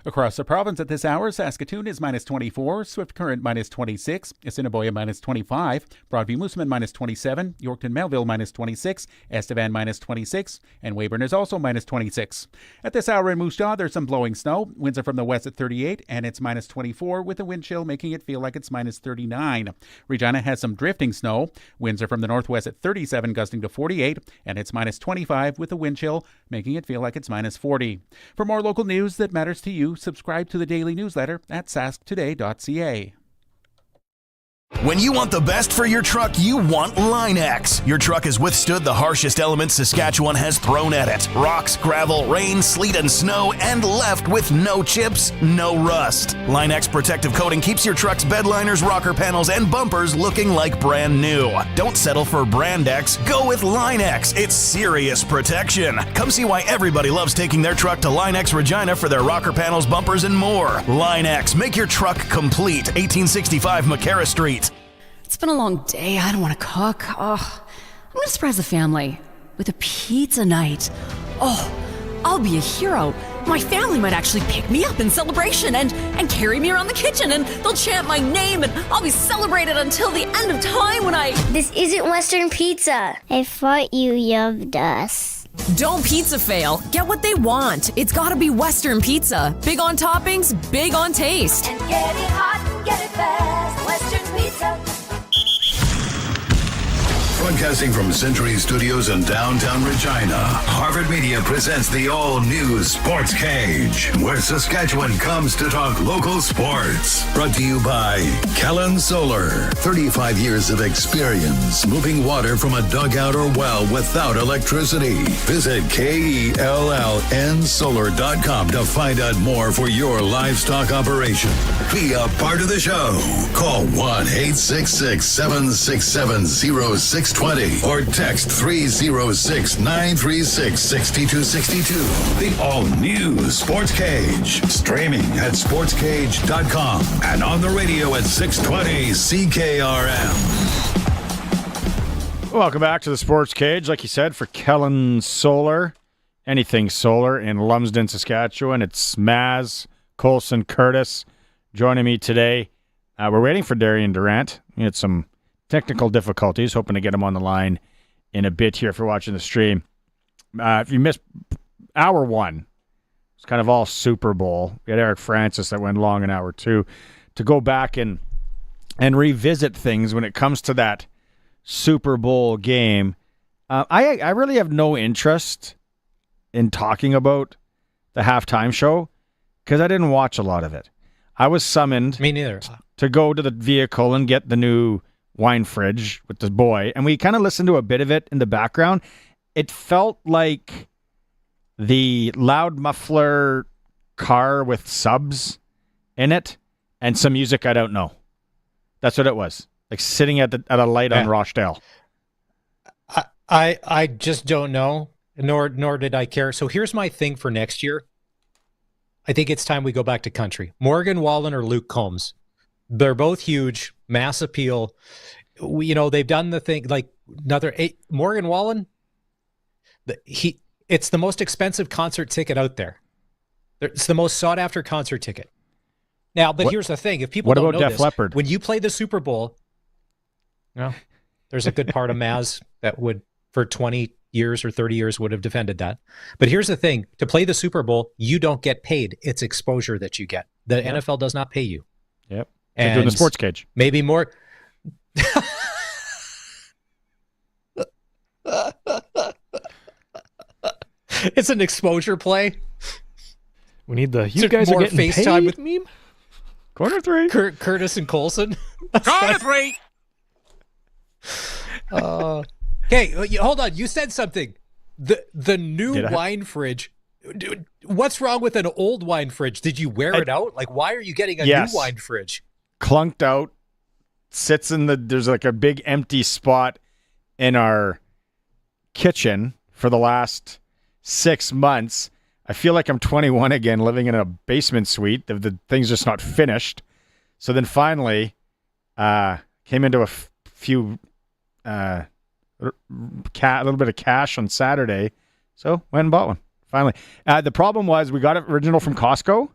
Across the province at this hour, Saskatoon is minus 24, Swift Current minus 26, Assiniboia minus 25, Broadview Moosomin minus 27, Yorkton Melville minus 26, Estevan minus 26, and Weyburn is also minus 26. At this hour in Moose Jaw, there's some blowing snow. Winds are from the west at 38, and it's minus 24, with the wind chill making it feel like it's minus 39. Regina has some drifting snow. Winds are from the northwest at 37, gusting to 48, and it's minus 25, with the wind chill making it feel like it's minus 40. For more local news that matters to you, subscribe to the daily newsletter at sasktoday.ca. When you want the best for your truck, you want Line-X. Your truck has withstood the harshest elements Saskatchewan has thrown at it. Rocks, gravel, rain, sleet, and snow, and left with no chips, no rust. Line-X protective coating keeps your truck's bed liners, rocker panels, and bumpers looking like brand new. Don't settle for Brand X. Go with Line-X. It's serious protection. Come see why everybody loves taking their truck to Line-X Regina for their rocker panels, bumpers, and more. Line-X. Make your truck complete. 1865 McCarra Street. It's been a long day. I don't want to cook. Oh, I'm going to surprise the family with a pizza night. Oh, I'll be a hero. My family might actually pick me up in celebration and carry me around the kitchen, and they'll chant my name, and I'll be celebrated until the end of time when I... This isn't Western Pizza. I thought you loved us. Don't pizza fail. Get what they want. It's got to be Western Pizza. Big on toppings, big on taste. And get it hot and get it fast. Western Pizza. Broadcasting from Century Studios in downtown Regina, Harvard Media presents the all-new Sportscage, where Saskatchewan comes to talk local sports. Brought to you by Kellen Solar. 35 years of experience moving water from a dugout or well without electricity. Visit KELLNsolar.com to find out more for your livestock operation. Be a part of the show. Call 1-866-767-0620 or text 306-936-6262. The all-new Sportscage. Streaming at sportscage.com and on the radio at 620 CKRM. Welcome back to the Sports Cage. Like you said, for Kellen Solar, anything solar in Lumsden, Saskatchewan. It's Maz, Colson, Curtis joining me today. We're waiting for Darian Durant. We had some technical difficulties, hoping to get him on the line in a bit here if you're watching the stream. If you missed hour one, it's kind of all Super Bowl. We had Eric Francis that went long in hour two. To go back and revisit things when it comes to that Super Bowl game, I really have no interest in talking about the halftime show because I didn't watch a lot of it. I was summoned Me neither. To go to the vehicle and get the new wine fridge with the boy, and we kind of listened to a bit of it in the background. It felt like the loud muffler car with subs in it and some music I don't know. That's what it was. Like sitting at a light on Rochdale. I just don't know, nor did I care. So here's my thing for next year. I think it's time we go back to country. Morgan Wallen or Luke Combs. They're both huge, mass appeal. They've done the thing like Morgan Wallen. It's the most expensive concert ticket out there. It's the most sought after concert ticket. Now, but here's the thing: if people what don't about know Def this, Leppard? when you play the Super Bowl, there's a good part of Maz that would, for 20 years or 30 years, would have defended that. But here's the thing: to play the Super Bowl, you don't get paid. It's exposure that you get. The NFL does not pay you. Yep. And doing the sports cage. Maybe more. It's an exposure play. We need the you guys are getting FaceTime paid with meme. Corner three. Curtis and Colson. Corner three. Okay, hold on. You said something. The new wine fridge. Dude, what's wrong with an old wine fridge? Did you wear it out? Like, why are you getting a new wine fridge? Clunked out. Sits in there's like a big empty spot in our kitchen for the last 6 months. I feel like I'm 21 again, living in a basement suite. The thing's just not finished. So then finally, came into a few, a little bit of cash on Saturday. So went and bought one. Finally. The problem was we got it original from Costco.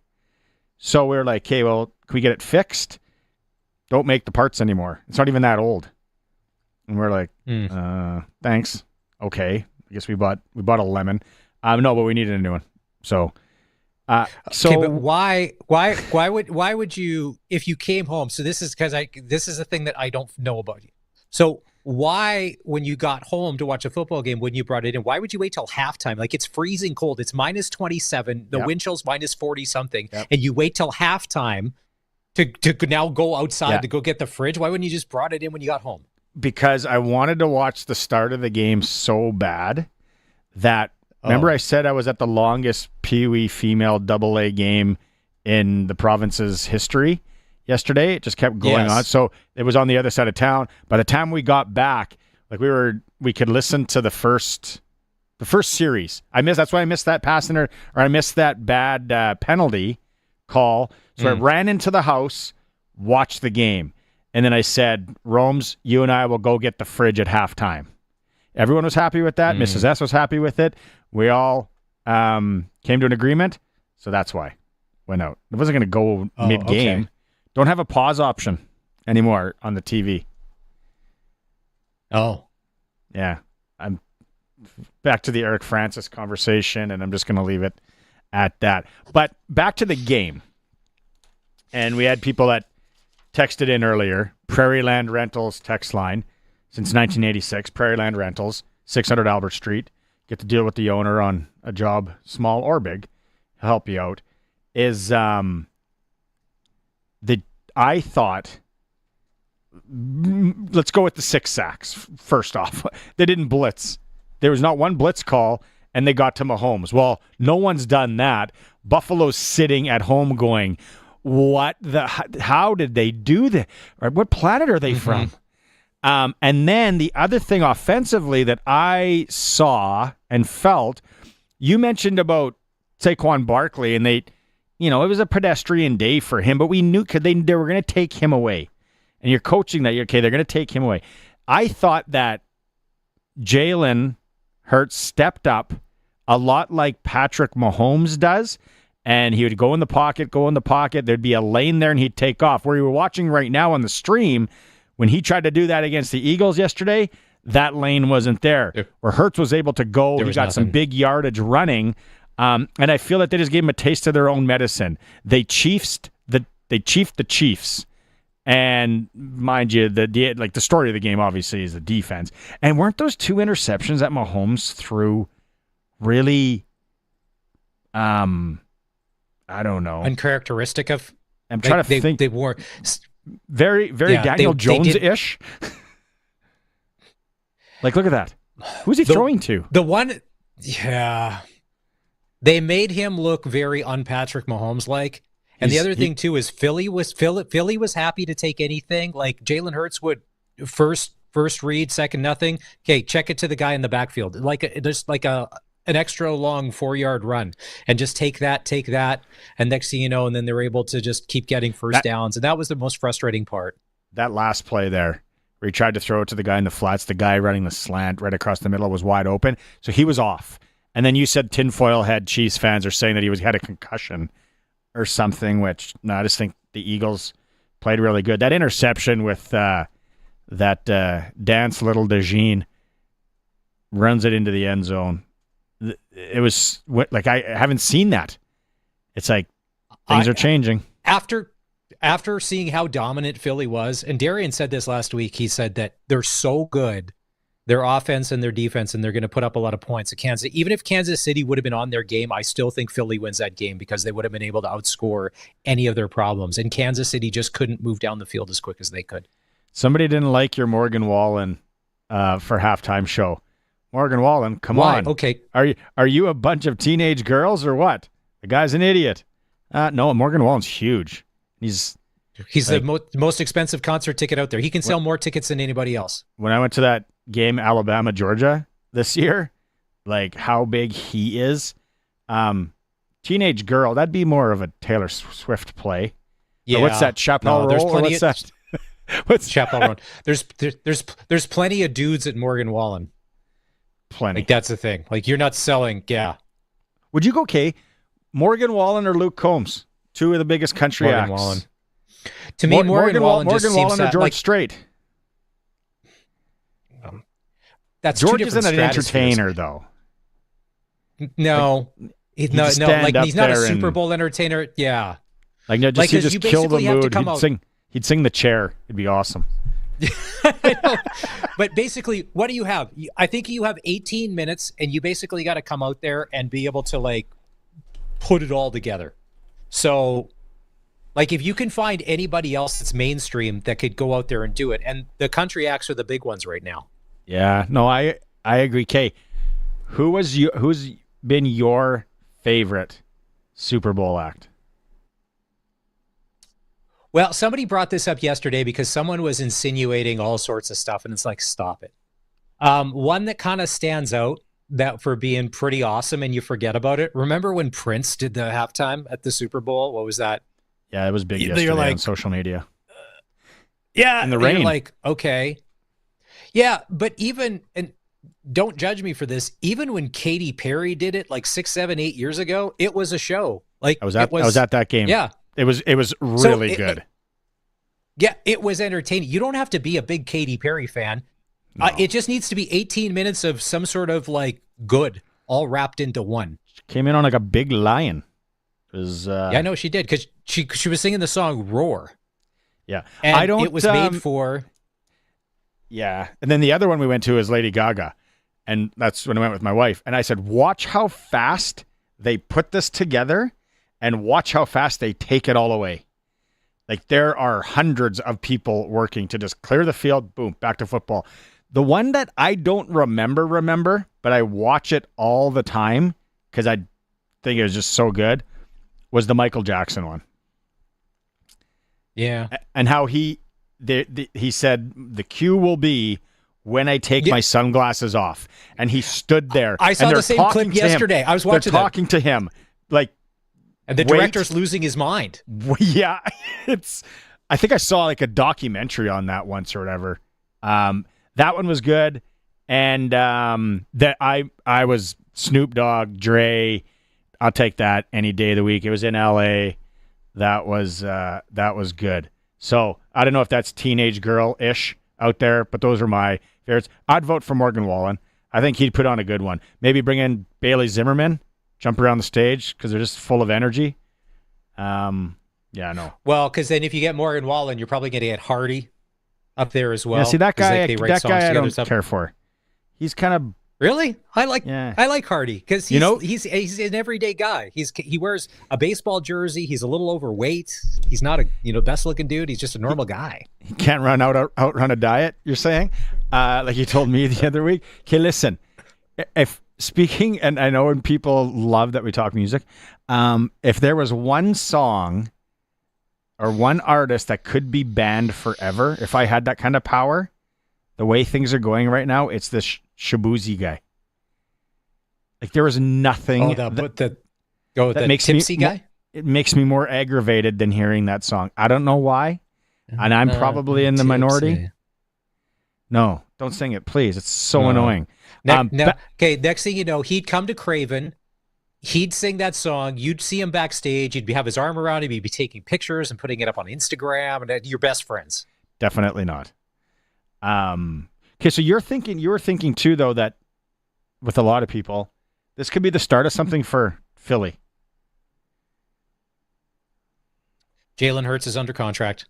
So we were like, okay, well, can we get it fixed? Don't make the parts anymore. It's not even that old. And we're like, thanks. Okay. I guess we bought a lemon. No, but we needed a new one. So okay, but why would you, if you came home? So this is this is a thing that I don't know about you. So why, when you got home to watch a football game, when you brought it in, why would you wait till halftime? Like, it's freezing cold. It's minus 27. The wind chill's minus 40 something, and you wait till halftime to now go outside to go get the fridge. Why wouldn't you just brought it in when you got home? Because I wanted to watch the start of the game so bad that, remember I said I was at the longest Pee Wee female AA game in the province's history yesterday? It just kept going on. So it was on the other side of town. By the time we got back, like we could listen to the first series. That's why I missed that pass or I missed that bad penalty call. So I ran into the house, watched the game. And then I said, Rome's, you and I will go get the fridge at halftime. Everyone was happy with that. Mrs. S was happy with it. We all came to an agreement. So that's why. Went out. It wasn't going to go mid-game. Okay. Don't have a pause option anymore on the TV. Oh. Yeah. I'm back to the Eric Francis conversation, and I'm just going to leave it at that. But back to the game. And we had people that texted in earlier. Prairie Land Rentals text line since 1986. Prairie Land Rentals, 600 Albert Street. Get to deal with the owner on a job, small or big. He'll help you out. I thought, let's go with the 6 sacks first off. They didn't blitz. There was not one blitz call, and they got to Mahomes. Well, no one's done that. Buffalo's sitting at home going, how did they do that? Or what planet are they from? And then the other thing offensively that I saw and felt, you mentioned about Saquon Barkley, and it was a pedestrian day for him, but we knew they were going to take him away. And you're coaching that, they're going to take him away. I thought that Jalen Hurts stepped up a lot like Patrick Mahomes does, and he would go in the pocket, there'd be a lane there, and he'd take off. Where you were watching right now on the stream, when he tried to do that against the Eagles yesterday, that lane wasn't there. Where Hurts was able to go, he got some big yardage running, and I feel that they just gave him a taste of their own medicine. They chiefed the Chiefs, and mind you, the story of the game obviously is the defense. And weren't those 2 interceptions that Mahomes threw really? I don't know. Uncharacteristic of. I'm trying to think. They were very, very Daniel Jones-ish. Look at that. Who's he throwing to? The one, they made him look very un-Patrick Mahomes-like. And the other thing too is Philly was happy to take anything. Like Jalen Hurts would first read, second nothing. Okay, check it to the guy in the backfield. There's an extra long 4-yard run, and just take that, and next thing you know, and then they're able to just keep getting first downs, and that was the most frustrating part. That last play there, where he tried to throw it to the guy in the flats, the guy running the slant right across the middle was wide open, so he was off. And then you said tinfoil head Chiefs fans are saying that he had a concussion. or something, which, no, I just think the Eagles played really good. That interception with that Dance Little Dejeen runs it into the end zone. It was like, I haven't seen that. It's like things are changing. After seeing how dominant Philly was, and Darian said this last week, he said that they're so good, their offense and their defense, and they're going to put up a lot of points at Kansas. Even if Kansas City would have been on their game, I still think Philly wins that game because they would have been able to outscore any of their problems. And Kansas City just couldn't move down the field as quick as they could. Somebody didn't like your Morgan Wallen for halftime show. Morgan Wallen, come on. Okay. Are you a bunch of teenage girls or what? The guy's an idiot. No, Morgan Wallen's huge. He's like, the most expensive concert ticket out there. He can sell more tickets than anybody else. When I went to that game, Alabama, Georgia this year, like how big he is. Teenage girl, that'd be more of a Taylor Swift play. Yeah. Or what's that, Chappelle Roll? What's that? What's Chappelle Roll? There's plenty of dudes at Morgan Wallen. Plenty. Like that's the thing. Like you're not selling. Yeah. Would you go, Morgan Wallen or Luke Combs? Two of the biggest country Morgan acts. Wallen. To me, Morgan Wallen just seems Wallen or George like, Strait. That's George two different isn't an entertainer, though. No, Like, no, stand like he's not a up Super and- Bowl entertainer. Yeah, Like, no, Like, he'd 'cause just you kill the basically have to mood. come He'd sing the chair. It'd be awesome. I know. But basically, what do you have? I think you have 18 minutes, and you basically got to come out there and be able to like put it all together. So, like, if you can find anybody else that's mainstream that could go out there and do it, and the country acts are the big ones right now. Yeah, no, I agree. Kay, who's been your favorite Super Bowl act? Well, somebody brought this up yesterday because someone was insinuating all sorts of stuff, and it's like, stop it. One that kind of stands out that for being pretty awesome, and you forget about it. Remember when Prince did the halftime at the Super Bowl? What was that? Yeah, it was big You're yesterday like, on social media. Yeah, In the rain. You're like, okay. Yeah, but even, and don't judge me for this, even when Katy Perry did it like 6, 7, 8 years ago, it was a show. Like I was at that game. Yeah. It was really good. Yeah, it was entertaining. You don't have to be a big Katy Perry fan. No. It just needs to be 18 minutes of some sort of like good, all wrapped into one. Came in on like a big lion. It was, Yeah, I know she did because she was singing the song "Roar." Yeah, And it was made for. Yeah, and then the other one we went to is Lady Gaga, and that's when I went with my wife. And I said, "Watch how fast they put this together, and watch how fast they take it all away." Like there are hundreds of people working to just clear the field. Boom, back to football. The one that I don't remember, but I watch it all the time because I think it was just so good, was the Michael Jackson one. Yeah. And how he said the cue will be when I take my sunglasses off. And he stood there. I saw and the they're same talking clip to him. yesterday. I was watching They're talking to him. Like, and the director's losing his mind. Yeah. I think I saw like a documentary on that once or whatever. That one was good. And that I was Snoop Dogg, Dre. I'll take that any day of the week. It was in LA. That was good. So I don't know if that's teenage girl-ish out there, but those are my favorites. I'd vote for Morgan Wallen. I think he'd put on a good one. Maybe bring in Bailey Zimmerman, jump around the stage because they're just full of energy. Yeah, no. Well, because then if you get Morgan Wallen, you're probably going to get Hardy up there as well. Yeah, see that guy. They write That songs guy I together, don't stuff. care for. He's kind of Really? I like Hardy because he's an everyday guy. He wears a baseball jersey. He's a little overweight. He's not a best looking dude. He's just a normal guy. He can't outrun a diet. You're saying, like you told me the other week. Okay, listen. If speaking, and I know when people love that we talk music, if there was one song or one artist that could be banned forever, if I had that kind of power, the way things are going right now, it's this Shabuzi guy. Like there is nothing that makes tipsy guy. It makes me more aggravated than hearing that song. I don't know why, and I'm probably in the minority. No, don't sing it, please. It's so annoying. Okay, next thing you know, he'd come to Craven. he'd sing that song. You'd see him backstage. He'd have his arm around him. He'd be taking pictures and putting it up on Instagram. And you're best friends. Definitely not. Okay, so you were thinking too, though, that with a lot of people, this could be the start of something for Philly. Jalen Hurts is under contract.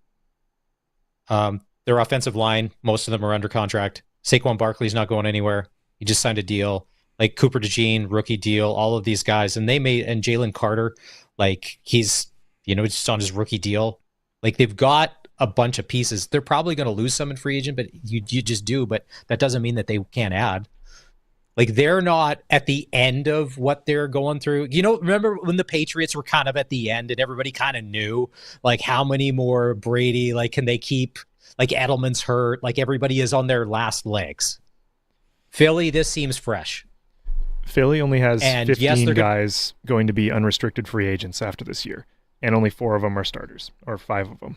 Their offensive line, most of them are under contract. Saquon Barkley's not going anywhere. He just signed a deal. Like Cooper DeJean, rookie deal, all of these guys. And Jalen Carter, like he's, just on his rookie deal. Like they've got a bunch of pieces. They're probably going to lose some in free agent, but you just do. But that doesn't mean that they can't add. Like they're not at the end of what they're going through. Remember when the Patriots were kind of at the end and everybody kind of knew like how many more Brady, like can they keep, like Edelman's hurt, like everybody is on their last legs. Philly, this seems fresh. Philly only has 15 guys going to be unrestricted free agents after this year, and only 4 of them are starters, or 5 of them,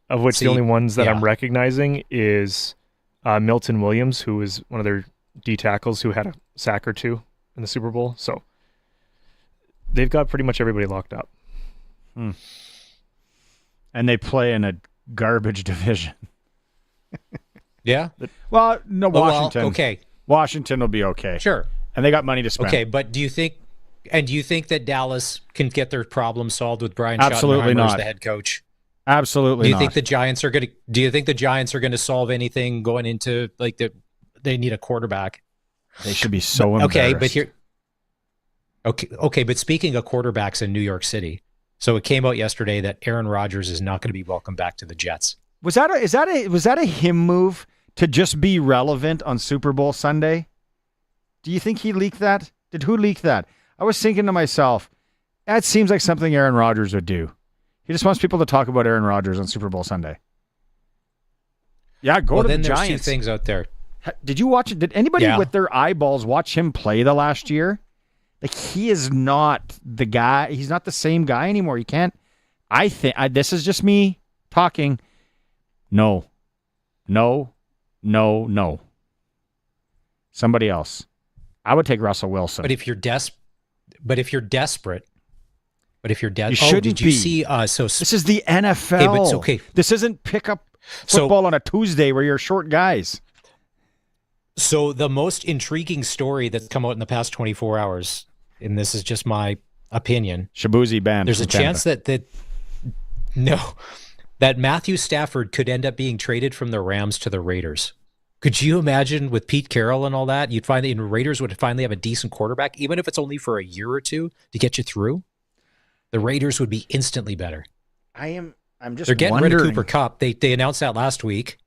of which the only ones that I'm recognizing is Milton Williams, who is one of their D tackles who had a sack or 2 in the Super Bowl. So they've got pretty much everybody locked up. And they play in a garbage division. Yeah. Well, no, Washington. Well, okay. Washington will be okay. Sure. And they got money to spend. Okay, but do you think that Dallas can get their problem solved with Brian Absolutely Schottenheimer not. as the head coach? Absolutely not. Do you think the Giants are going to solve anything going into like they need a quarterback? They should be so embarrassed. Okay, but speaking of quarterbacks in New York City, so it came out yesterday that Aaron Rodgers is not going to be welcomed back to the Jets. Was that a him move to just be relevant on Super Bowl Sunday? Do you think he leaked that? Who leaked that? I was thinking to myself, that seems like something Aaron Rodgers would do. He just wants people to talk about Aaron Rodgers on Super Bowl Sunday. Yeah, go to the Giants. There's 2 things out there. Did you watch it? Did anybody with their eyeballs watch him play the last year? Like, he is not the guy. He's not the same guy anymore. You can't. I think this is just me talking. No. Somebody else. I would take Russell Wilson. But if you're desperate, you shouldn't did you be. See? This is the NFL. Okay, but it's okay. This isn't pickup football on a Tuesday where you're short guys. So the most intriguing story that's come out in the past 24 hours, and this is just my opinion. Shabuzi banned. There's a chance that Matthew Stafford could end up being traded from the Rams to the Raiders. Could you imagine with Pete Carroll and all that? You'd find that the Raiders would finally have a decent quarterback, even if it's only for a year or 2 to get you through. The Raiders would be instantly better. I'm just They're getting wondering. rid of Cooper Kupp. They announced that last week.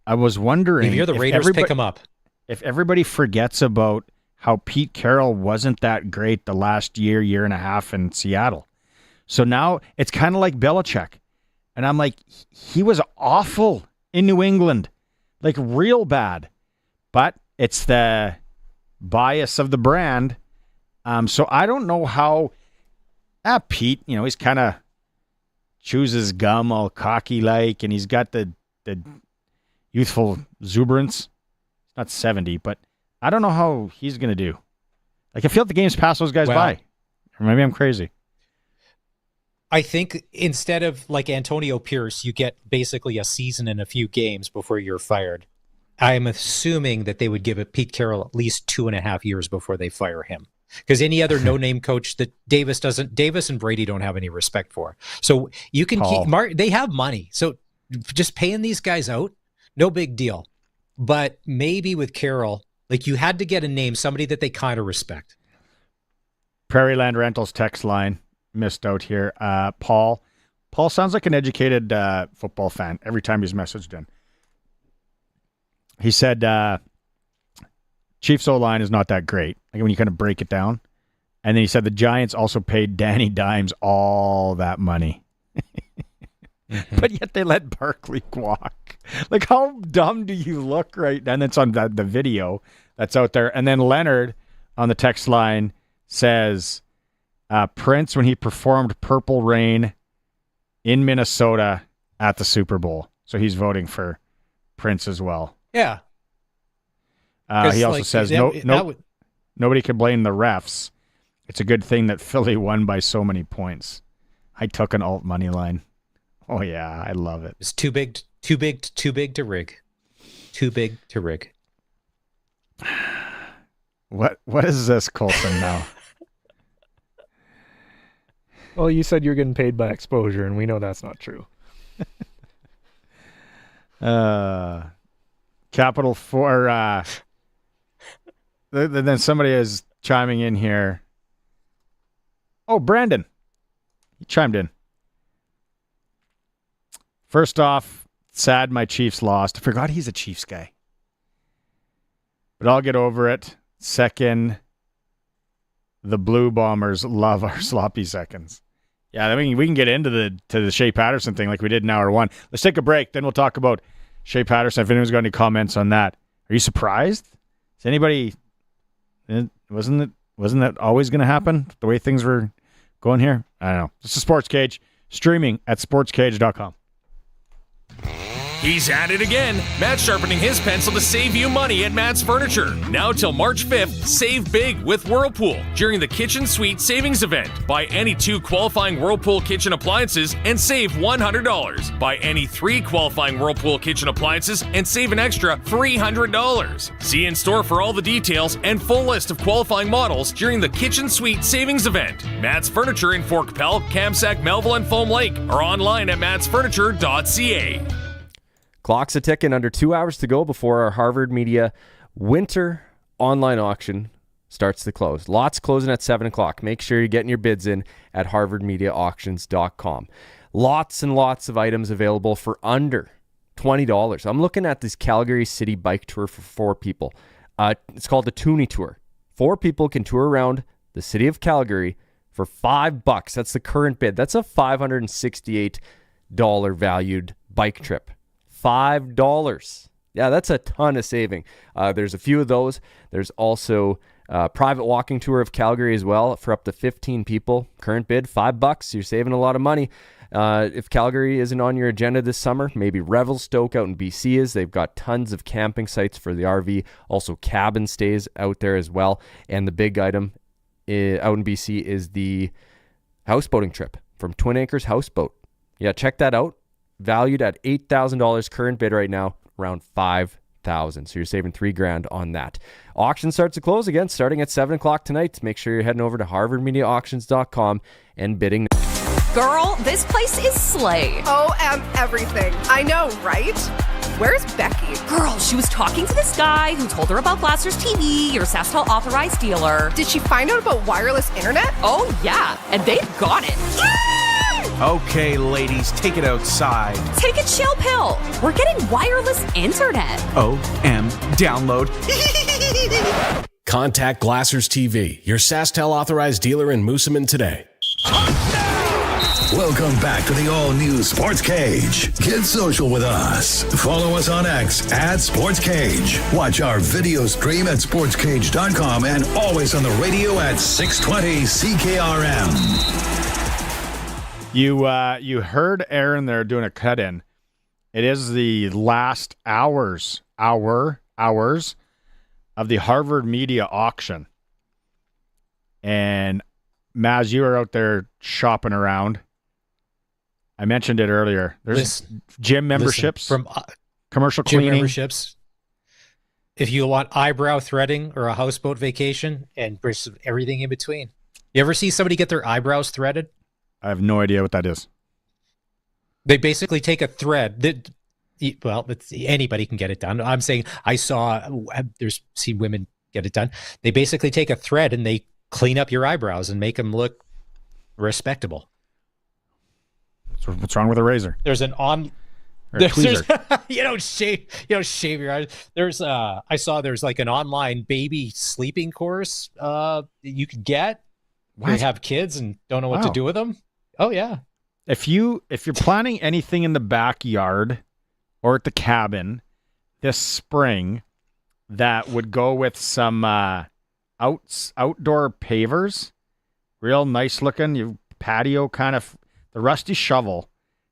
I was wondering if you're the Raiders, pick him up. If everybody forgets about how Pete Carroll wasn't that great the last year and a half in Seattle. So now it's kind of like Belichick. And I'm like, he was awful in New England. Like real bad. But it's the bias of the brand. So I don't know how Pete, he's kind of chews his gum all cocky like, and he's got the youthful exuberance. It's not 70, but I don't know how he's going to do. Like, I feel like the games pass those guys by. Or maybe I'm crazy. I think instead of like Antonio Pierce, you get basically a season and a few games before you're fired. I'm assuming that they would give Pete Carroll at least 2.5 years before they fire him. Because any other no-name coach that Davis and Brady don't have any respect for. So you can keep, they have money. So just paying these guys out, no big deal. But maybe with Carroll, like you had to get a name, somebody that they kind of respect. Prairie Land Rentals text line missed out here. Paul sounds like an educated football fan every time he's messaged in. He said Chiefs O-line is not that great, like when you kind of break it down. And then he said the Giants also paid Danny Dimes all that money. But yet they let Barkley walk. Like, how dumb do you look right now? And it's on the video that's out there. And then Leonard on the text line says Prince when he performed Purple Rain in Minnesota at the Super Bowl. So he's voting for Prince as well. Yeah. He also says nobody can blame the refs. It's a good thing that Philly won by so many points. I took an alt money line. Oh yeah, I love it. It's too big to rig. Too big to rig. What is this, Colson, now? Well, you said you're getting paid by exposure, and we know that's not true. Capital for then somebody is chiming in here. Oh, Brandon. He chimed in. First off, sad my Chiefs lost. I forgot he's a Chiefs guy. But I'll get over it. Second, the Blue Bombers love our sloppy seconds. Yeah, I mean, we can get into the Shea Patterson thing like we did in hour one. Let's take a break. Then we'll talk about Shea Patterson. If anyone's got any comments on that. Are you surprised? Is anybody... Wasn't that always going to happen, the way things were going here? I don't know. This is Sports Cage, streaming at sportscage.com. He's at it again. Matt's sharpening his pencil to save you money at Matt's Furniture. Now till March 5th, save big with Whirlpool during the Kitchen Suite Savings Event. Buy any 2 qualifying Whirlpool kitchen appliances and save $100. Buy any 3 qualifying Whirlpool kitchen appliances and save an extra $300. See in store for all the details and full list of qualifying models during the Kitchen Suite Savings Event. Matt's Furniture in Fort Capel, Kamsack, Melville, and Foam Lake, or online at mattsfurniture.ca. Clock's a ticking, under 2 hours to go before our Harvard Media winter online auction starts to close. Lots closing at 7 o'clock. Make sure you're getting your bids in at harvardmediaauctions.com. Lots and lots of items available for under $20. I'm looking at this Calgary City bike tour for 4 people. It's called the Toonie Tour. 4 people can tour around the city of Calgary for $5. That's the current bid. That's a $568 valued bike trip. $5. Yeah, that's a ton of saving. There's a few of those. There's also a private walking tour of Calgary as well for up to 15 people. Current bid, $5. You're saving a lot of money. If Calgary isn't on your agenda this summer, maybe Revelstoke out in BC is. They've got tons of camping sites for the RV. Also cabin stays out there as well. And the big item out in BC is the houseboating trip from Twin Acres Houseboat. Yeah, check that out. Valued at $8,000, current bid right now around $5,000. So you're saving $3,000 on that. Auction starts to close again, starting at 7 o'clock tonight. Make sure you're heading over to harvardmediaauctions.com and bidding. Girl, this place is slay. Everything. I know, right? Where's Becky? Girl, she was talking to this guy who told her about Blasters TV, your SaskTel authorized dealer. Did she find out about wireless internet? Oh, yeah, and they've got it. Okay, ladies, take it outside. Take a chill pill. We're getting wireless internet. Download. Contact Glassers TV, your SaskTel authorized dealer in Moosomin today. Welcome back to the all-new Sports Cage. Get social with us. Follow us on X at Sports Cage. Watch our video stream at sportscage.com and always on the radio at 620 CKRM. You heard Aaron there doing a cut-in. It is the last hours of the Harvard Media auction. And Maz, you are out there shopping around. I mentioned it earlier. There's gym memberships, from commercial gym cleaning. memberships. If you want eyebrow threading or a houseboat vacation and everything in between. You ever see somebody get their eyebrows threaded? I have no idea what that is. They basically take a thread. Anybody can get it done. I'm saying there's seen women get it done. They basically take a thread and they clean up your eyebrows and make them look respectable. What's wrong with a razor? There's an tweezer. You don't shave your eyes. I saw there's like an online baby sleeping course you could get. What? You have kids and don't know what to do with them. Oh yeah. If you're planning anything in the backyard or at the cabin this spring that would go with some outdoor pavers, real nice looking, you patio kind of. The Rusty Shovel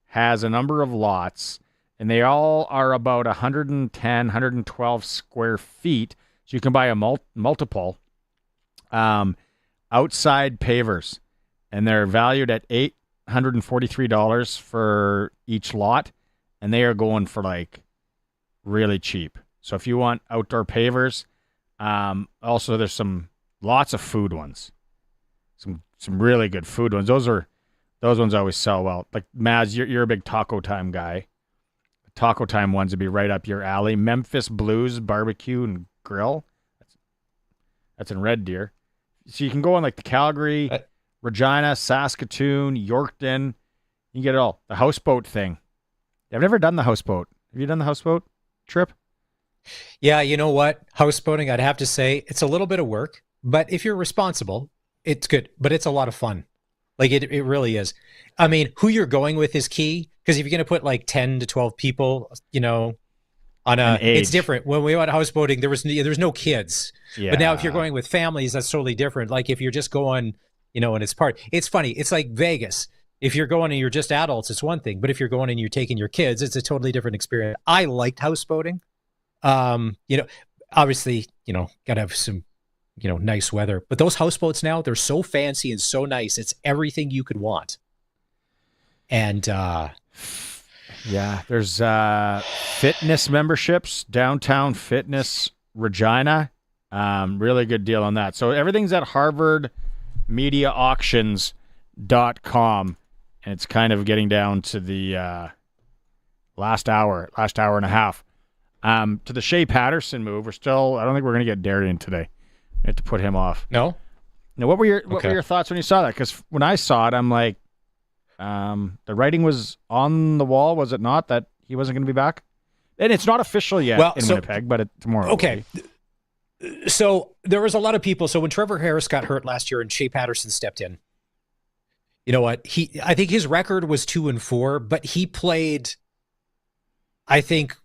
has a number of lots, and they all are about 110, 112 square feet. So you can buy a multiple. outside pavers, and they're valued at $843 for each lot, and they are going for like really cheap. So if you want outdoor pavers, also there's lots of food ones, some really good food ones. Those ones always sell well. Like Maz, you're a big Taco Time guy. The Taco Time ones would be right up your alley. Memphis Blues Barbecue and Grill. That's in Red Deer. So you can go on like the Calgary, Regina, Saskatoon, Yorkton. You can get it all. The houseboat thing. I've never done the houseboat. Have you done the houseboat trip? Yeah, you know what? Houseboating, I'd have to say, it's a little bit of work, but if you're responsible, it's good. But it's a lot of fun. Like it really is. I mean, who you're going with is key, because if you're going to put like 10 to 12 people, on it's different. When we went houseboating, there's no kids. Yeah. But now if you're going with families, that's totally different. Like if you're just going, and it's funny. It's like Vegas. If you're going and you're just adults, it's one thing. But if you're going and you're taking your kids, it's a totally different experience. I liked houseboating. Obviously, got to have some, nice weather. But those houseboats now, they're so fancy and so nice. It's everything you could want. And yeah, there's fitness memberships, Downtown Fitness Regina. Really good deal on that. So everything's at harvardmediaauctions.com, and it's kind of getting down to the last hour and a half. To the Shea Patterson move, I don't think we're going to get Darian today. We have to put him off. No? Now, what were your thoughts when you saw that? Because when I saw it, I'm like, the writing was on the wall, was it not, that he wasn't going to be back? And it's not official yet in Winnipeg, but tomorrow. Okay. So there was a lot of people. So when Trevor Harris got hurt last year and Shea Patterson stepped in, you know what? I think his record was 2-4, but he played, I think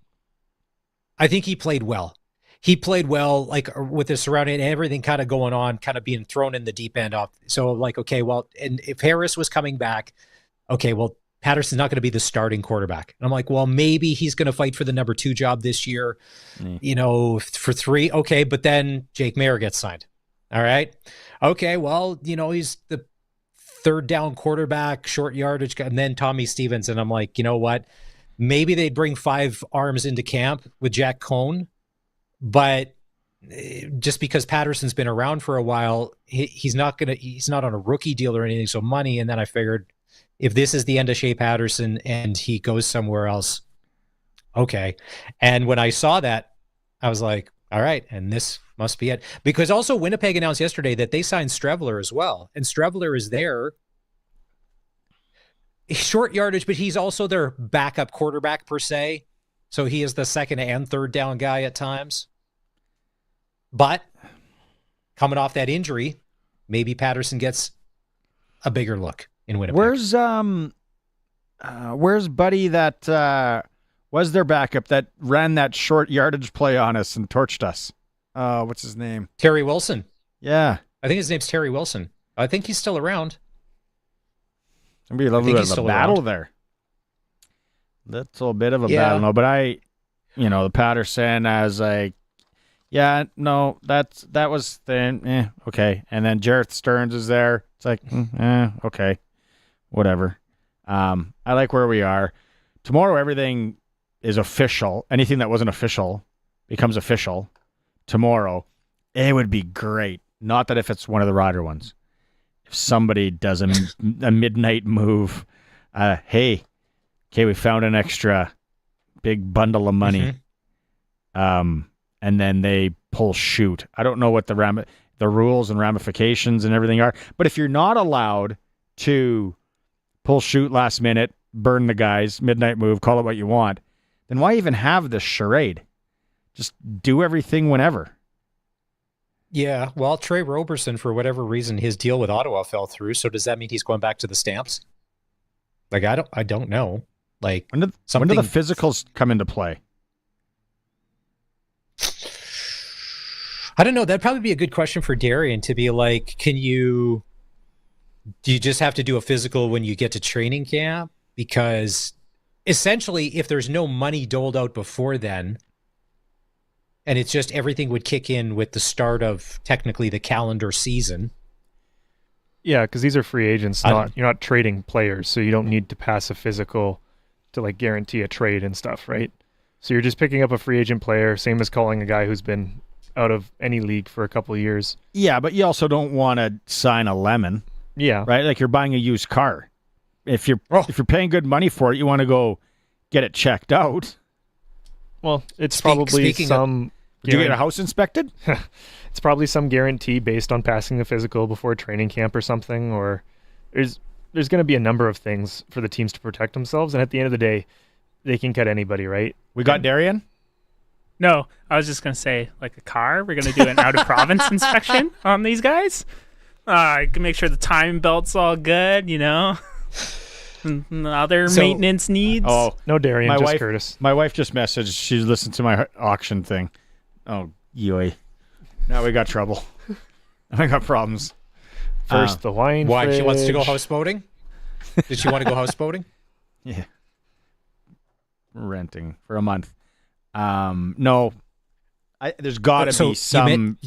he played well. He played well, like with the surrounding and everything kind of going on, kind of being thrown in the deep end off. So like, okay, well, and if Harris was coming back, okay, well, Patterson's not going to be the starting quarterback. And I'm like, well, maybe he's going to fight for the number 2 job this year, for 3. Okay, but then Jake Mayer gets signed. All right. Okay, well, he's the 3rd down quarterback, short yardage guy, and then Tommy Stevens. And I'm like, you know what? Maybe they'd bring 5 arms into camp with Jack Cohn, but just because Patterson's been around for a while, he's not on a rookie deal or anything. So money. And then I figured, if this is the end of Shea Patterson and he goes somewhere else, okay. And when I saw that, I was like, all right, and this must be it. Because also Winnipeg announced yesterday that they signed Strevler as well. And Strevler is there. Short yardage, but he's also their backup quarterback per se. So he is the 2nd and 3rd down guy at times. But coming off that injury, maybe Patterson gets a bigger look in Winnipeg. Where's Buddy that was their backup that ran that short yardage play on us and torched us? What's his name? Terry Wilson. Yeah. I think his name's Terry Wilson. I think he's still around. It'll be a little bit of a battle there. Little bit of a battle, no. But the Patterson as like, yeah, no, that was thin. Okay. And then Jarrett Stearns is there. It's like, okay, whatever. I like where we are. Tomorrow, everything is official. Anything that wasn't official becomes official tomorrow. It would be great. Not that if it's one of the Rider ones. If somebody does a midnight move, hey, okay, we found an extra big bundle of money. And then they pull shoot. I don't know what the rules and ramifications and everything are, but if you're not allowed to pull shoot last minute, burn the guys, midnight move, call it what you want, then why even have this charade? Just do everything whenever. Yeah, well, Trey Roberson, for whatever reason, his deal with Ottawa fell through. So does that mean he's going back to the Stamps? Like, I don't know. Like, when do the physicals come into play? I don't know. That'd probably be a good question for Darian to be like, do you just have to do a physical when you get to training camp? Because essentially, if there's no money doled out before then, and it's just everything would kick in with the start of technically the calendar season, Yeah, because these are free agents. You're not trading players, so you don't need to pass a physical to like guarantee a trade and stuff, right? So you're just picking up a free agent player, same as calling a guy who's been out of any league for a couple of years. Yeah, but you also don't want to sign a lemon. Yeah. Right? Like you're buying a used car. If you're paying good money for it, you want to go get it checked out. Well, it's probably some... Did you get a house inspected? It's probably some guarantee based on passing the physical before training camp or something, or there's going to be a number of things for the teams to protect themselves, and at the end of the day, they can cut anybody, right? We got Darian? No, I was just going to say, like a car, we're going to do an out-of-province inspection on these guys. I can make sure the timing belt's all good, and other maintenance needs. Oh, no Darian, just Curtis. My wife just messaged. She listened to my auction thing. Oh, yoy. Now we got trouble. I got problems. First, the wine Why? fridge. She wants to go houseboating? Did she want to go houseboating? Yeah. Renting for a month. No. There's got to be some...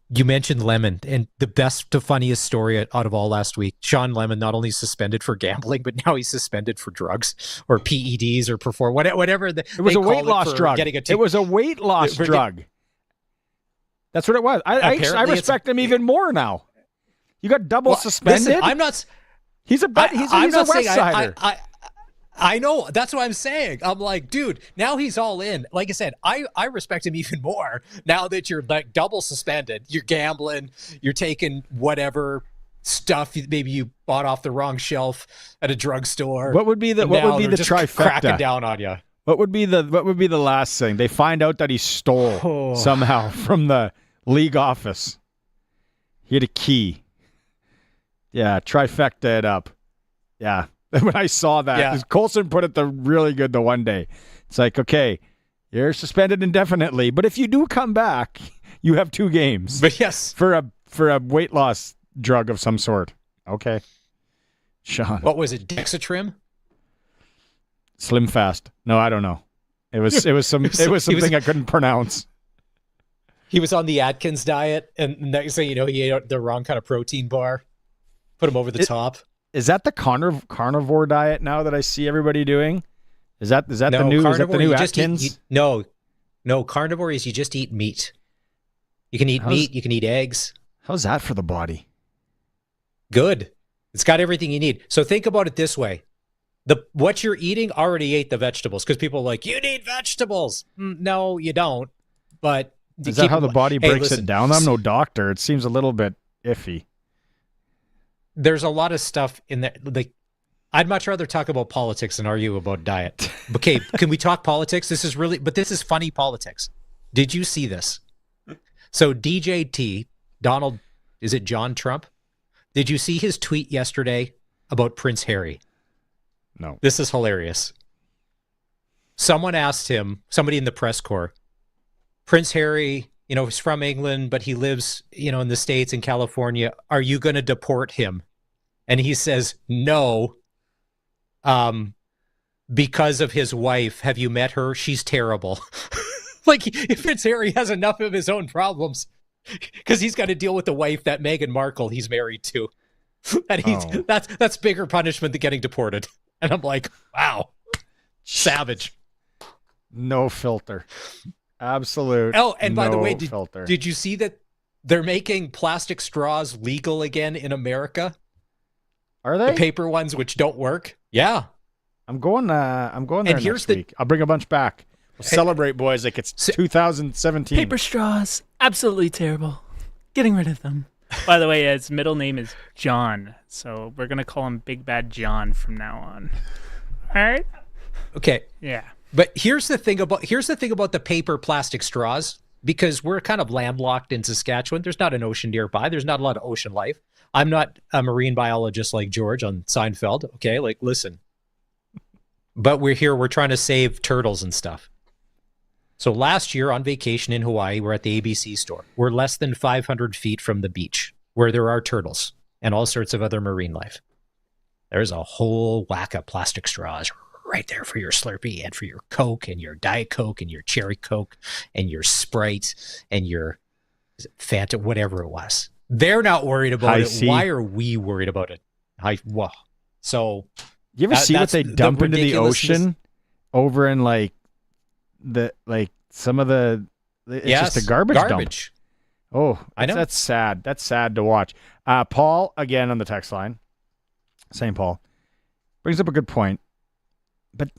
You mentioned Lemon, and the best to funniest story out of all last week, Sean Lemon not only suspended for gambling, but now he's suspended for drugs or PEDs or whatever. It was a weight loss drug. It was a weight loss drug. That's what it was. I respect him even more now. You got double suspended. Listen, I'm not... He's a West Sider. I know. That's what I'm saying. I'm like, dude, now he's all in. Like I said, I respect him even more now that you're like double suspended. You're gambling. You're taking whatever stuff maybe you bought off the wrong shelf at a drugstore. What would be the trifecta? Cracking down on you. What would be the last thing? They find out that he stole somehow from the league office. He had a key. Yeah, trifecta it up. Yeah. When I saw that, Colson put it really good the one day. It's like, okay, you're suspended indefinitely, but if you do come back, you have 2 games. But yes, for a weight loss drug of some sort. Okay, Sean. What was it? Dexatrim? Slim Fast? No, I don't know. It was something I couldn't pronounce. He was on the Atkins diet, and next thing you know, he ate the wrong kind of protein bar. Put him over the top. Is that the carnivore diet now that I see everybody doing? Is that the new Atkins? No, carnivore is you just eat meat. You can eat meat, you can eat eggs. How's that for the body? Good. It's got everything you need. So think about it this way. What you're eating already ate the vegetables, because people are like, you need vegetables. No, you don't. But is that how the body breaks it down? I'm no doctor. It seems a little bit iffy. There's a lot of stuff in there. Like, I'd much rather talk about politics than argue about diet. Okay, can we talk politics? This is funny politics. Did you see this? So DJT, Donald, is it John Trump? Did you see his tweet yesterday about Prince Harry? No. This is hilarious. Someone asked him, somebody in the press corps, Prince Harry, he's from England, but he lives, in the States, in California. Are you going to deport him? And he says, no, because of his wife. Have you met her? She's terrible. Like, if Prince Harry has enough of his own problems, because he's got to deal with the wife that Meghan Markle he's married to. And that's bigger punishment than getting deported. And I'm like, wow, savage. No filter. Absolute. Oh, and by the way, filter. Did you see that they're making plastic straws legal again in America? Are they? The paper ones which don't work? Yeah. I'm going there next week. I'll bring a bunch back. We'll celebrate, boys, like it's 2017. Paper straws, absolutely terrible. Getting rid of them. By the way, his middle name is John, so we're going to call him Big Bad John from now on. All right? Okay. Yeah. But here's the thing about the paper plastic straws, because we're kind of landlocked in Saskatchewan. There's not an ocean nearby. There's not a lot of ocean life. I'm not a marine biologist like George on Seinfeld. Okay, like listen. But we're here. We're trying to save turtles and stuff. So last year on vacation in Hawaii, we're at the ABC store. We're less than 500 feet from the beach where there are turtles and all sorts of other marine life. There's a whole whack of plastic straws right there for your Slurpee and for your Coke and your Diet Coke and your Cherry Coke and your Sprite and your Fanta, whatever it was. They're not worried about High it. C. Why are we worried about it? So you ever see what they dump into the ocean over in some of the? It's just a garbage dump. Oh, I know. That's sad. That's sad to watch. Paul, again on the text line, St. Paul, brings up a good point. But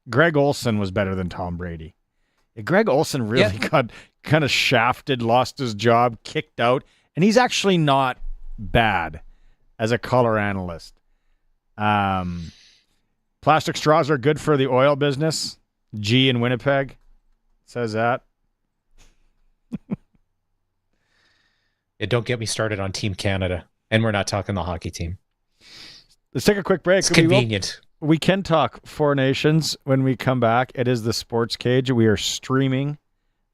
Greg Olsen was better than Tom Brady. Greg Olsen really got kind of shafted, lost his job, kicked out, and he's actually not bad as a color analyst. Plastic straws are good for the oil business. G in Winnipeg says that. Don't get me started on Team Canada. And we're not talking the hockey team. Let's take a quick break. It's convenient. We can talk Four Nations when we come back. It is the Sports Cage. We are streaming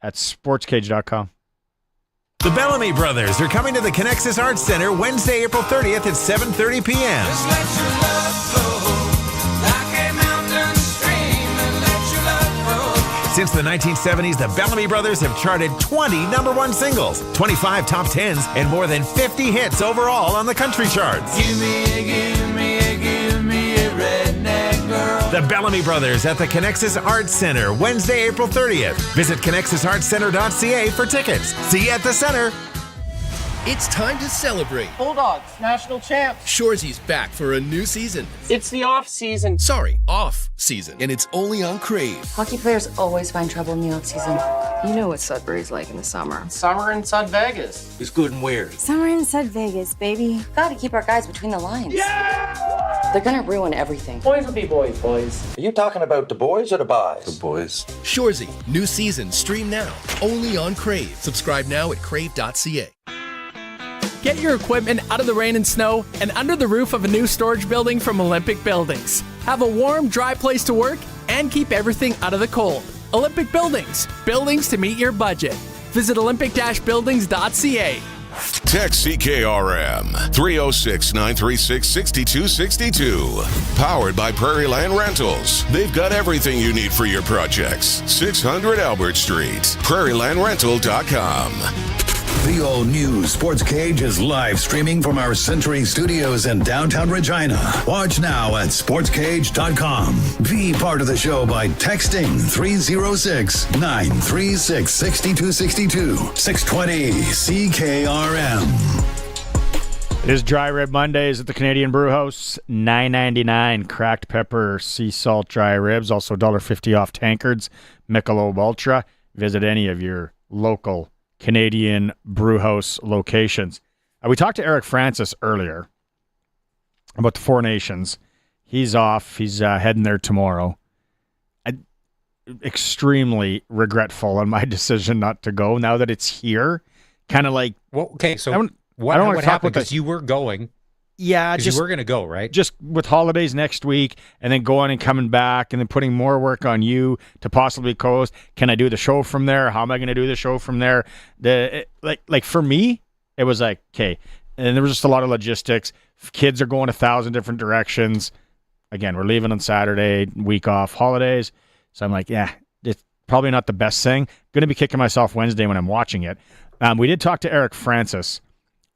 at sportscage.com. The Bellamy Brothers are coming to the Connexus Arts Center Wednesday, April 30th at 7:30 p.m. Just let your love flow like a mountain stream and let your love grow. Since the 1970s, the Bellamy Brothers have charted 20 number one singles, 25 top 10s, and more than 50 hits overall on the country charts. Give me a redneck girl. The Bellamy Brothers at the Connexus Arts Center Wednesday, April 30th. Visit connexusartscenter.ca for tickets. See you at the center. It's time to celebrate. Bulldogs, national champs. Shoresy's back for a new season. It's the off season. Sorry, off season. And it's only on Crave. Hockey players always find trouble in the off season. You know what Sudbury's like in the summer. Summer in Sud Vegas. It's good and weird. Summer in Sud Vegas, baby. Gotta keep our guys between the lines. Yeah! They're gonna ruin everything. Boys will be boys. Are you talking about the boys or the boys? The boys. Shoresy, new season, stream now. Only on Crave. Subscribe now at crave.ca. Get your equipment out of the rain and snow and under the roof of a new storage building from Olympic Buildings. Have a warm, dry place to work and keep everything out of the cold. Olympic Buildings. Buildings to meet your budget. Visit olympic-buildings.ca. Text CKRM 306-936-6262. Powered by Prairie Land Rentals. They've got everything you need for your projects. 600 Albert Street. PrairieLandRental.com. The all-new Sports Cage is live streaming from our Century Studios in downtown Regina. Watch now at sportscage.com. Be part of the show by texting 306-936-6262. 620 CKRM. It is Dry Rib Mondays at the Canadian Brew House. $9.99 cracked pepper sea salt dry ribs. Also $1.50 off tankards. Michelob Ultra. Visit any of your local Canadian Brewhouse locations. We talked to Eric Francis earlier about the Four Nations. He's off. He's heading there tomorrow. I'm extremely regretful on my decision not to go now that it's here. Kind of like... Well, okay, so what happened? Because you were going. Yeah, just you were going to go, right? Just with holidays next week, and then going and coming back, and then putting more work on you to possibly co-host. Can I do the show from there? How am I going to do the show from there? Like for me, it was like, okay, and there was just a lot of logistics. Kids are going 1,000 different directions. Again, we're leaving on Saturday, week off, holidays. So I'm like, yeah, it's probably not the best thing. Going to be kicking myself Wednesday when I'm watching it. We did talk to Eric Francis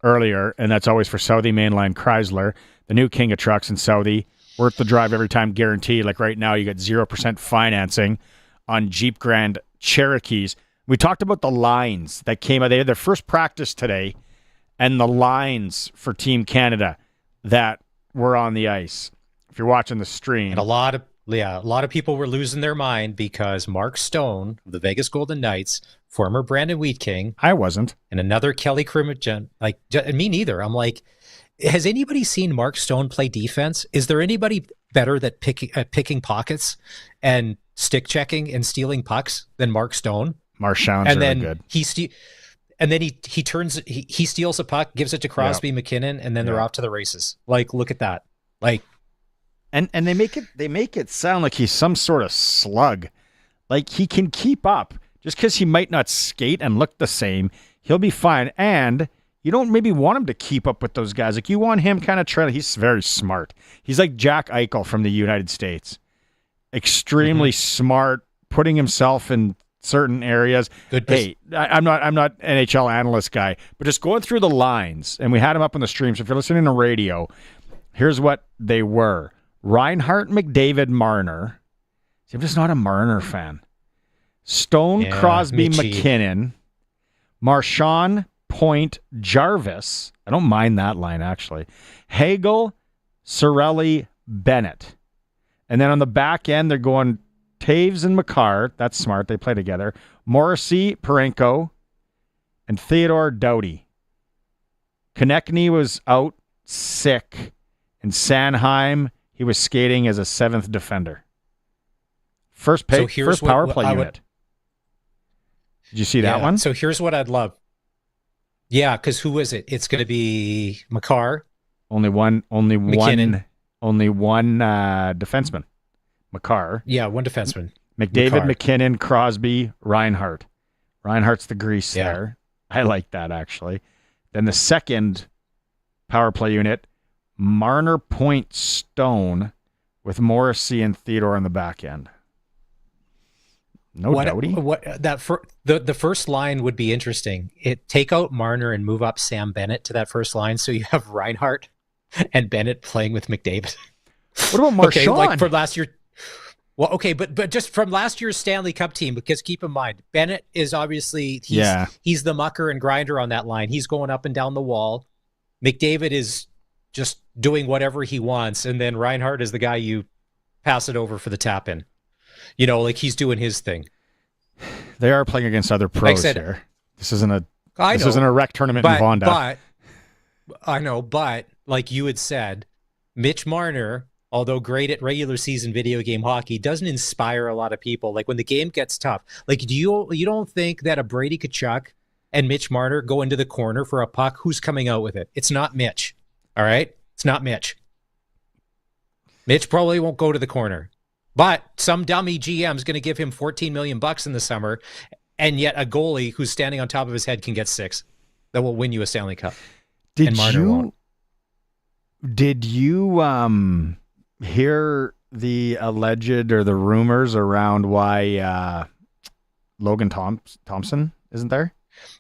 earlier, and that's always for Southie Mainline Chrysler, the new king of trucks in Southie. Worth the drive every time, guaranteed. Like right now, you get 0% financing on Jeep Grand Cherokees. We talked about the lines that came out. They had their first practice today, and the lines for Team Canada that were on the ice. If you're watching the stream. And a lot of people were losing their mind because Mark Stone of the Vegas Golden Knights, former Brandon Wheat King. I wasn't. And another Kelly Crimmett, me neither. I'm like, has anybody seen Mark Stone play defense? Is there anybody better at picking pockets and stick checking and stealing pucks than Mark Stone? Marchand's really good. He steals a puck, gives it to Crosby, McKinnon, and then they're off to the races. Like, look at that. Like, and they make it sound like he's some sort of slug. Like he can keep up. Just because he might not skate and look the same, he'll be fine. And you don't maybe want him to keep up with those guys. Like you want him kind of trailing. He's very smart. He's like Jack Eichel from the United States. Extremely smart, putting himself in certain areas. Good. Hey, I'm not NHL analyst guy, but just going through the lines, and we had them up on the stream. So if you're listening to radio, here's what they were: Reinhart, McDavid, Marner. See, I'm just not a Marner fan. Stone, Crosby, Mitchie. McKinnon, Marchand, Point, Jarvis. I don't mind that line, actually. Hagel, Cirelli, Bennett. And then on the back end, they're going Taves and Makar. That's smart. They play together. Morrissey, Parenko, and Theodore Doughty. Konechny was out sick. And Sanheim, he was skating as a 7th defender. First power play unit. Did you see that one? So here's what I'd love. Yeah, because who is it? It's going to be Makar. Only one McKinnon. Only one defenseman. Makar. Yeah, one defenseman. McDavid, McKinnon, Crosby, Reinhart. Reinhart's the grease there. I like that, actually. Then the second power play unit, Marner, Point, Stone, with Morrissey and Theodore on the back end. Doughty. The first line would be interesting. Take out Marner and move up Sam Bennett to that first line, so you have Reinhart and Bennett playing with McDavid. What about Marchand? Okay, like for last year. Well, okay, but just from last year's Stanley Cup team, because keep in mind, Bennett is obviously he's the mucker and grinder on that line. He's going up and down the wall. McDavid is just doing whatever he wants, and then Reinhart is the guy you pass it over for the tap in. You know, like he's doing his thing. They are playing against other pros here. This isn't a rec tournament in Vonda. But I know, but like you had said, Mitch Marner, although great at regular season video game hockey, doesn't inspire a lot of people. Like when the game gets tough, like you don't think that a Brady Tkachuk and Mitch Marner go into the corner for a puck? Who's coming out with it? It's not Mitch. All right, it's not Mitch. Mitch probably won't go to the corner. But some dummy GM is going to give him $14 million in the summer, and yet a goalie who's standing on top of his head can get 6. That will win you a Stanley Cup. Did you hear the alleged or the rumors around why Logan Thompson isn't there?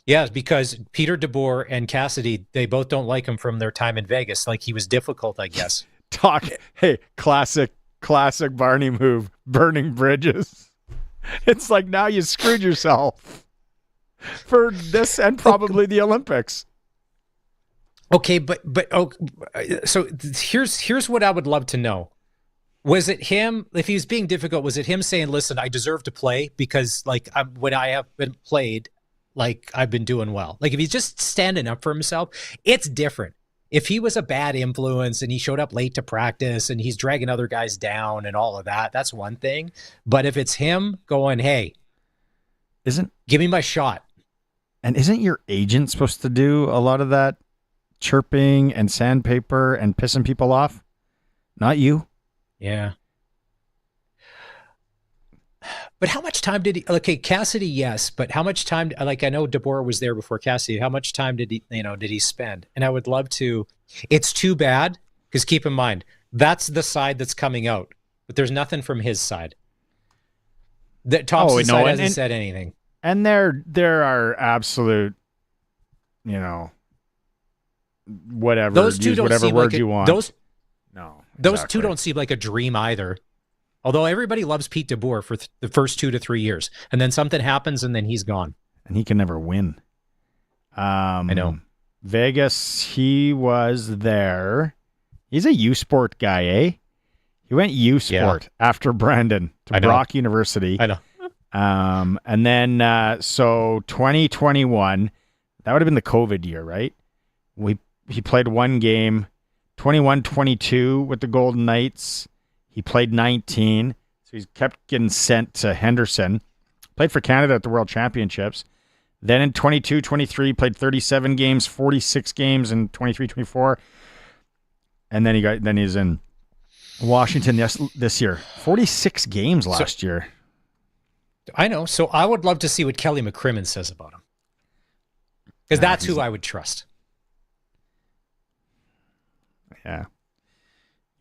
Yeah, because Peter DeBoer and Cassidy, they both don't like him from their time in Vegas. Like he was difficult, I guess. Hey, classic Barney move, burning bridges. It's like now you screwed yourself for this and probably the Olympics. Okay, so here's what I would love to know. Was it him, if he was being difficult, was it him saying, listen, I deserve to play because like when I have been played, like I've been doing well. Like if he's just standing up for himself, it's different. If he was a bad influence and he showed up late to practice and he's dragging other guys down and all of that, that's one thing. But if it's him going, hey, give me my shot. And isn't your agent supposed to do a lot of that chirping and sandpaper and pissing people off? Not you? Yeah. But how much time did he, okay, Cassidy, yes, but how much time, like I know DeBoer was there before Cassidy, how much time did he spend? And I would love to, it's too bad, because keep in mind, that's the side that's coming out, but there's nothing from his side. The Thompson side hasn't said anything. And there are absolute, whatever, those two don't whatever seem word like you want. Those two don't seem like a dream either. Although everybody loves Pete DeBoer for the first 2 to 3 years, and then something happens, and then he's gone. And he can never win. I know. Vegas, he was there. He's a U Sport guy, eh? He went U Sport after Brandon to Brock University. I know. And then, so 2021, that would have been the COVID year, right? He played one game, 21-22 with the Golden Knights. He played 19, so he's kept getting sent to Henderson. Played for Canada at the World Championships. Then in 22-23, played 37 games, 46 games in 23-24. And then he's in Washington this year. 46 games last year. I know. So I would love to see what Kelly McCrimmon says about him. Because that's who I would trust. Yeah.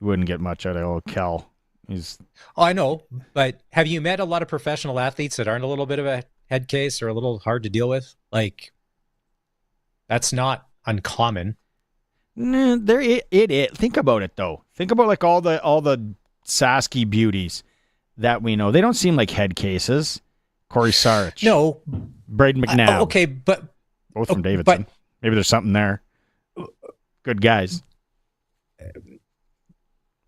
You wouldn't get much out of old Kel. Oh, I know, but have you met a lot of professional athletes that aren't a little bit of a head case or a little hard to deal with? Like, that's not uncommon. Nah, think about it though. Think about like all the Sasky beauties that we know. They don't seem like head cases. Corey Sarich. No. Braden McNabb. Okay, but both from Davidson. Maybe there's something there. Good guys.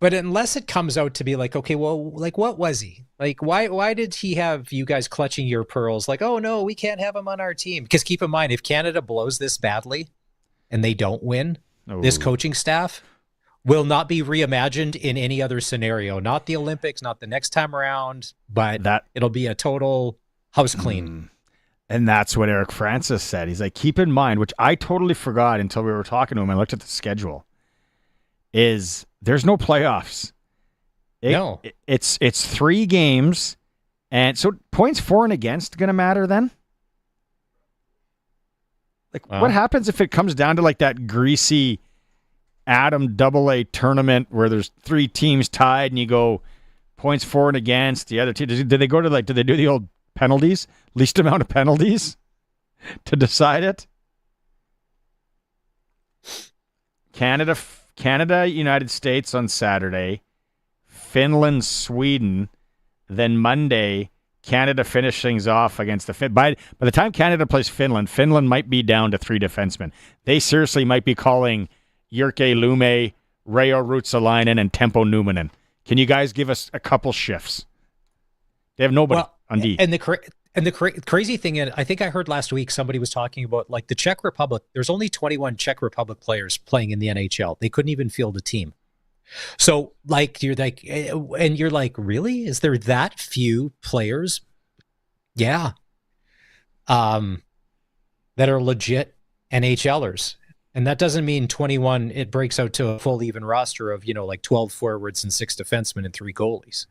But unless it comes out to be like, okay, well, like, what was he? Like, why did he have you guys clutching your pearls? Like, oh, no, we can't have him on our team. Because keep in mind, if Canada blows this badly and they don't win, this coaching staff will not be reimagined in any other scenario. Not the Olympics, not the next time around, but it'll be a total house clean. And that's what Eric Francis said. He's like, keep in mind, which I totally forgot until we were talking to him. I looked at the schedule. Is there's no playoffs. No. It's 3 games. And so points for and against going to matter then? Like, what happens if it comes down to like that greasy Adam AA tournament where there's 3 teams tied and you go points for and against the other team? Did they go to like, did they do the old penalties? Least amount of penalties to decide it? Canada, United States on Saturday, Finland, Sweden, then Monday, Canada finish things off against the by the time Canada plays Finland might be down to 3 defensemen. They seriously might be calling Jyrki Lume, Reijo Ruotsalainen, and Tempo Numminen. Can you guys give us a couple shifts? They have nobody on D. And the crazy thing, and I think I heard last week somebody was talking about like the Czech Republic. There's only 21 Czech Republic players playing in the NHL. They couldn't even field a team. So like you're like, really? Is there that few players? Yeah. That are legit NHLers. And that doesn't mean 21, it breaks out to a full even roster of, like 12 forwards and 6 defensemen and 3 goalies.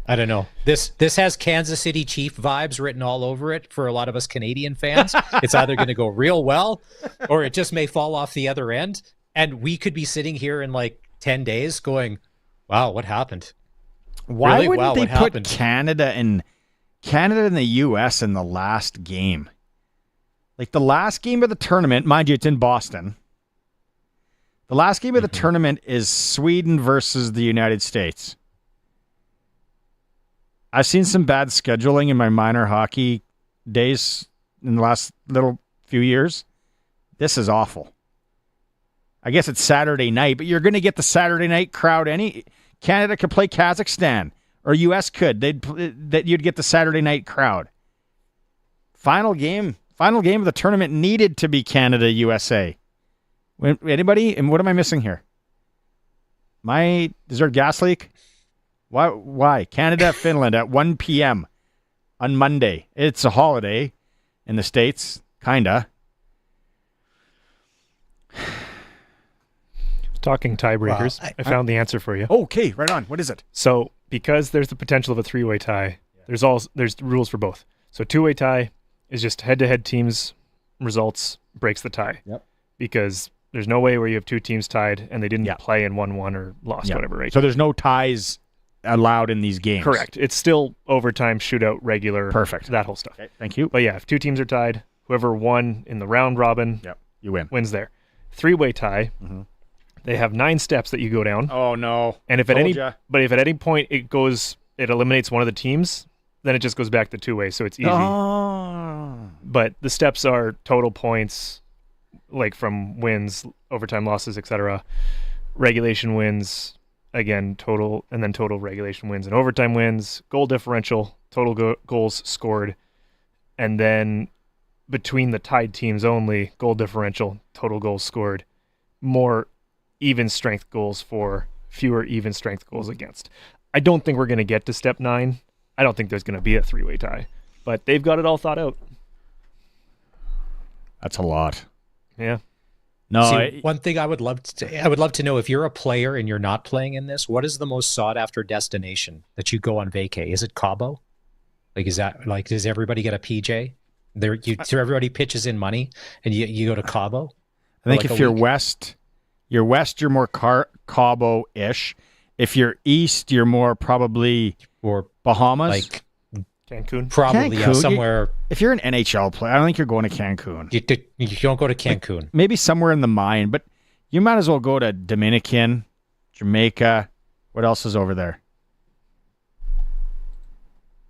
I don't know. This has Kansas City Chief vibes written all over it for a lot of us Canadian fans. It's either going to go real well or it just may fall off the other end. And we could be sitting here in like 10 days going, wow, what happened? Why really? wouldn't Wow, they what put happened? Canada and the U.S. in the last game? Like the last game of the tournament, mind you, it's in Boston. The last game of the tournament is Sweden versus the United States. I've seen some bad scheduling in my minor hockey days in the last little few years. This is awful. I guess it's Saturday night, but you're going to get the Saturday night crowd. Canada could play Kazakhstan, or U.S. could. You'd get the Saturday night crowd. Final game of the tournament needed to be Canada USA. Anybody? And what am I missing here? Is there a gas leak? Why? Canada, Finland at 1 p.m. on Monday. It's a holiday in the States, kinda. Talking tiebreakers, I found the answer for you. Okay, right on. What is it? So, because there's the potential of a 3-way tie, there's rules for both. So, 2-way tie is just head-to-head teams results breaks the tie. Yep. Because there's no way where you have 2 teams tied and they didn't play and 1-1 or lost, whatever, right? So there's no ties allowed in these games. Correct. It's still overtime, shootout, regular. Perfect. That whole stuff. Okay, thank you. But yeah, if 2 teams are tied, whoever won in the round robin, you win. Wins there. 3-way tie. Mm-hmm. They have 9 steps that you go down. Oh no! And if at any point it eliminates one of the teams, then it just goes back to 2-way, so it's easy. Oh. But the steps are total points, like from wins, overtime losses, etc. Regulation wins, again total, and then total regulation wins and overtime wins. Goal differential, total goals scored, and then between the tied teams only, goal differential, total goals scored, more even strength goals for, fewer even strength goals against. I don't think we're going to get to step 9. I don't think there's going to be a 3-way tie, but they've got it all thought out. That's a lot. Yeah. No. One thing I would love to know, if you're a player and you're not playing in this, what is the most sought after destination that you go on vacay? Is it Cabo? Like, is that like, does everybody get a PJ? So everybody pitches in money and you go to Cabo? I think if you're west, you're more Cabo-ish. If you're east, you're more probably Bahamas. Like Cancun? Probably, yeah, somewhere. If you're an NHL player, I don't think you're going to Cancun. You don't go to Cancun. Like maybe somewhere in the mine, but you might as well go to Dominican, Jamaica. What else is over there?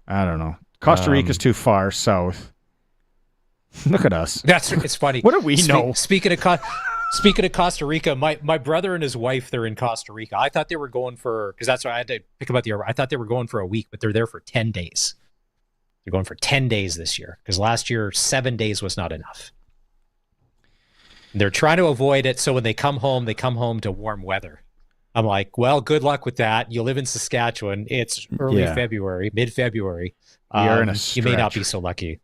I don't know. Costa Rica's too far south. Look at us. It's funny. What do we know? Speaking of Costa Rica, my brother and his wife, they're in Costa Rica. I thought they were going because that's why I had to pick them up I thought they were going for a week, but they're there for 10 days. They're going for 10 days this year because last year 7 days was not enough. They're trying to avoid it, so when they come home to warm weather. I'm like, well, good luck with that. You live in Saskatchewan. It's early February, mid-February. We are in a stretch. You may not be so lucky.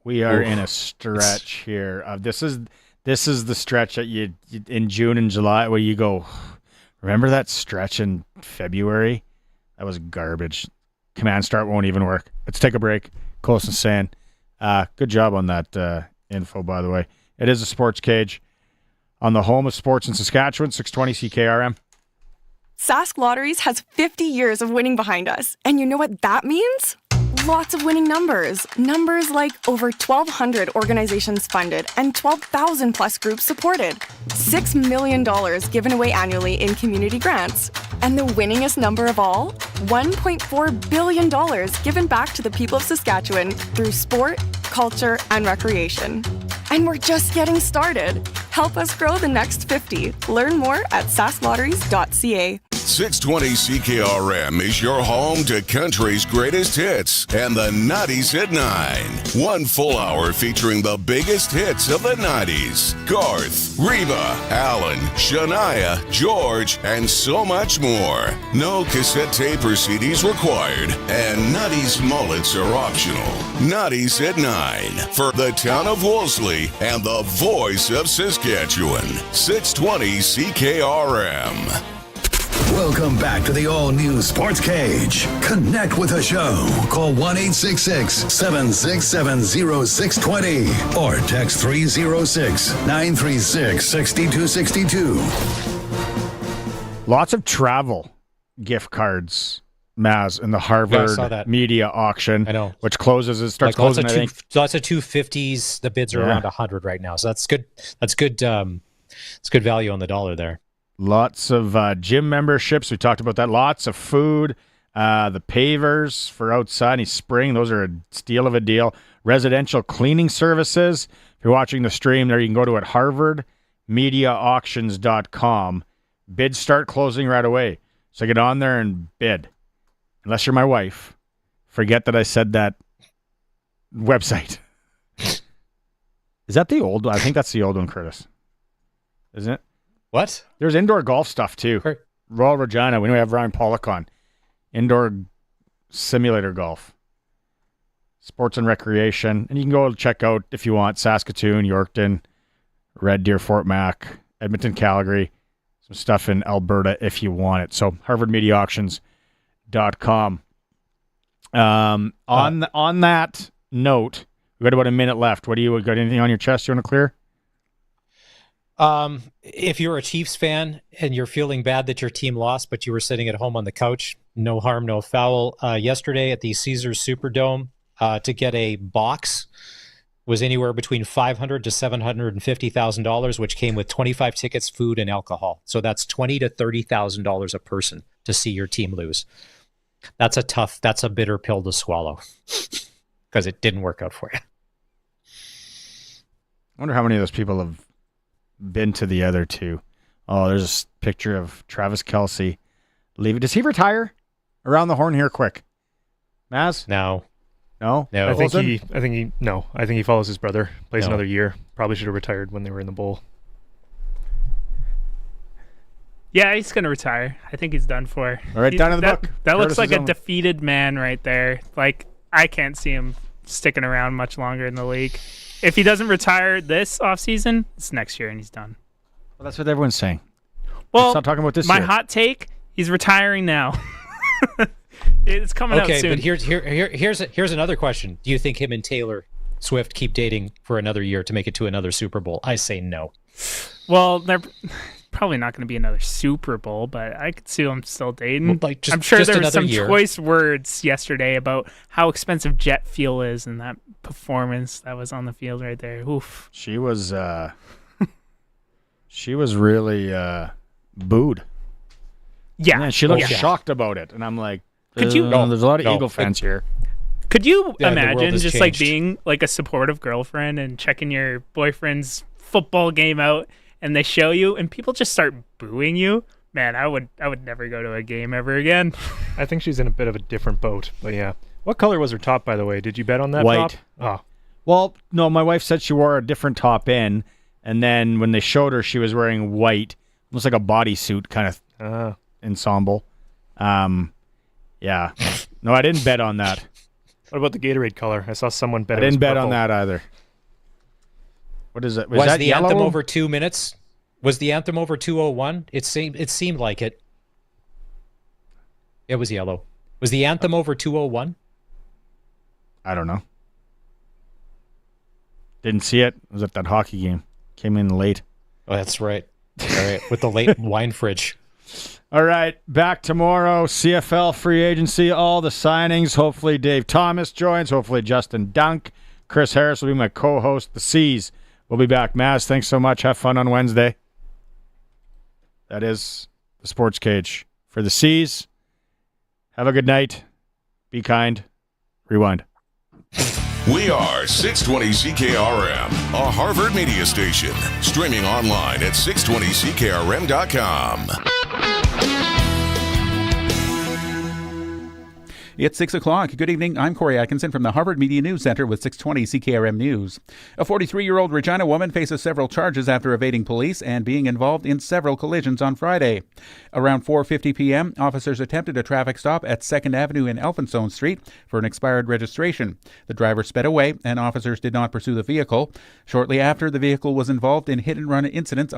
We are in a stretch here. This is the stretch that you in June and July where you go, remember that stretch in February? That was garbage. Command start won't even work. Let's take a break. Close and saying. Good job on that info, by the way. It is a Sports Cage on the home of sports in Saskatchewan, 620 CKRM. Sask Lotteries has 50 years of winning behind us. And you know what that means? Lots of winning numbers. Numbers like over 1,200 organizations funded and 12,000 plus groups supported. $6 million given away annually in community grants. And the winningest number of all? $1.4 billion given back to the people of Saskatchewan through sport, culture, and recreation. And we're just getting started. Help us grow the next 50. Learn more at sasklotteries.ca. 620 CKRM is your home to country's greatest hits and the 90s at 9. 1 full hour featuring the biggest hits of the 90s. Garth, Reba, Alan, Shania, George, and so much more. No cassette tape or CDs required, and 90s mullets are optional. 90s at 9 for the town of Wolseley and the voice of Saskatchewan. 620 CKRM. Welcome back to the all-new Sports Cage. Connect with the show. Call 1-866-767-0620 or text 306-936-6262. Lots of travel gift cards, Maz, in the Harvard media auction. I know. Which closes, it starts closing, I think. Lots of 250s. The bids are around 100 right now. So that's good. It's good value on the dollar there. Lots of gym memberships. We talked about that. Lots of food. The pavers for outside in spring. Those are a steal of a deal. Residential cleaning services. If you're watching the stream there, you can go to it harvardmediaauctions.com. Bids start closing right away. So get on there and bid. Unless you're my wife. Forget that I said that website. Is that the old one? I think that's the old one, Curtis. Isn't it? What? There's indoor golf stuff, too. Royal Regina. We have Ryan Pollock on. Indoor simulator golf. Sports and recreation. And you can go check out, if you want, Saskatoon, Yorkton, Red Deer, Fort Mac, Edmonton, Calgary. Some stuff in Alberta if you want it. So, harvardmediaauctions.com. On that note, we've got about a minute left. Got anything on your chest you want to clear? If you're a Chiefs fan and you're feeling bad that your team lost, but you were sitting at home on the couch, no harm, no foul. Yesterday at the Caesars Superdome, to get a box was anywhere between $500,000 to $750,000, which came with 25 tickets, food, and alcohol. So that's $20,000 to $30,000 a person to see your team lose. That's a bitter pill to swallow because it didn't work out for you. I wonder how many of those people have been to the other two. Oh, there's a picture of Travis Kelce leaving. Does he retire? Around the horn here, quick. Maz? No. I think he follows his brother. Plays another year. Probably should have retired when they were in the bowl. Yeah, he's gonna retire. I think he's done for. All right, down in the book. That looks like a defeated man right there. Like, I can't see him sticking around much longer in the league. If he doesn't retire this offseason, it's next year and he's done. Well, that's what everyone's saying. Well, let's not talking about this my year. hot take, he's retiring now. It's coming out soon. Okay, but here's another question. Do you think him and Taylor Swift keep dating for another year to make it to another Super Bowl? I say no. Well, they're probably not going to be another Super Bowl, but I could see them still dating. Well, I'm sure there were some year. choice words yesterday about how expensive jet fuel is, and that performance that was on the field right there. Oof. She was really booed. Yeah. And she looked shocked about it, and I'm like, there's a lot of Eagle fans here. Could you the world imagine has just changed. like being like a supportive girlfriend and checking your boyfriend's football game out, and they show you, and people just start booing you? Man, I would never go to a game ever again. I think she's in a bit of a different boat, but yeah. What color was her top, by the way? Did you bet on that White. top? Oh. Well, no, my wife said she wore a different top in, and then when they showed her, she was wearing white, almost like a bodysuit kind of ensemble. Yeah. No, I didn't bet on that. What about the Gatorade color? I saw someone bet I it was didn't bet purple. on that either. What is it? Was that the yellow? anthem over 2 minutes? Was the anthem over 2:01? It seemed like it. It was yellow. Was the anthem over 2:01? I don't know. Didn't see it. It was at that hockey game. Came in late. Oh, that's right. All right, with the late wine fridge. All right, back tomorrow. CFL free agency, all the signings. Hopefully Dave Thomas joins. Hopefully Justin Dunk. Chris Harris will be my co-host. The C's will be back. Maz, thanks so much. Have fun on Wednesday. That is the Sports Cage for the C's. Have a good night. Be kind. Rewind. We are 620 CKRM, a Harvard media station. Streaming online at 620CKRM.com. It's 6 o'clock. Good evening. I'm Corey Atkinson from the Harvard Media News Center with 620 CKRM News. A 43-year-old Regina woman faces several charges after evading police and being involved in several collisions on Friday. Around 4:50 p.m., officers attempted a traffic stop at 2nd Avenue and Elphinstone Street for an expired registration. The driver sped away, and officers did not pursue the vehicle. Shortly after, the vehicle was involved in hit-and-run incidents